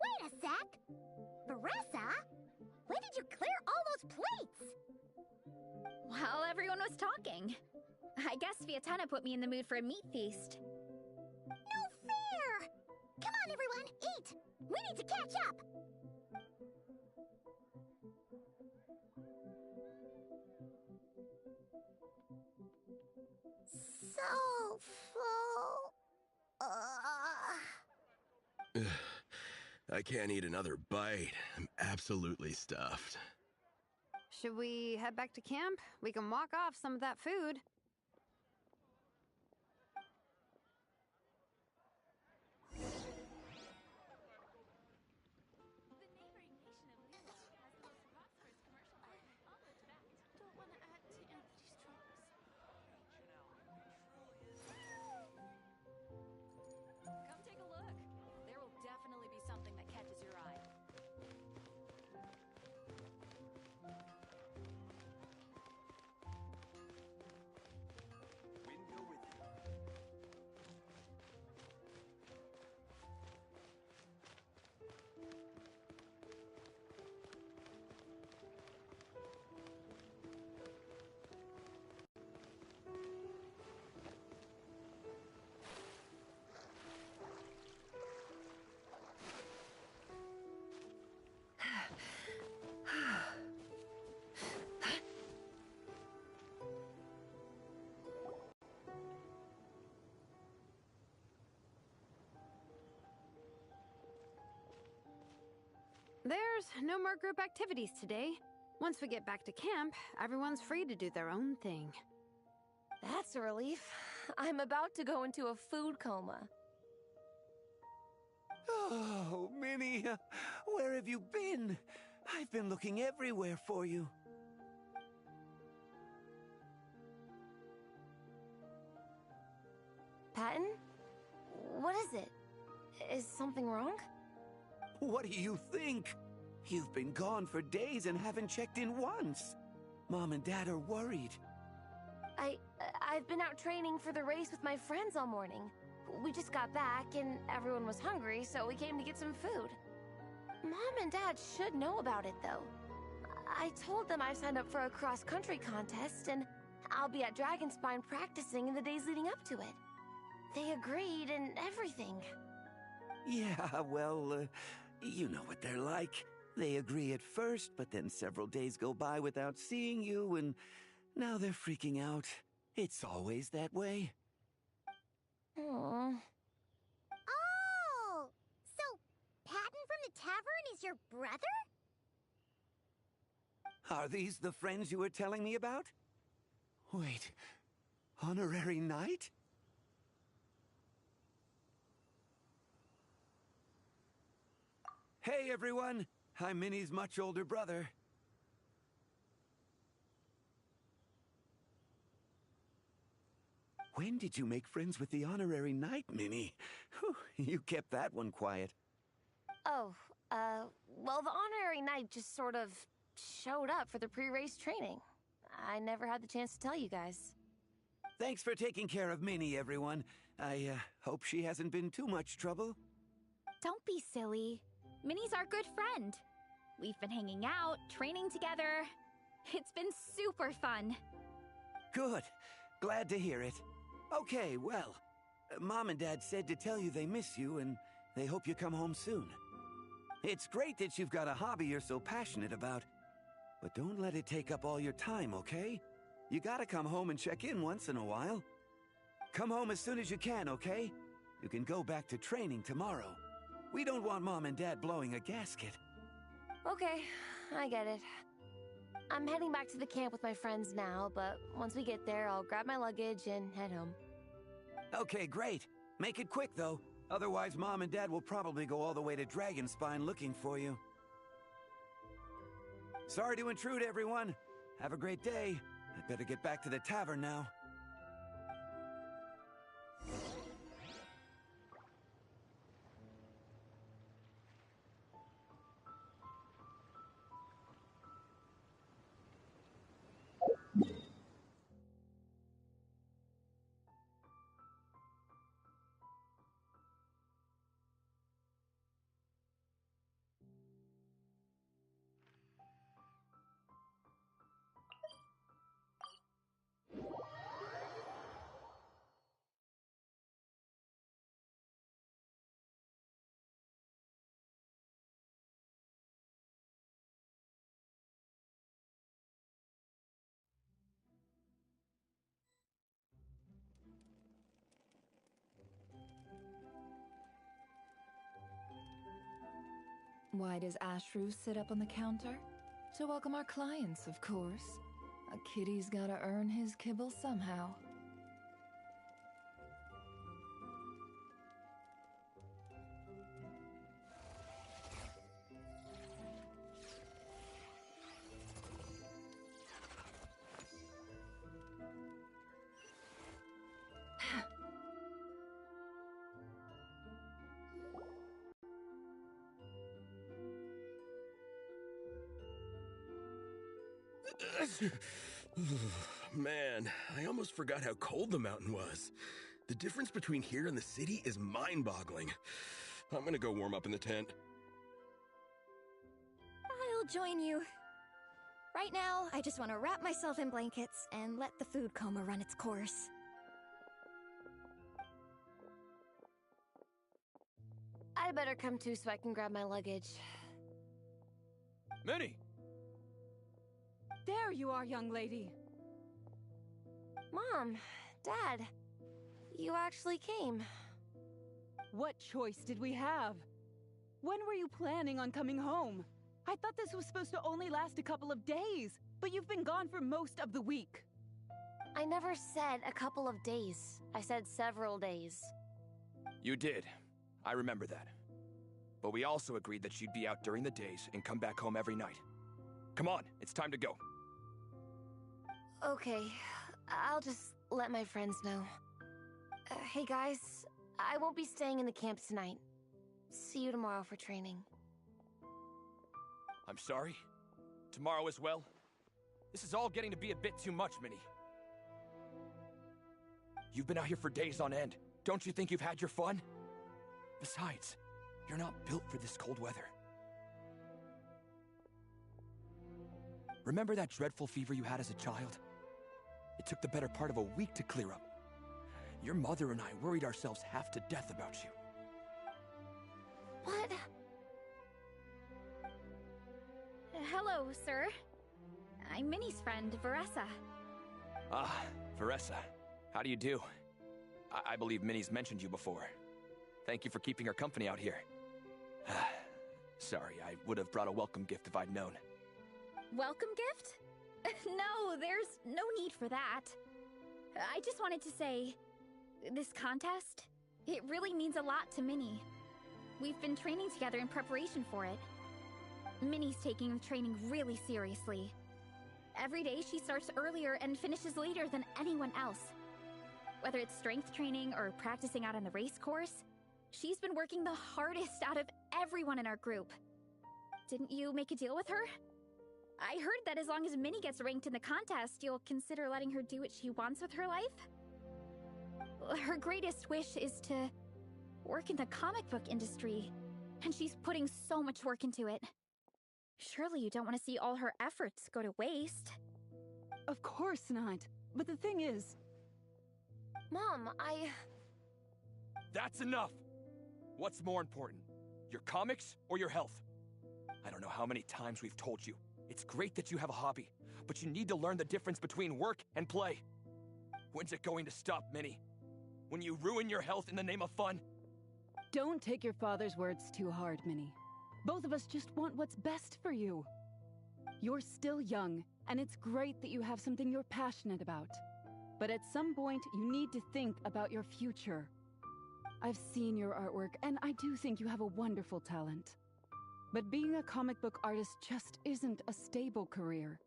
Speaker 14: Wait a sec! Beressa? When did you clear all those plates?
Speaker 21: While everyone was talking. I guess Fiatenna put me in the mood for a meat feast.
Speaker 14: No fair! Come on, everyone, eat! We need to catch up! So full.
Speaker 7: I can't eat another bite. I'm absolutely stuffed.
Speaker 20: Should we head back to camp? We can walk off some of that food.
Speaker 15: Come take a look. There will definitely be something that catches your eye.
Speaker 1: Window with you.
Speaker 20: There's no more group activities today. Once we get back to camp, everyone's free to do their own thing.
Speaker 4: That's a relief. I'm about to go into a food coma.
Speaker 1: Oh, Minnie, where have you been? I've been looking everywhere for you.
Speaker 4: Patton? What is it? Is something wrong?
Speaker 1: What do you think? You've been gone for days and haven't checked in once. Mom and Dad are worried.
Speaker 4: I've been out training for the race with my friends all morning. We just got back and everyone was hungry, so we came to get some food. Mom and Dad should know about it, though. I told them I signed up for a cross-country contest, and I'll be at Dragonspine practicing in the days leading up to it. They agreed and everything.
Speaker 1: Yeah, well, you know what they're like. They agree at first, but then several days go by without seeing you, and now they're freaking out. It's always that way.
Speaker 14: Oh! So, Patton from the tavern is your brother?
Speaker 1: Are these the friends you were telling me about? Wait, honorary knight? Hey everyone, I'm Minnie's much older brother. When did you make friends with the honorary knight, Minnie? Whew, you kept that one quiet.
Speaker 4: Oh, well, the honorary knight just sort of showed up for the pre-race training. I never had the chance to tell you guys.
Speaker 1: Thanks for taking care of Minnie, everyone. I hope she hasn't been too much trouble.
Speaker 21: Don't be silly. Minnie's our good friend. We've been hanging out, training together. It's been super fun.
Speaker 1: Good. Glad to hear it. Okay, well, Mom and Dad said to tell you they miss you and they hope you come home soon. It's great that you've got a hobby you're so passionate about, but don't let it take up all your time, okay? You gotta come home and check in once in a while. Come home as soon as you can, okay? You can go back to training tomorrow. We don't want Mom and Dad blowing a gasket.
Speaker 4: Okay, I get it. I'm heading back to the camp with my friends now, but once we get there, I'll grab my luggage and head home.
Speaker 1: Okay, great. Make it quick, though. Otherwise, Mom and Dad will probably go all the way to Dragonspine looking for you. Sorry to intrude, everyone. Have a great day. I'd better get back to the tavern now.
Speaker 15: Why does Ashru sit up on the counter? To welcome our clients, of course. A kitty's gotta earn his kibble somehow.
Speaker 7: Man, I almost forgot how cold the mountain was. The difference between here and the city is mind-boggling. I'm gonna go warm up in the tent.
Speaker 17: I'll join you. Right now, I just want to wrap myself in blankets and let the food coma run its course.
Speaker 4: I better come too so I can grab my luggage.
Speaker 11: Minnie!
Speaker 2: There you are, young lady.
Speaker 4: Mom, Dad, you actually came.
Speaker 2: What choice did we have? When were you planning on coming home? I thought this was supposed to only last a couple of days, but you've been gone for most of the week.
Speaker 4: I never said a couple of days. I said several days.
Speaker 11: You did. I remember that. But we also agreed that she'd be out during the days and come back home every night. Come on, it's time to go.
Speaker 4: Okay, I'll just let my friends know. Hey guys, I won't be staying in the camp tonight. See you tomorrow for training.
Speaker 11: I'm sorry. Tomorrow as well. This is all getting to be a bit too much, Minnie. You've been out here for days on end. Don't you think you've had your fun? Besides, you're not built for this cold weather. Remember that dreadful fever you had as a child? It took the better part of a week to clear up. Your mother and I worried ourselves half to death about you.
Speaker 3: What?
Speaker 21: Hello, sir. I'm Minnie's friend, Veressa.
Speaker 11: Ah, Veressa. How do you do? I believe Minnie's mentioned you before. Thank you for keeping her company out here. Sorry, I would have brought a welcome gift if I'd known.
Speaker 21: Welcome gift? No, there's no need for that. I just wanted to say, this contest, it really means a lot to Minnie. We've been training together in preparation for it. Minnie's taking the training really seriously. Every day she starts earlier and finishes later than anyone else. Whether it's strength training or practicing out on the race course, she's been working the hardest out of everyone in our group. Didn't you make a deal with her? I heard that as long as Minnie gets ranked in the contest, you'll consider letting her do what she wants with her life? Her greatest wish is to work in the comic book industry, and she's putting so much work into it. Surely you don't want to see all her efforts go to waste.
Speaker 12: Of course not. But the thing is...
Speaker 4: Mom,
Speaker 11: That's enough! What's more important, your comics or your health? I don't know how many times we've told you. It's great that you have a hobby, but you need to learn the difference between work and play. When's it going to stop, Minnie? When you ruin your health in the name of fun?
Speaker 12: Don't take your father's words too hard, Minnie. Both of us just want what's best for you. You're still young, and it's great that you have something you're passionate about. But at some point, you need to think about your future. I've seen your artwork, and I do think you have a wonderful talent. But being a comic book artist just isn't a stable career.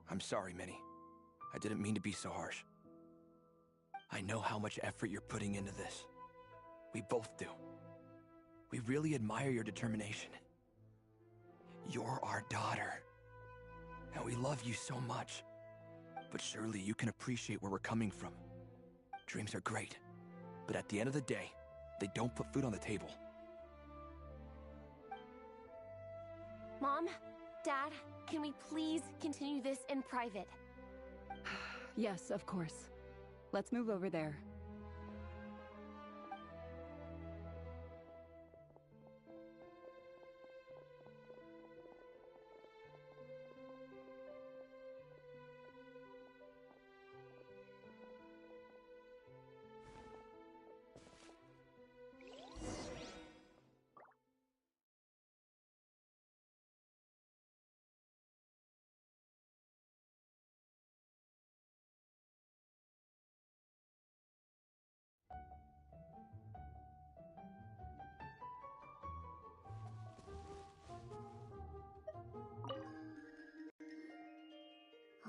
Speaker 11: I'm sorry, Minnie. I didn't mean to be so harsh. I know how much effort you're putting into this. We both do. We really admire your determination. You're our daughter. And we love you so much. But surely you can appreciate where we're coming from. Dreams are great. But at the end of the day, they don't put food on the table.
Speaker 4: Mom, Dad, can we please continue this in private?
Speaker 12: Yes, of course. Let's move over there.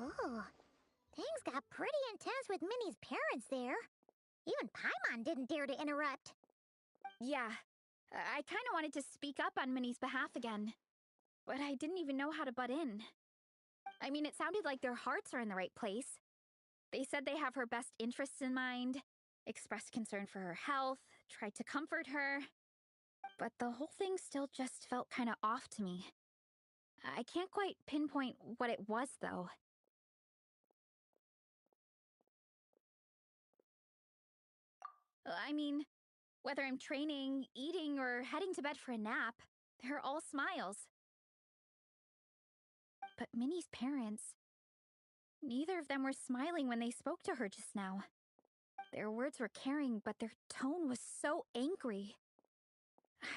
Speaker 14: Oh, things got pretty intense with Minnie's parents there. Even Paimon didn't dare to interrupt.
Speaker 21: Yeah, I kind of wanted to speak up on Minnie's behalf again. But I didn't even know how to butt in. I mean, it sounded like their hearts are in the right place. They said they have her best interests in mind, expressed concern for her health, tried to comfort her. But the whole thing still just felt kind of off to me. I can't quite pinpoint what it was, though. I mean, whether I'm training, eating, or heading to bed for a nap, they're all smiles. But Minnie's parents, neither of them were smiling when they spoke to her just now. Their words were caring, but their tone was so angry.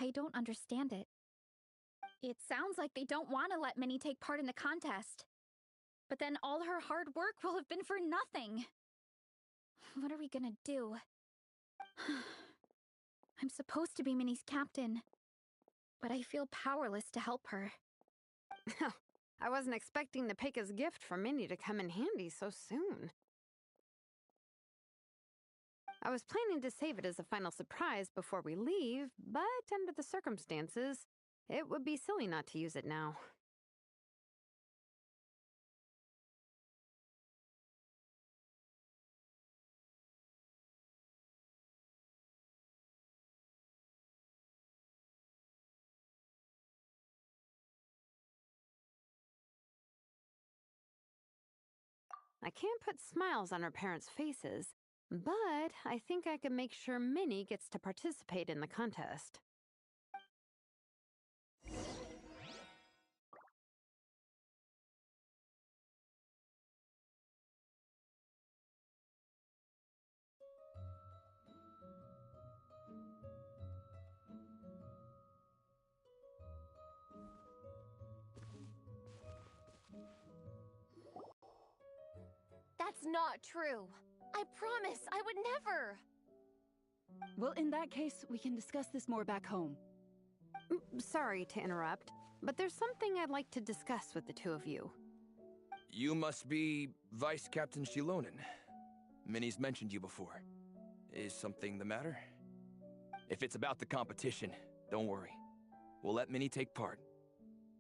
Speaker 21: I don't understand it. It sounds like they don't want to let Minnie take part in the contest. But then all her hard work will have been for nothing. What are we gonna do? I'm supposed to be Minnie's captain, but I feel powerless to help her.
Speaker 20: I wasn't expecting the Peka's gift from Minnie to come in handy so soon. I was planning to save it as a final surprise before we leave, but under the circumstances, It would be silly not to use it now. I can't put smiles on her parents' faces, but I think I can make sure Minnie gets to participate in the contest.
Speaker 4: That's not true. I promise I would never.
Speaker 12: Well, in that case, we can discuss this more back home.
Speaker 20: Sorry to interrupt, but there's something I'd like to discuss with the two of you.
Speaker 11: You must be Vice Captain Shilonen. Minnie's mentioned you before. Is something the matter? If it's about the competition, don't worry. We'll let Minnie take part.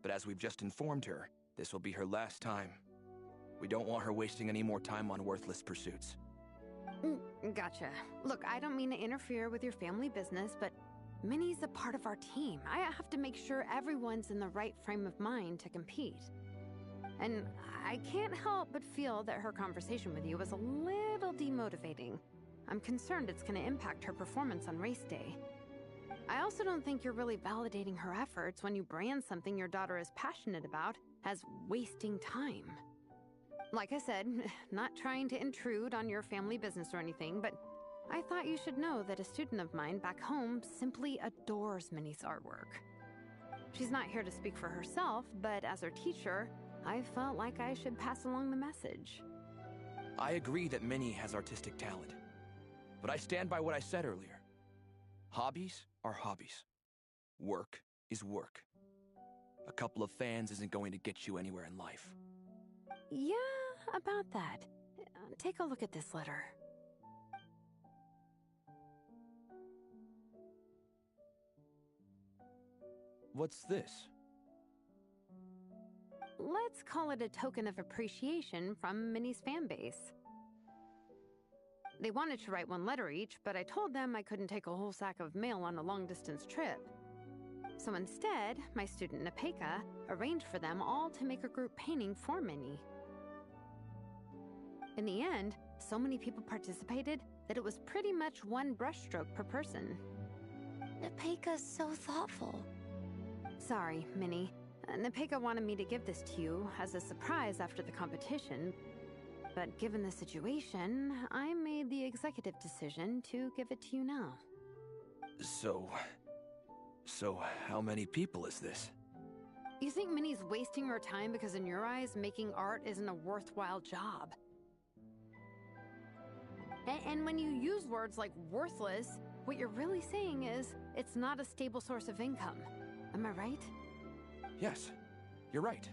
Speaker 11: But as we've just informed her, this will be her last time. We don't want her wasting any more time on worthless pursuits.
Speaker 20: Gotcha. Look, I don't mean to interfere with your family business, but Minnie's a part of our team. I have to make sure everyone's in the right frame of mind to compete. And I can't help but feel that her conversation with you was a little demotivating. I'm concerned it's going to impact her performance on race day. I also don't think you're really validating her efforts when you brand something your daughter is passionate about as wasting time. Like I said, not trying to intrude on your family business or anything, but I thought you should know that a student of mine back home simply adores Minnie's artwork. She's not here to speak for herself, but as her teacher, I felt like I should pass along the message.
Speaker 11: I agree that Minnie has artistic talent, but I stand by what I said earlier. Hobbies are hobbies. Work is work. A couple of fans isn't going to get you anywhere in life.
Speaker 20: Yeah, about that. Take a look at this letter.
Speaker 11: What's this?
Speaker 20: Let's call it a token of appreciation from Minnie's fan base. They wanted to write one letter each, but I told them I couldn't take a whole sack of mail on a long-distance trip. So instead, my student Nepeka arranged for them all to make a group painting for Minnie. In the end, so many people participated that it was pretty much one brushstroke per person.
Speaker 4: Nepeka's so thoughtful.
Speaker 20: Sorry, Minnie. Nepeka wanted me to give this to you as a surprise after the competition, but given the situation, I made the executive decision to give it to you now.
Speaker 11: So how many people is this?
Speaker 20: You think Minnie's wasting her time because in your eyes, making art isn't a worthwhile job? And when you use words like worthless, what you're really saying is it's not a stable source of income. Am I right?
Speaker 11: Yes, you're right.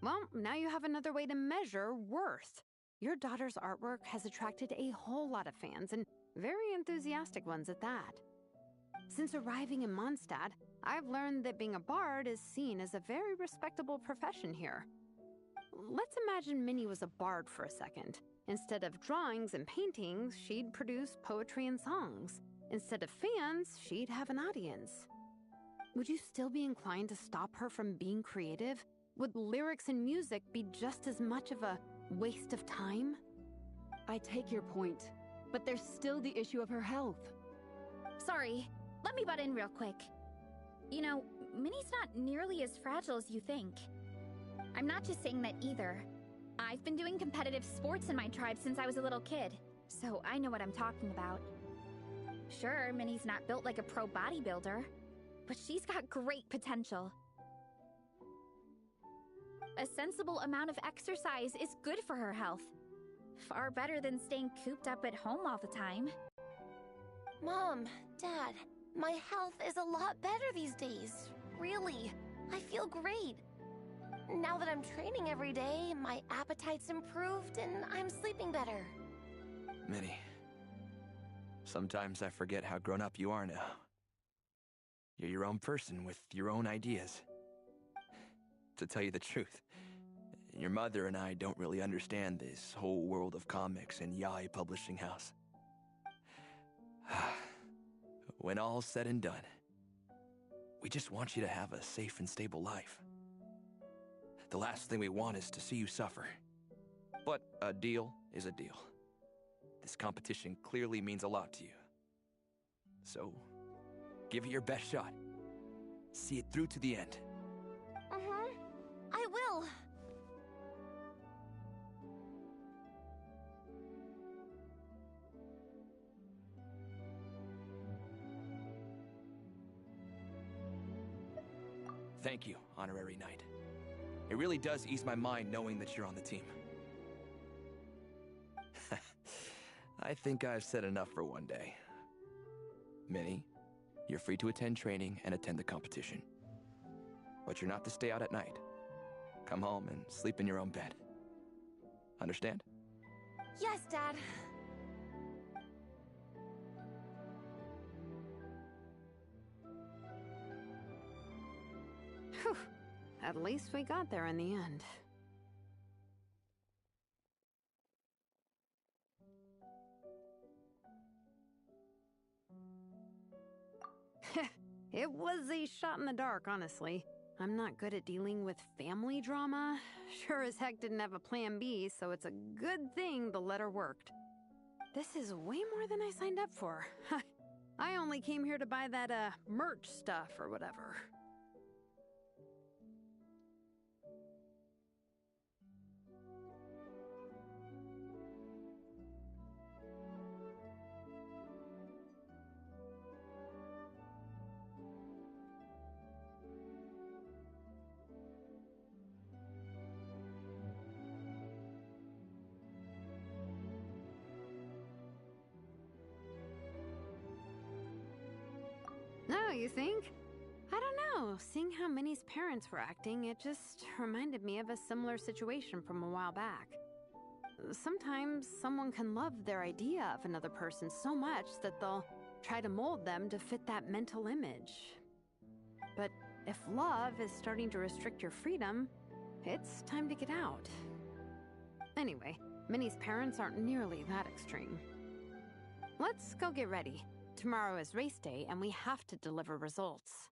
Speaker 20: Well, now you have another way to measure worth. Your daughter's artwork has attracted a whole lot of fans, and very enthusiastic ones at that. Since arriving in Mondstadt, I've learned that being a bard is seen as a very respectable profession here. Let's imagine Minnie was a bard for a second. Instead of drawings and paintings, she'd produce poetry and songs. Instead of fans, she'd have an audience. Would you still be inclined to stop her from being creative? Would lyrics and music be just as much of a waste of time?
Speaker 12: I take your point, but there's still the issue of her health.
Speaker 21: Sorry, let me butt in real quick. You know, Minnie's not nearly as fragile as you think. I'm not just saying that either. I've been doing competitive sports in my tribe since I was a little kid, so I know what I'm talking about. Sure, Minnie's not built like a pro bodybuilder, but she's got great potential. A sensible amount of exercise is good for her health. Far better than staying cooped up at home all the time.
Speaker 4: Mom, Dad, my health is a lot better these days. Really, I feel great. Now that I'm training every day, my appetite's improved and I'm sleeping better.
Speaker 11: Minnie, sometimes I forget how grown up you are now. You're your own person with your own ideas. To tell you the truth, your mother and I don't really understand this whole world of comics and Yaoi Publishing House. When all's said and done, we just want you to have a safe and stable life. The last thing we want is to see you suffer. But a deal is a deal. This competition clearly means a lot to you. So, give it your best shot. See it through to the end.
Speaker 4: I will.
Speaker 11: Thank you, Honorary Knight. It really does ease my mind knowing that you're on the team. I think I've said enough for one day. Minnie, you're free to attend training and attend the competition. But you're not to stay out at night. Come home and sleep in your own bed. Understand?
Speaker 4: Yes, Dad.
Speaker 20: Whew. At least we got there in the end. It was a shot in the dark, honestly. I'm not good at dealing with family drama. Sure as heck didn't have a plan B, so it's a good thing the letter worked. This is way more than I signed up for. I only came here to buy that, merch stuff or whatever. No, you think? I don't know. Seeing how Minnie's parents were acting, it just reminded me of a similar situation from a while back. Sometimes someone can love their idea of another person so much that they'll try to mold them to fit that mental image. But if love is starting to restrict your freedom, it's time to get out. Anyway, Minnie's parents aren't nearly that extreme. Let's go get ready. Tomorrow is race day, and we have to deliver results.